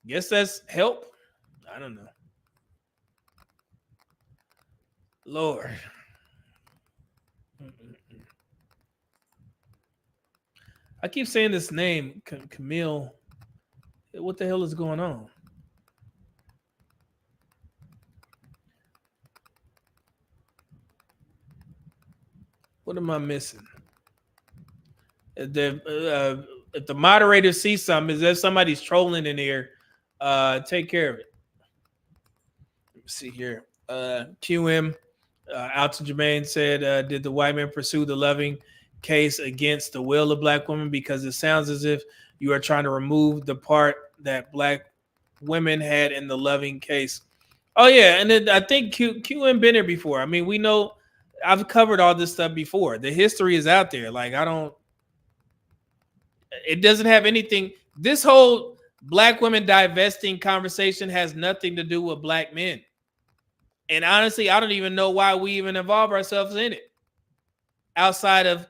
Guess that's help. I don't know. Lord. I keep saying this name, Camille. What the hell is going on? What am I missing? If the moderator sees something, is there somebody's trolling in here? Take care of it. Let me see here. QM Alton Jermaine said, did the white man pursue the loving case against the will of black women? Because it sounds as if you are trying to remove the part that black women had in the loving case. Oh, yeah. And then I think QM been here before. I mean, we know I've covered all this stuff before. The history is out there. Like, it doesn't have anything. This whole black women divesting conversation has nothing to do with black men. And honestly, I don't even know why we even involve ourselves in it. Outside of,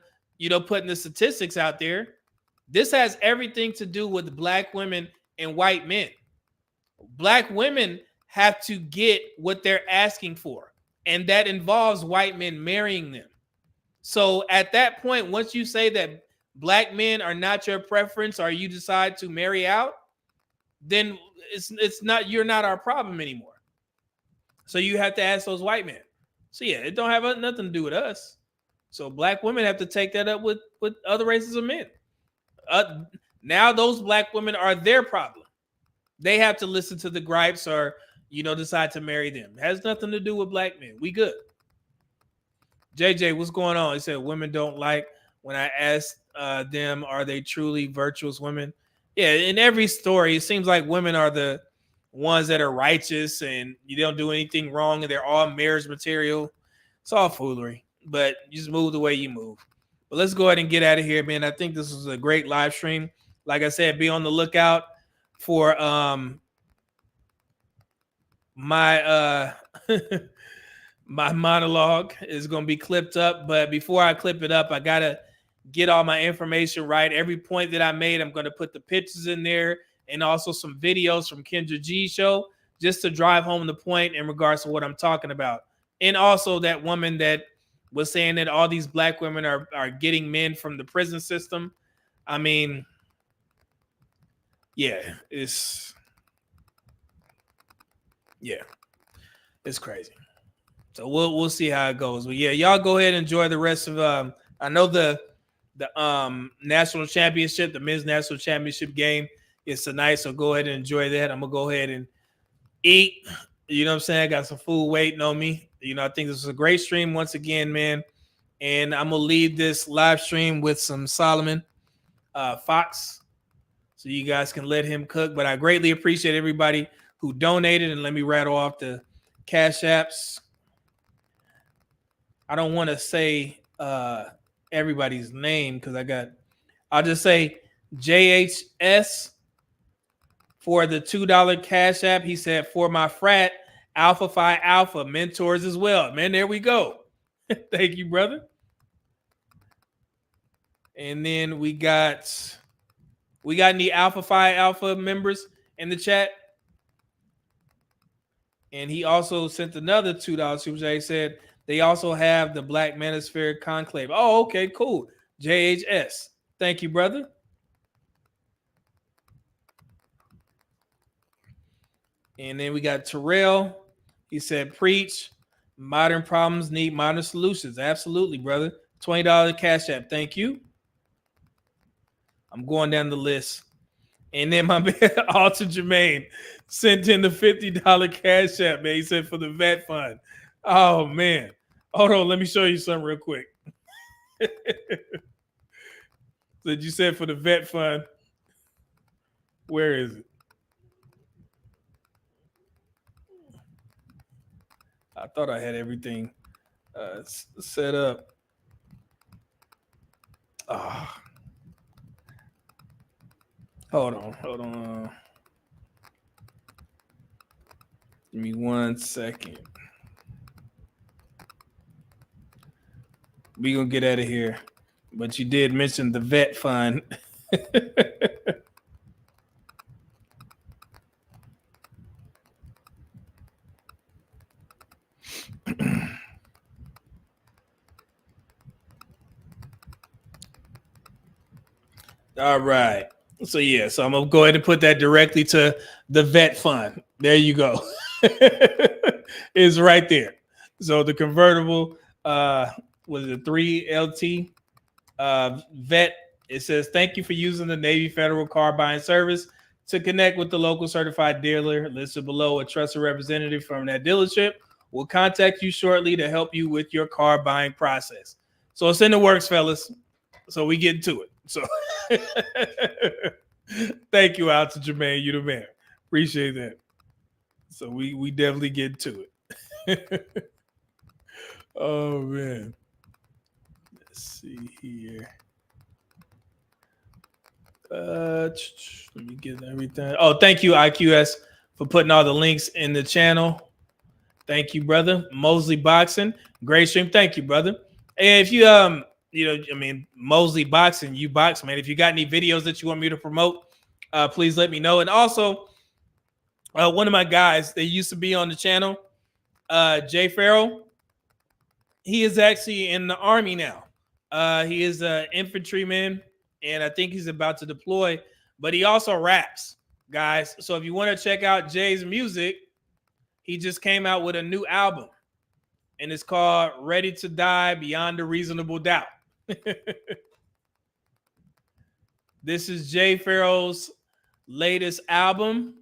putting the statistics out there, this has everything to do with black women and white men. Black women have to get what they're asking for, and that involves white men marrying them. So at that point, once you say that black men are not your preference, or you decide to marry out, then it's not, you're not our problem anymore. So you have to ask those white men. So yeah, it don't have nothing to do with us. So black women have to take that up with other races of men. Now those black women are their problem. They have to listen to the gripes or, decide to marry them. It has nothing to do with black men. We good. JJ, what's going on? He said women don't like when I ask them, are they truly virtuous women? Yeah, in every story, it seems like women are the ones that are righteous and you don't do anything wrong and they're all marriage material. It's all foolery, but you just move the way you move. But let's go ahead and get out of here, man. I think this was a great live stream. Like I said, be on the lookout for my my monologue is going to be clipped up. But before I clip it up, I got to get all my information right. Every point that I made, I'm going to put the pictures in there and also some videos from Kendra G's show just to drive home the point in regards to what I'm talking about. And also that woman that was saying that all these black women are getting men from the prison system. I mean, yeah, it's crazy. So we'll see how it goes. But yeah, y'all go ahead and enjoy the rest of I know the national championship, the men's national championship game is tonight. So go ahead and enjoy that. I'm gonna go ahead and eat. You know what I'm saying? I got some food waiting on me. I think this was a great stream once again, man. And I'm gonna leave this live stream with some Solomon Fox, so you guys can let him cook. But I greatly appreciate everybody who donated. And let me rattle off the Cash Apps. I don't want to say everybody's name because I'll just say JHS for the $2 Cash App. He said, for my frat, Alpha Phi Alpha mentors as well. Man, there we go. Thank you, brother. And then we got any Alpha Phi Alpha members in the chat. And he also sent another $2 super chat. He said they also have the Black Manosphere Conclave. Oh, okay, cool. JHS. Thank you, brother. And then we got Terrell. He said, preach. Modern problems need modern solutions. Absolutely, brother. $20 Cash App. Thank you. I'm going down the list. And then my man, Alton Jermaine, sent in the $50 Cash App, man. He said for the vet fund. Oh, man. Hold on. Let me show you something real quick. So you said for the vet fund. Where is it? I thought I had everything set up. Oh. Hold on. Give me 1 second. We're going to get out of here. But you did mention the vet fund. All right. So I'm gonna go ahead and put that directly to the vet fund. There you go. It's right there. So the convertible was it 3LT vet. It says, thank you for using the Navy Federal Car Buying Service. To connect with the local certified dealer listed below, a trusted representative from that dealership will contact you shortly to help you with your car buying process. So it's in the works, fellas. So we get to it. So thank you out to Jermaine. You the man. Appreciate that. So we definitely get to it. Oh man. Let's see here. Let me get everything. Oh, thank you, IQS, for putting all the links in the channel. Thank you, brother. Mosley Boxing, great stream. Thank you, brother. And if you Mosley Boxing, you box, man. If you got any videos that you want me to promote, please let me know. And also, one of my guys that used to be on the channel, Jay Farrell, he is actually in the Army now. He is an infantryman, and I think he's about to deploy, but he also raps, guys. So if you want to check out Jay's music, he just came out with a new album, and it's called Ready to Die Beyond a Reasonable Doubt. This is Jay Farrell's latest album.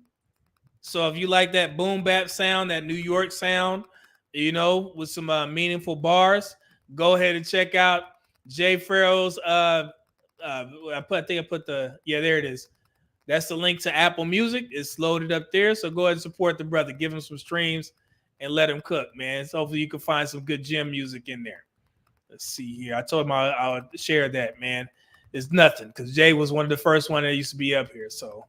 So if you like that boom bap sound, that New York sound, with some meaningful bars, go ahead and check out Jay Farrell's there it is. That's the link to Apple Music. It's loaded up there. So go ahead and support the brother. Give him some streams and let him cook, man. So hopefully you can find some good gym music in there. Let's see here. I told him I would share that, man. It's nothing because Jay was one of the first one that used to be up here. So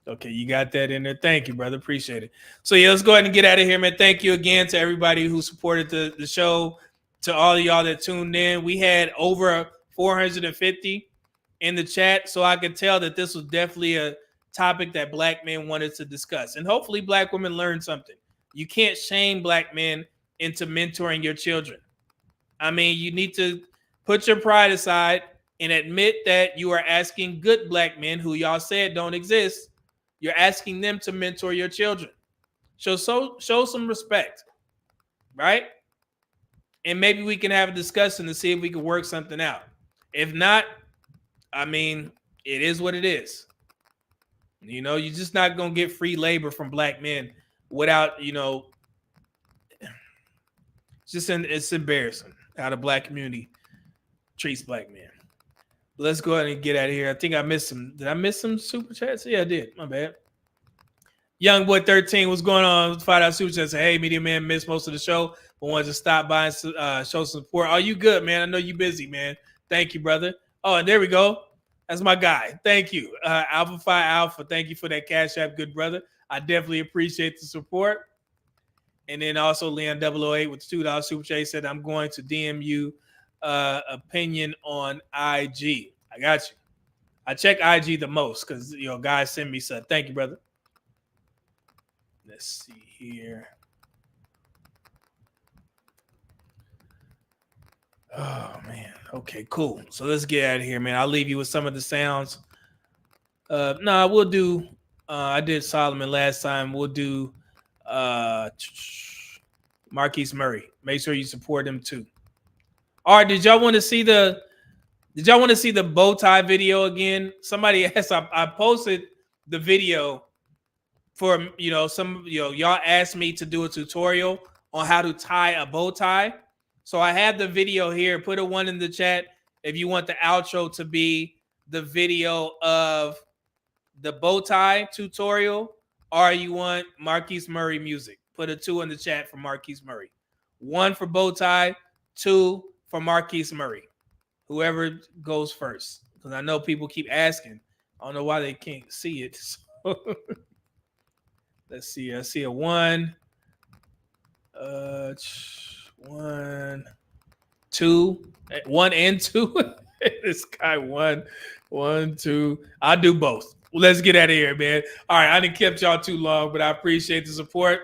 okay, you got that in there. Thank you, brother. Appreciate it. So yeah, let's go ahead and get out of here, man. Thank you again to everybody who supported the show. To all of y'all that tuned in. We had over 450 in the chat, so I could tell that this was definitely a topic that black men wanted to discuss. And hopefully black women learned something. You can't shame black men into mentoring your children. I mean, you need to put your pride aside and admit that you are asking good black men who y'all said don't exist. You're asking them to mentor your children. Show some respect, right? And maybe we can have a discussion to see if we can work something out. If not, I mean, it is what it is. You're just not going to get free labor from black men without, it's embarrassing how the black community treats black men. Let's go ahead and get out of here. I think I missed some. Did I miss some super chats? Yeah, I did. My bad. Young Boy 13, what's going on? $5 super chat. Say, hey, Media Man, missed most of the show, but wanted to stop by and show some support. Oh, you good, man? I know you busy, man. Thank you, brother. Oh, and there we go. That's my guy. Thank you. Alpha Phi Alpha, thank you for that Cash App, good brother. I definitely appreciate the support. And then also Leon 008 with the $2 super chat said, I'm going to DM you opinion on IG. I got you. I check IG the most because, guys send me stuff. Thank you, brother. Let's see here. Oh, man. Okay, cool. So let's get out of here, man. I'll leave you with some of the sounds. We'll do. I did Solomon last time. We'll do Marquise Murray. Make sure you support him too. All right. Did y'all want to see the bow tie video again? Somebody asked. I posted the video for y'all asked me to do a tutorial on how to tie a bow tie. So I have the video here. Put a 1 in the chat if you want the outro to be the video of the bow tie tutorial, or you want Marquise Murray music. Put a 2 in the chat for Marquise Murray. 1 for bow tie, 2 for Marquise Murray. Whoever goes first, because I know people keep asking. I don't know why they can't see it. So let's see. I see a 1. 1, 2, 1 and 2. This guy 1, 2. I'll do both. Let's get out of here, man. All right, I didn't kept y'all too long, but I appreciate the support.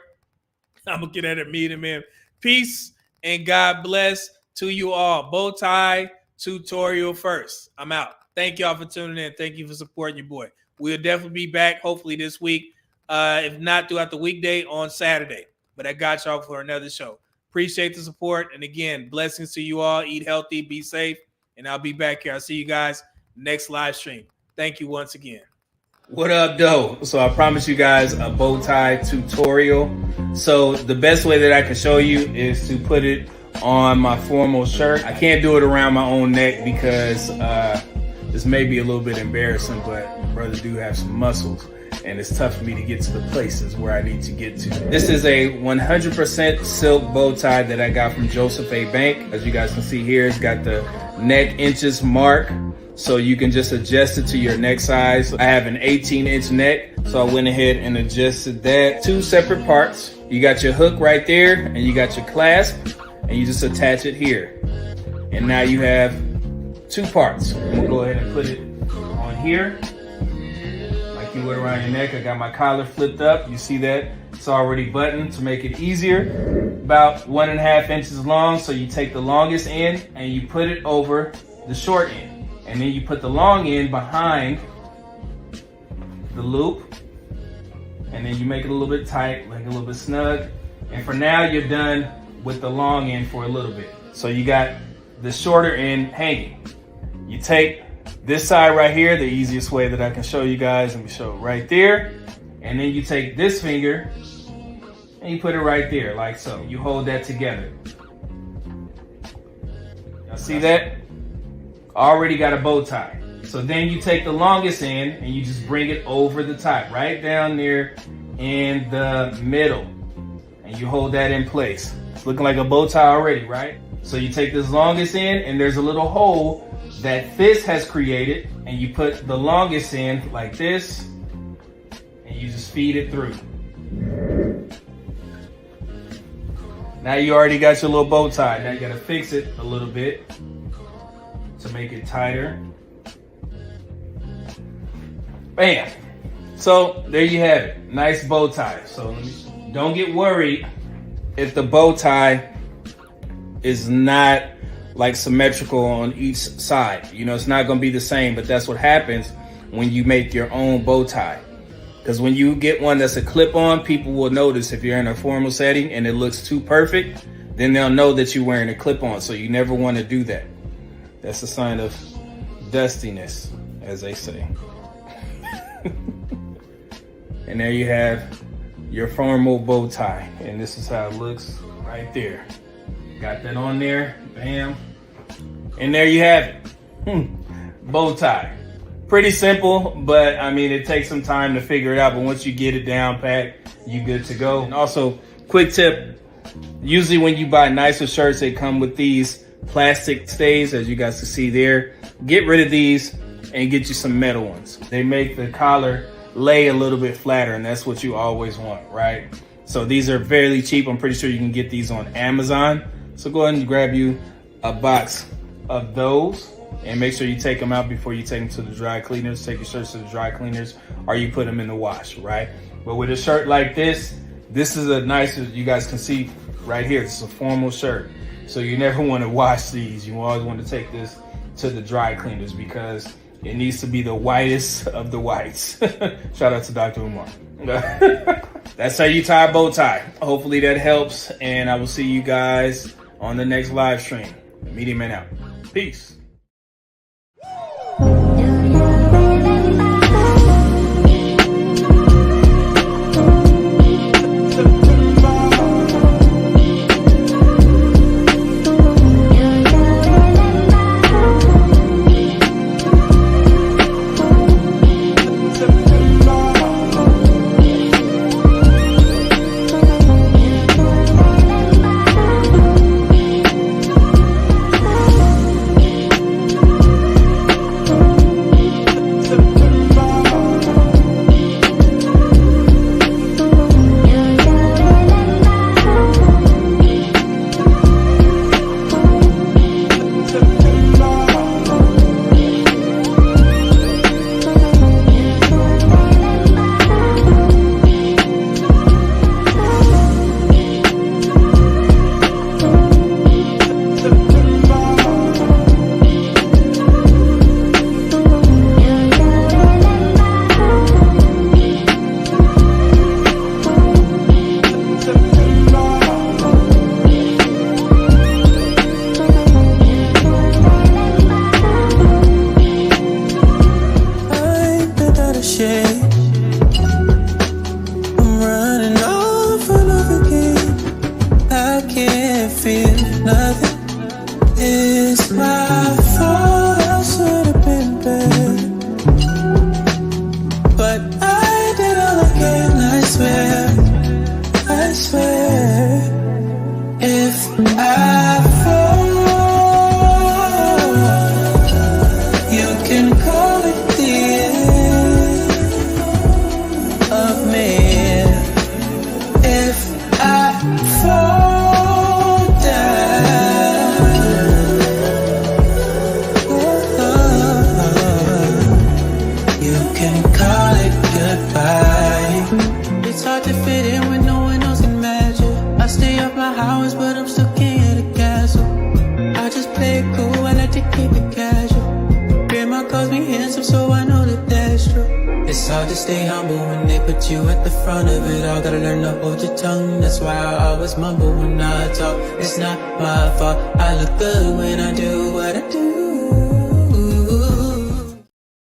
I'm gonna get at it, meeting, man. Peace and God bless to you all. Bow tie tutorial first. I'm out. Thank y'all for tuning in. Thank you for supporting your boy. We'll definitely be back hopefully this week. If not throughout the weekday on Saturday. But I got y'all for another show. Appreciate the support. And again, blessings to you all. Eat healthy, be safe, and I'll be back here. I'll see you guys next live stream. Thank you once again. What up, though? So I promised you guys a bow tie tutorial. So the best way that I can show you is to put it on my formal shirt. I can't do it around my own neck because this may be a little bit embarrassing, but brothers do have some muscles and it's tough for me to get to the places where I need to get to. This is a 100% silk bow tie that I got from Joseph A. Bank. As you guys can see here, it's got the neck inches mark, so you can just adjust it to your neck size. I have an 18-inch neck, so I went ahead and adjusted that. Two separate parts. You got your hook right there, and you got your clasp, and you just attach it here. And now you have two parts. I'm gonna go ahead and put it on here, like you would around your neck. I got my collar flipped up. You see that? It's already buttoned to make it easier. About 1.5 inches long, so you take the longest end and you put it over the short end. And then you put the long end behind the loop, and then you make it a little bit tight, like a little bit snug. And for now, you're done with the long end for a little bit. So you got the shorter end hanging. You take this side right here, the easiest way that I can show you guys, let me show it right there. And then you take this finger and you put it right there, like so. You hold that together. Y'all see that? Already got a bow tie. So then you take the longest end and you just bring it over the top, right down there in the middle. And you hold that in place. It's looking like a bow tie already, right? So you take this longest end and there's a little hole that this has created, and you put the longest end like this and you just feed it through. Now you already got your little bow tie. Now you gotta fix it a little bit to make it tighter. Bam. So there you have it. Nice bow tie. So don't get worried if the bow tie is not like symmetrical on each side. You know, it's not gonna be the same, but that's what happens when you make your own bow tie. Because when you get one that's a clip-on, people will notice if you're in a formal setting and it looks too perfect, then they'll know that you're wearing a clip-on. So you never want to do that. That's a sign of dustiness, as they say. And there you have your formal bow tie. And this is how it looks right there. Got that on there, bam. And there you have it, bow tie. Pretty simple, but I mean, it takes some time to figure it out. But once you get it down pat, you good to go. And also, quick tip, usually when you buy nicer shirts, they come with these plastic stays, as you guys can see there. Get rid of these and get you some metal ones. They make the collar lay a little bit flatter, and that's what you always want, right? So these are fairly cheap. I'm pretty sure you can get these on Amazon. So go ahead and grab you a box of those and make sure you take them out before you take them to the dry cleaners. Take your shirts to the dry cleaners, or you put them in the wash, right? But with a shirt like this is a nice, you guys can see right here, this is a formal shirt. So you never want to wash these. You always want to take this to the dry cleaners because it needs to be the whitest of the whites. Shout out to Dr. Umar. That's how you tie a bow tie. Hopefully that helps, and I will see you guys on the next live stream. Media Man out. Peace. stay humble when they put you at the front of it all. Gotta learn to hold your tongue, that's why I always mumble when I talk. It's not my fault, I look good when I do what I do.